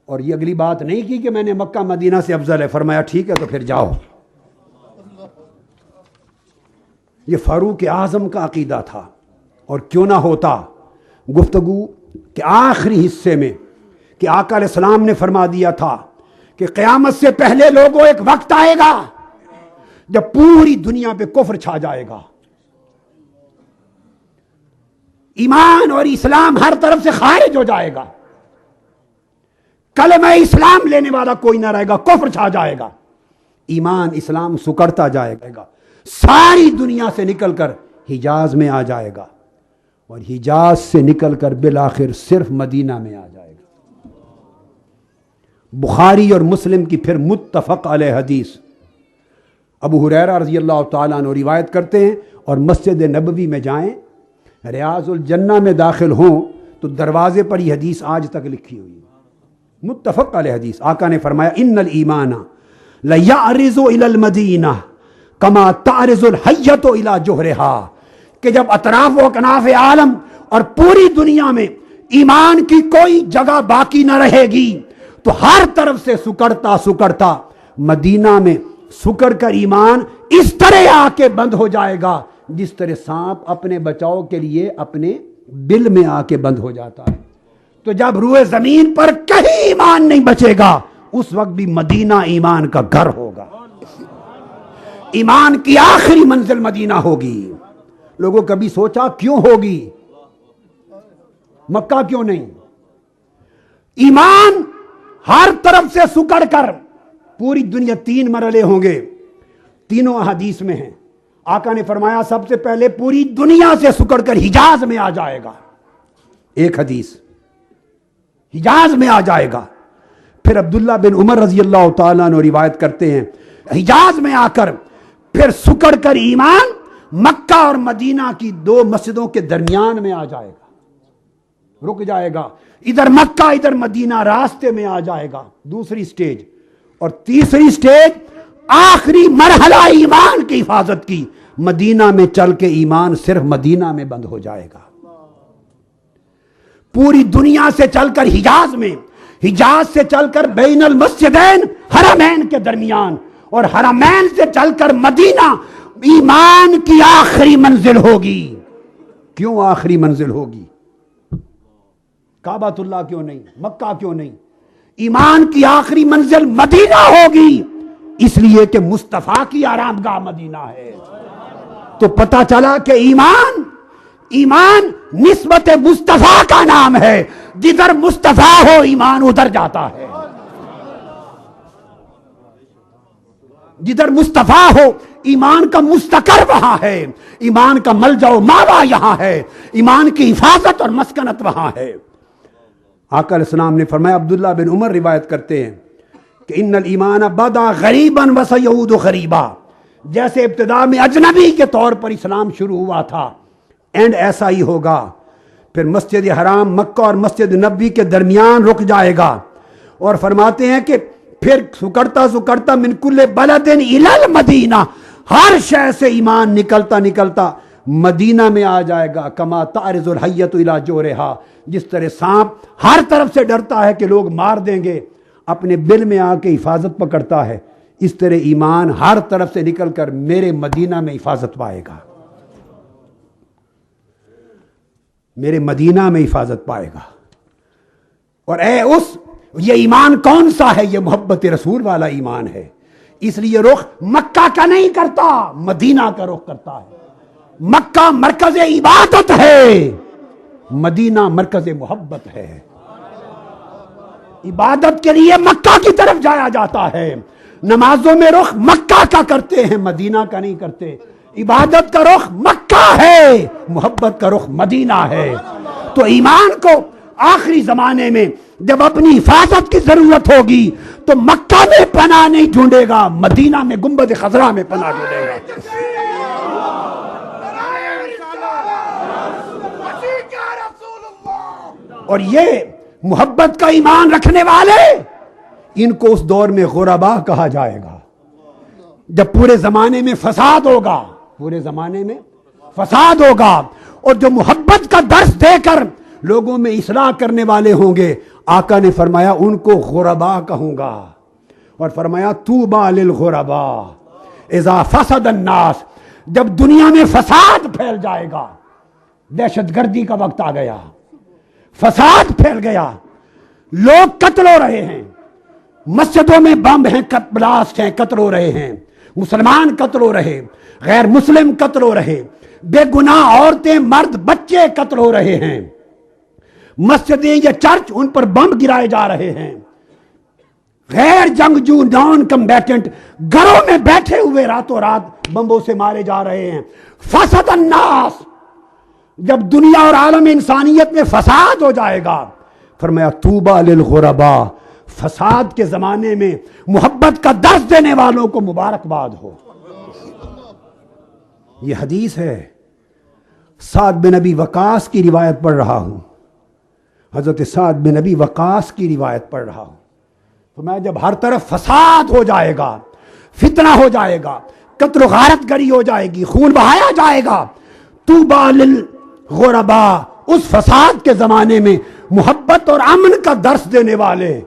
اور یہ اگلی بات نہیں کی کہ میں نے مکہ مدینہ سے افضل ہے۔ فرمایا ٹھیک ہے تو پھر جاؤ۔ یہ فاروق اعظم کا عقیدہ تھا، اور کیوں نہ ہوتا گفتگو کے آخری حصے میں کہ آقا علیہ السلام نے فرما دیا تھا کہ قیامت سے پہلے لوگوں ایک وقت آئے گا جب پوری دنیا پہ کفر چھا جائے گا، ایمان اور اسلام ہر طرف سے خارج ہو جائے گا، کلمہ اسلام لینے والا کوئی نہ رہے گا، کفر چھا جائے گا، ایمان اسلام سکڑتا جائے گا، ساری دنیا سے نکل کر حجاز میں آ جائے گا، اور حجاز سے نکل کر بالآخر صرف مدینہ میں آ جائے گا۔ بخاری اور مسلم کی پھر متفق علیہ حدیث، ابو ہریرہ رضی اللہ تعالیٰ عنہ روایت کرتے ہیں، اور مسجد نبوی میں جائیں، ریاض الجنہ میں داخل ہوں تو دروازے پر یہ حدیث آج تک لکھی ہوئی ہے، متفق علیہ حدیث۔ آقا نے فرمایا ان الایمان لیعرض الی المدینہ کما تعرض الحیۃ الی جوہرہا، کہ جب اطراف و اکناف عالم اور پوری دنیا میں ایمان کی کوئی جگہ باقی نہ رہے گی تو ہر طرف سے سکڑتا سکڑتا مدینہ میں سکڑ کر ایمان اس طرح آ کے بند ہو جائے گا جس طرح سانپ اپنے بچاؤ کے لیے اپنے بل میں آ کے بند ہو جاتا ہے۔ تو جب روئے زمین پر کہیں ایمان نہیں بچے گا، اس وقت بھی مدینہ ایمان کا گھر ہوگا، ایمان کی آخری منزل مدینہ ہوگی۔ لوگوں کبھی سوچا کیوں ہوگی، مکہ کیوں نہیں؟ ایمان ہر طرف سے سکڑ کر پوری دنیا 3 مرحلے ہوں گے، تینوں احادیث میں ہیں۔ آقا نے فرمایا سب سے پہلے پوری دنیا سے سکڑ کر حجاز میں آ جائے گا، ایک حدیث حجاز میں آ جائے گا۔ پھر عبداللہ بن عمر رضی اللہ تعالیٰ عنہ روایت کرتے ہیں، حجاز میں آ کر پھر سکڑ کر ایمان مکہ اور مدینہ کی 2 مسجدوں کے درمیان میں آ جائے گا، رک جائے گا، ادھر مکہ ادھر مدینہ راستے میں آ جائے گا، دوسری سٹیج۔ اور تیسری سٹیج آخری مرحلہ ایمان کی حفاظت کی، مدینہ میں چل کے ایمان صرف مدینہ میں بند ہو جائے گا، پوری دنیا سے چل کر حجاز میں، حجاز سے چل کر بین المسجدین حرمین کے درمیان، اور حرمین سے چل کر مدینہ ایمان کی آخری منزل ہوگی۔ کیوں آخری منزل ہوگی؟ کعبۃ اللہ کیوں نہیں، مکہ کیوں نہیں؟ ایمان کی آخری منزل مدینہ ہوگی، اس لیے کہ مصطفیٰ کی آرامگاہ مدینہ ہے۔ تو پتہ چلا کہ ایمان نسبت مصطفیٰ کا نام ہے، جدھر مصطفیٰ ہو ایمان ادھر جاتا ہے۔ جدھر مصطفیٰ ہو ایمان کا مستقر وہاں ہے، ایمان کا ملجا و ماوا یہاں ہے، ایمان کی حفاظت اور مسکنت وہاں ہے۔ آقا علیہ السلام نے فرمایا، عبداللہ بن عمر روایت کرتے ہیں کہ ان الایمان بدا غریبا وسیعود غریبا، جیسے ابتدا میں اجنبی کے طور پر اسلام شروع ہوا تھا، اینڈ ایسا ہی ہوگا، پھر مسجد حرام مکہ اور مسجد نبوی کے درمیان رک جائے گا۔ اور فرماتے ہیں کہ پھر سکڑتا من کل بلد الی المدینہ، ہر شہر سے ایمان نکلتا مدینہ میں آ جائے گا، کما تعرض الحیۃ الی جورہا، جس طرح سانپ ہر طرف سے ڈرتا ہے کہ لوگ مار دیں گے، اپنے بل میں آ کے حفاظت پکڑتا ہے، اس طرح ایمان ہر طرف سے نکل کر میرے مدینہ میں حفاظت پائے گا، میرے مدینہ میں حفاظت پائے گا۔ اور یہ ایمان کون سا ہے؟ یہ محبت رسول والا ایمان ہے، اس لیے رخ مکہ کا نہیں کرتا، مدینہ کا رخ کرتا ہے۔ مکہ مرکز عبادت ہے، مدینہ مرکز محبت ہے۔ عبادت کے لیے مکہ کی طرف جایا جاتا ہے، نمازوں میں رخ مکہ کا کرتے ہیں، مدینہ کا نہیں کرتے۔ عبادت کا رخ مکہ ہے، محبت کا رخ مدینہ ہے۔ تو ایمان کو آخری زمانے میں جب اپنی حفاظت کی ضرورت ہوگی تو مکہ میں پناہ نہیں ڈھونڈے گا، مدینہ میں گنبد خضرا میں پناہ ڈھونڈے گا۔ اور یہ محبت کا ایمان رکھنے والے، ان کو اس دور میں غربا کہا جائے گا، جب پورے زمانے میں فساد ہوگا، پورے زمانے میں فساد ہوگا، اور جو محبت کا درس دے کر لوگوں میں اصلاح کرنے والے ہوں گے، آقا نے فرمایا ان کو غربا کہوں گا۔ اور فرمایا طوبی للغربا اذا فسد الناس، جب دنیا میں فساد پھیل جائے گا، دہشت گردی کا وقت آ گیا، فساد پھیل گیا، لوگ قتل ہو رہے ہیں، مسجدوں میں بم ہیں، بلاسٹ ہیں، قتل ہو رہے ہیں، مسلمان قتل ہو رہے، غیر مسلم قتل ہو رہے، بے گناہ عورتیں مرد بچے قتل ہو رہے ہیں، مسجدیں یا چرچ ان پر بم گرائے جا رہے ہیں، غیر جنگجو نان کمبیٹنٹ گھروں میں بیٹھے ہوئے راتوں رات بمبوں سے مارے جا رہے ہیں۔ فسد الناس، جب دنیا اور عالم انسانیت میں فساد ہو جائے گا، فرمایا طوبی للغربا، فساد کے زمانے میں محبت کا درس دینے والوں کو مبارکباد ہو۔ یہ حدیث ہے، سعد بن ابی وقاص کی روایت پڑھ رہا ہوں، حضرت سعد بن ابی وقاص کی روایت پڑھ رہا ہوں۔ تو میں جب ہر طرف فساد ہو جائے گا، فتنہ ہو جائے گا، قتل و غارت گری ہو جائے گی، خون بہایا جائے گا، طوبی للغربا، اس فساد کے زمانے میں محبت اور امن کا درس دینے والے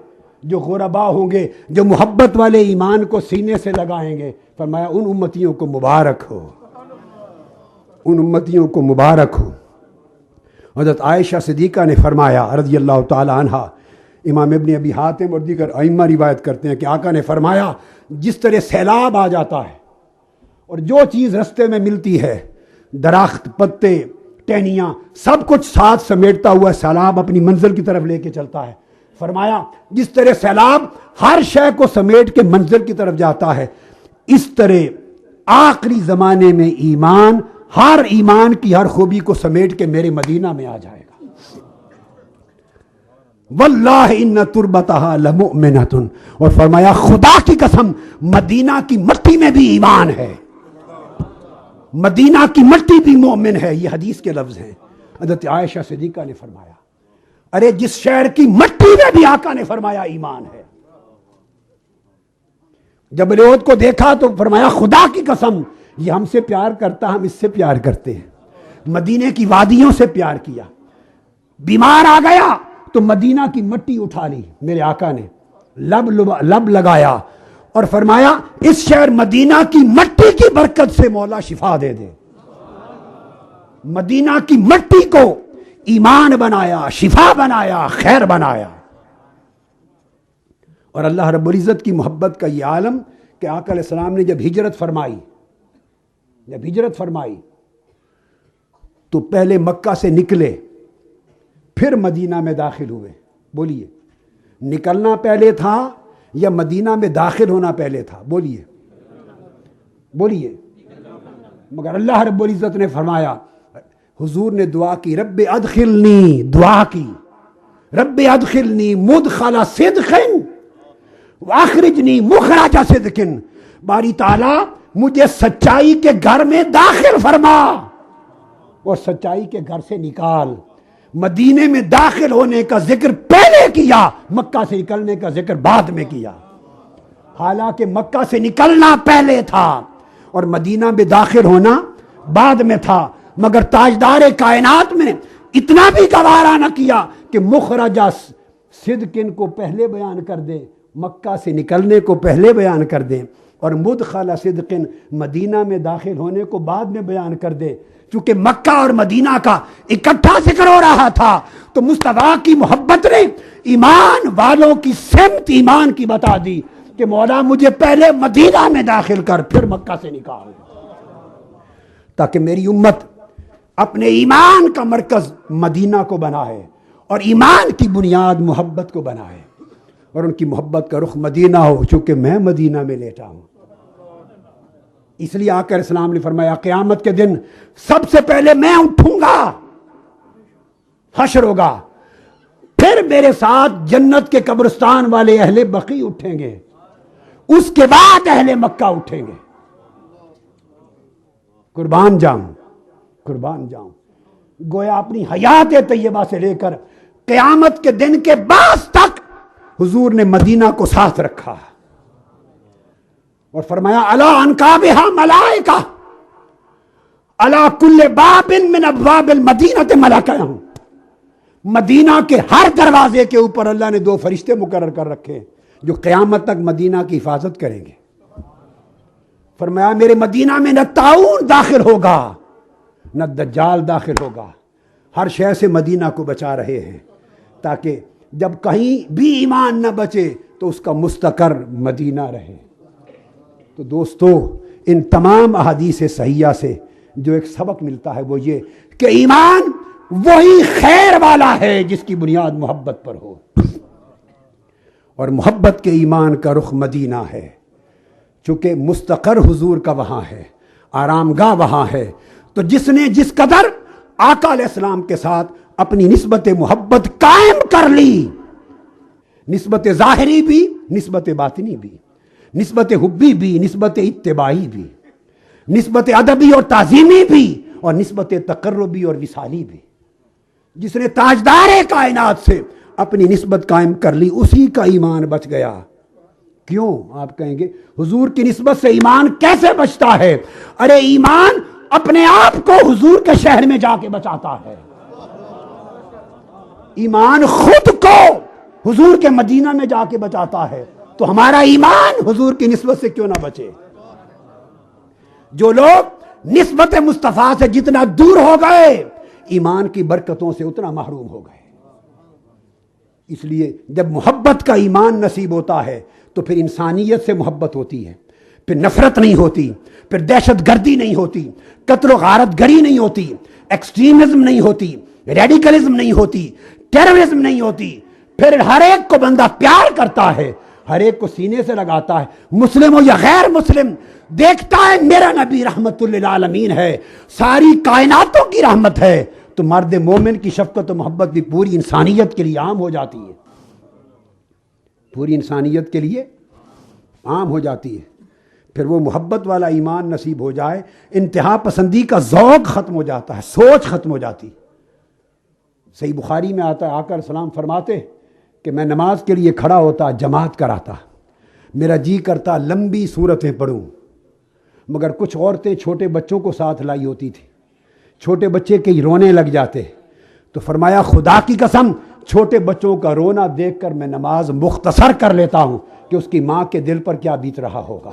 جو غربا ہوں گے، جو محبت والے ایمان کو سینے سے لگائیں گے، فرمایا ان امتیوں کو مبارک ہو، ان امتیوں کو مبارک ہو۔ حضرت عائشہ صدیقہ نے فرمایا رضی اللہ تعالی عنہ، امام ابن ابی حاتم اور دیگر ائمہ روایت کرتے ہیں کہ آقا نے فرمایا جس طرح سیلاب آ جاتا ہے اور جو چیز رستے میں ملتی ہے، درخت، پتے، ٹہنیاں، سب کچھ ساتھ سمیٹتا ہوا سیلاب اپنی منزل کی طرف لے کے چلتا ہے، فرمایا جس طرح سیلاب ہر شے کو سمیٹ کے منزل کی طرف جاتا ہے، اس طرح آخری زمانے میں ایمان ہر ایمان کی ہر خوبی کو سمیٹ کے میرے مدینہ میں آ جائے گا۔ واللہ ان تربتہا لمؤمنۃ، اور فرمایا خدا کی قسم مدینہ کی مٹی میں بھی ایمان ہے، مدینہ کی مٹی بھی مومن ہے۔ یہ حدیث کے لفظ ہیں، حضرت عائشہ صدیقہ نے فرمایا، ارے جس شہر کی مٹی میں بھی آقا نے فرمایا ایمان ہے۔ جب لوط کو دیکھا تو فرمایا خدا کی قسم یہ ہم سے پیار کرتا، ہم اس سے پیار کرتے ہیں، مدینے کی وادیوں سے پیار کیا۔ بیمار آ گیا تو مدینہ کی مٹی اٹھا لی میرے آقا نے، لب لگایا اور فرمایا اس شہر مدینہ کی مٹی کی برکت سے مولا شفا دے دے۔ مدینہ کی مٹی کو ایمان بنایا، شفا بنایا، خیر بنایا۔ اور اللہ رب العزت کی محبت کا یہ عالم کہ آقا علیہ السلام نے جب ہجرت فرمائی تو پہلے مکہ سے نکلے، پھر مدینہ میں داخل ہوئے۔ بولیے نکلنا پہلے تھا یا مدینہ میں داخل ہونا پہلے تھا؟ بولیے بولیے. مگر اللہ رب العزت نے فرمایا, حضور نے دعا کی, رب ادخلنی, دعا کی, رب ادخلنی مدخل صدق واخرجنی مخرج صدق, باری تعالیٰ مجھے سچائی کے گھر میں داخل فرما اور سچائی کے گھر سے نکال. مدینے میں داخل ہونے کا ذکر پہلے کیا, مکہ سے نکلنے کا ذکر بعد میں کیا. حالانکہ مکہ سے نکلنا پہلے تھا اور مدینہ میں داخل ہونا بعد میں تھا, مگر تاجدار کائنات میں اتنا بھی گوارا نہ کیا کہ مخرجہ صدقن کو پہلے بیان کر دے, مکہ سے نکلنے کو پہلے بیان کر دیں, اور مدخل صدقن مدینہ میں داخل ہونے کو بعد میں بیان کر دے. چونکہ مکہ اور مدینہ کا اکٹھا ذکر ہو رہا تھا تو مصطفیٰ کی محبت نے ایمان والوں کی سمت ایمان کی بتا دی کہ مولا مجھے پہلے مدینہ میں داخل کر پھر مکہ سے نکال, تاکہ میری امت اپنے ایمان کا مرکز مدینہ کو بنائے اور ایمان کی بنیاد محبت کو بنائے, اور ان کی محبت کا رخ مدینہ ہو, چونکہ میں مدینہ میں لیٹا ہوں. اس لیے آقا علیہ السلام نے فرمایا قیامت کے دن سب سے پہلے میں اٹھوں گا, حشر ہوگا, پھر میرے ساتھ جنت کے قبرستان والے اہل بقی اٹھیں گے, اس کے بعد اہل مکہ اٹھیں گے. قربان جاؤں, قربان جاؤں. گویا اپنی حیات طیبہ سے لے کر قیامت کے دن کے بعد تک حضور نے مدینہ کو ساتھ رکھا اور فرمایا الا انکابہا ملائکہ الا کل باب من ابواب المدینہ ملائکہ. مدینہ کے ہر دروازے کے اوپر اللہ نے 2 فرشتے مقرر کر رکھے جو قیامت تک مدینہ کی حفاظت کریں گے. فرمایا میرے مدینہ میں نہ طاعون داخل ہوگا نہ دجال داخل ہوگا, ہر شے سے مدینہ کو بچا رہے ہیں تاکہ جب کہیں بھی ایمان نہ بچے تو اس کا مستقر مدینہ رہے. تو دوستو, ان تمام احادیث صحیحہ سے جو ایک سبق ملتا ہے وہ یہ کہ ایمان وہی خیر والا ہے جس کی بنیاد محبت پر ہو, اور محبت کے ایمان کا رخ مدینہ ہے, چونکہ مستقر حضور کا وہاں ہے, آرام گاہ وہاں ہے. تو جس نے جس قدر آقا علیہ السلام کے ساتھ اپنی نسبت محبت قائم کر لی, نسبت ظاہری بھی, نسبت باطنی بھی, نسبت حبی بھی, نسبت اتباعی بھی, نسبت ادبی اور تعظیمی بھی, اور نسبت تقربی اور وصالی بھی, جس نے تاجدار کائنات سے اپنی نسبت قائم کر لی اسی کا ایمان بچ گیا. کیوں آپ کہیں گے حضور کی نسبت سے ایمان کیسے بچتا ہے؟ ارے ایمان اپنے آپ کو حضور کے شہر میں جا کے بچاتا ہے. ایمان خود کو حضور کے مدینہ میں جا کے بچاتا ہے, تو ہمارا ایمان حضور کی نسبت سے کیوں نہ بچے؟ جو لوگ نسبت مصطفیٰ سے جتنا دور ہو گئے ایمان کی برکتوں سے اتنا محروم ہو گئے. اس لیے جب محبت کا ایمان نصیب ہوتا ہے تو پھر انسانیت سے محبت ہوتی ہے, پھر نفرت نہیں ہوتی, پھر دہشت گردی نہیں ہوتی, قتل و غارت گری نہیں ہوتی, ایکسٹریمزم نہیں ہوتی, ریڈیکلزم نہیں ہوتی, ٹیررزم نہیں ہوتی. پھر ہر ایک کو بندہ پیار کرتا ہے, ہر ایک کو سینے سے لگاتا ہے, مسلم ہو یا غیر مسلم, دیکھتا ہے میرا نبی رحمت للعالمین ہے, ساری کائناتوں کی رحمت ہے. تو مرد مومن کی شفقت و محبت بھی پوری انسانیت کے لیے عام ہو جاتی ہے, پوری انسانیت کے لیے عام ہو جاتی ہے. پھر وہ محبت والا ایمان نصیب ہو جائے, انتہا پسندی کا ذوق ختم ہو جاتا ہے, سوچ ختم ہو جاتی. صحیح بخاری میں آتا ہے آقا علیہ السلام فرماتے کہ میں نماز کے لیے کھڑا ہوتا, جماعت کراتا, میرا جی کرتا لمبی صورتیں پڑھوں, مگر کچھ عورتیں چھوٹے بچوں کو ساتھ لائی ہوتی تھی, چھوٹے بچے کے رونے لگ جاتے. تو فرمایا خدا کی قسم چھوٹے بچوں کا رونا دیکھ کر میں نماز مختصر کر لیتا ہوں کہ اس کی ماں کے دل پر کیا بیت رہا ہوگا.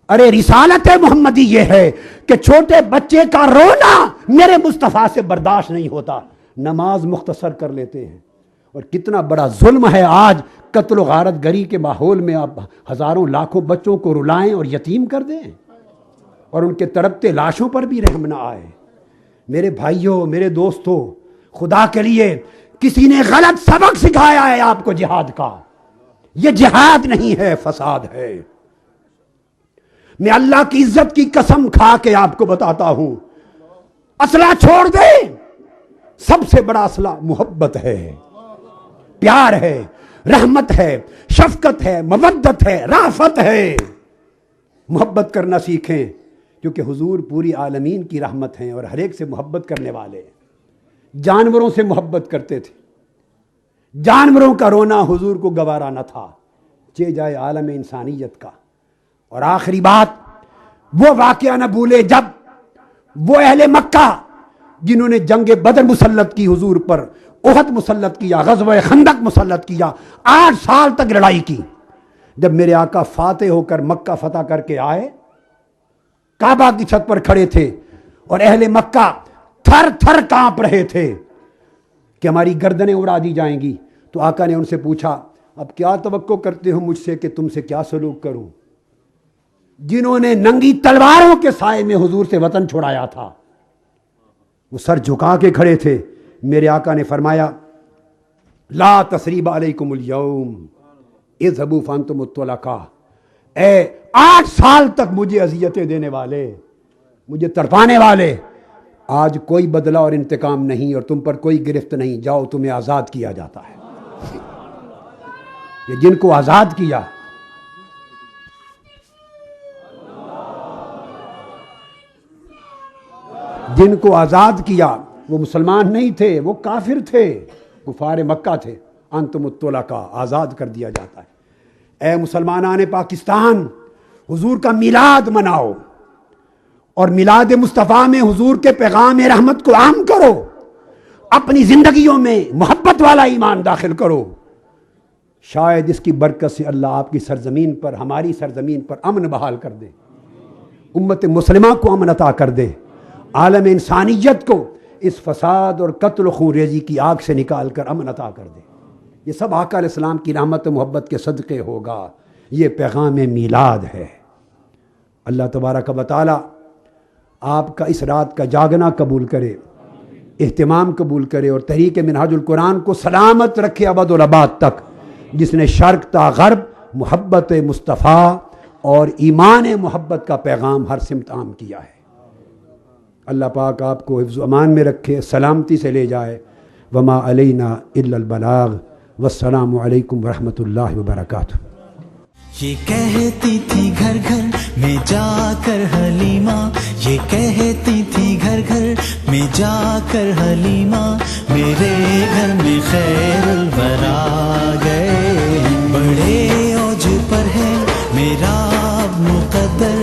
ارے رسالت محمدی یہ ہے کہ چھوٹے بچے کا رونا میرے مصطفیٰ سے برداشت نہیں ہوتا, نماز مختصر کر لیتے ہیں. اور کتنا بڑا ظلم ہے آج قتل و غارت گری کے ماحول میں آپ ہزاروں لاکھوں بچوں کو رلائیں اور یتیم کر دیں, اور ان کے تڑپتے لاشوں پر بھی رحم نہ آئے. میرے بھائیوں, میرے دوستوں, خدا کے لیے کسی نے غلط سبق سکھایا ہے آپ کو جہاد کا. یہ جہاد نہیں ہے, فساد ہے. میں اللہ کی عزت کی قسم کھا کے آپ کو بتاتا ہوں، اسلحہ چھوڑ دے، سب سے بڑا اسلحہ محبت ہے، پیار ہے، رحمت ہے، شفقت ہے، مودت ہے، رافت ہے۔ محبت کرنا سیکھیں، کیونکہ حضور پوری عالمین کی رحمت ہیں اور ہر ایک سے محبت کرنے والے ہیں۔ جانوروں سے محبت کرتے تھے، جانوروں کا رونا حضور کو گوارا نہ تھا، چہ جائے عالم انسانیت کا۔ اور آخری بات، وہ واقعہ نہ بھولے جب وہ اہل مکہ جنہوں نے جنگ بدر مسلط کی حضور پر، احد مسلط کیا، غزوہ خندق مسلط کیا، 8 سال تک لڑائی کی، جب میرے آقا فاتح ہو کر مکہ فتح کر کے آئے، کعبہ کی چھت پر کھڑے تھے اور اہل مکہ تھر تھر کانپ رہے تھے کہ ہماری گردنیں اڑا دی جائیں گی۔ تو آقا نے ان سے پوچھا، اب کیا توقع کرتے ہو مجھ سے کہ تم سے کیا سلوک کروں؟ جنہوں نے ننگی تلواروں کے سائے میں حضور سے وطن چھڑایا تھا، وہ سر جھکا کے کھڑے تھے۔ میرے آقا نے فرمایا، لا تثریب علیکم اليوم اذهبوا فانتم الطلقاء۔ اے 8 سال تک مجھے اذیتیں دینے والے، مجھے تڑپانے والے، آج کوئی بدلہ اور انتقام نہیں اور تم پر کوئی گرفت نہیں، جاؤ تمہیں آزاد کیا جاتا ہے۔ یہ جن کو آزاد کیا، جن کو آزاد کیا وہ مسلمان نہیں تھے، وہ کافر تھے، کفار مکہ تھے۔ انتم الطلقاء، آزاد کر دیا جاتا ہے۔ اے مسلمانان پاکستان، حضور کا میلاد مناؤ اور میلاد مصطفیٰ میں حضور کے پیغام رحمت کو عام کرو، اپنی زندگیوں میں محبت والا ایمان داخل کرو۔ شاید اس کی برکت سے اللہ آپ کی سرزمین پر، ہماری سرزمین پر امن بحال کر دے، امت مسلمہ کو امن عطا کر دے، عالم انسانیت کو اس فساد اور قتل و خون ریزی کی آگ سے نکال کر امن عطا کر دے۔ یہ سب آقا علیہ السلام کی رحمت و محبت کے صدقے ہوگا۔ یہ پیغام میلاد ہے۔ اللہ تبارک و تعالی آپ کا اس رات کا جاگنا قبول کرے، اہتمام قبول کرے اور تحریک منہاج القرآن کو سلامت رکھے ابد الآباد تک، جس نے شرق تا غرب محبت مصطفیٰ اور ایمان محبت کا پیغام ہر سمت عام کیا ہے۔ اللہ پاک آپ کو حفظ و امان میں رکھے، سلامتی سے لے جائے۔ وما علینا الا البلاغ، والسلام علیکم ورحمۃ اللہ وبرکاتہ۔ یہ کہتی تھی گھر گھر میں جا کر حلیمہ، یہ کہتی تھی گھر گھر میں جا کر حلیمہ، میرے گھر میں خیر الورا گئے، بڑے اوج پر ہے میرا اب مقدر،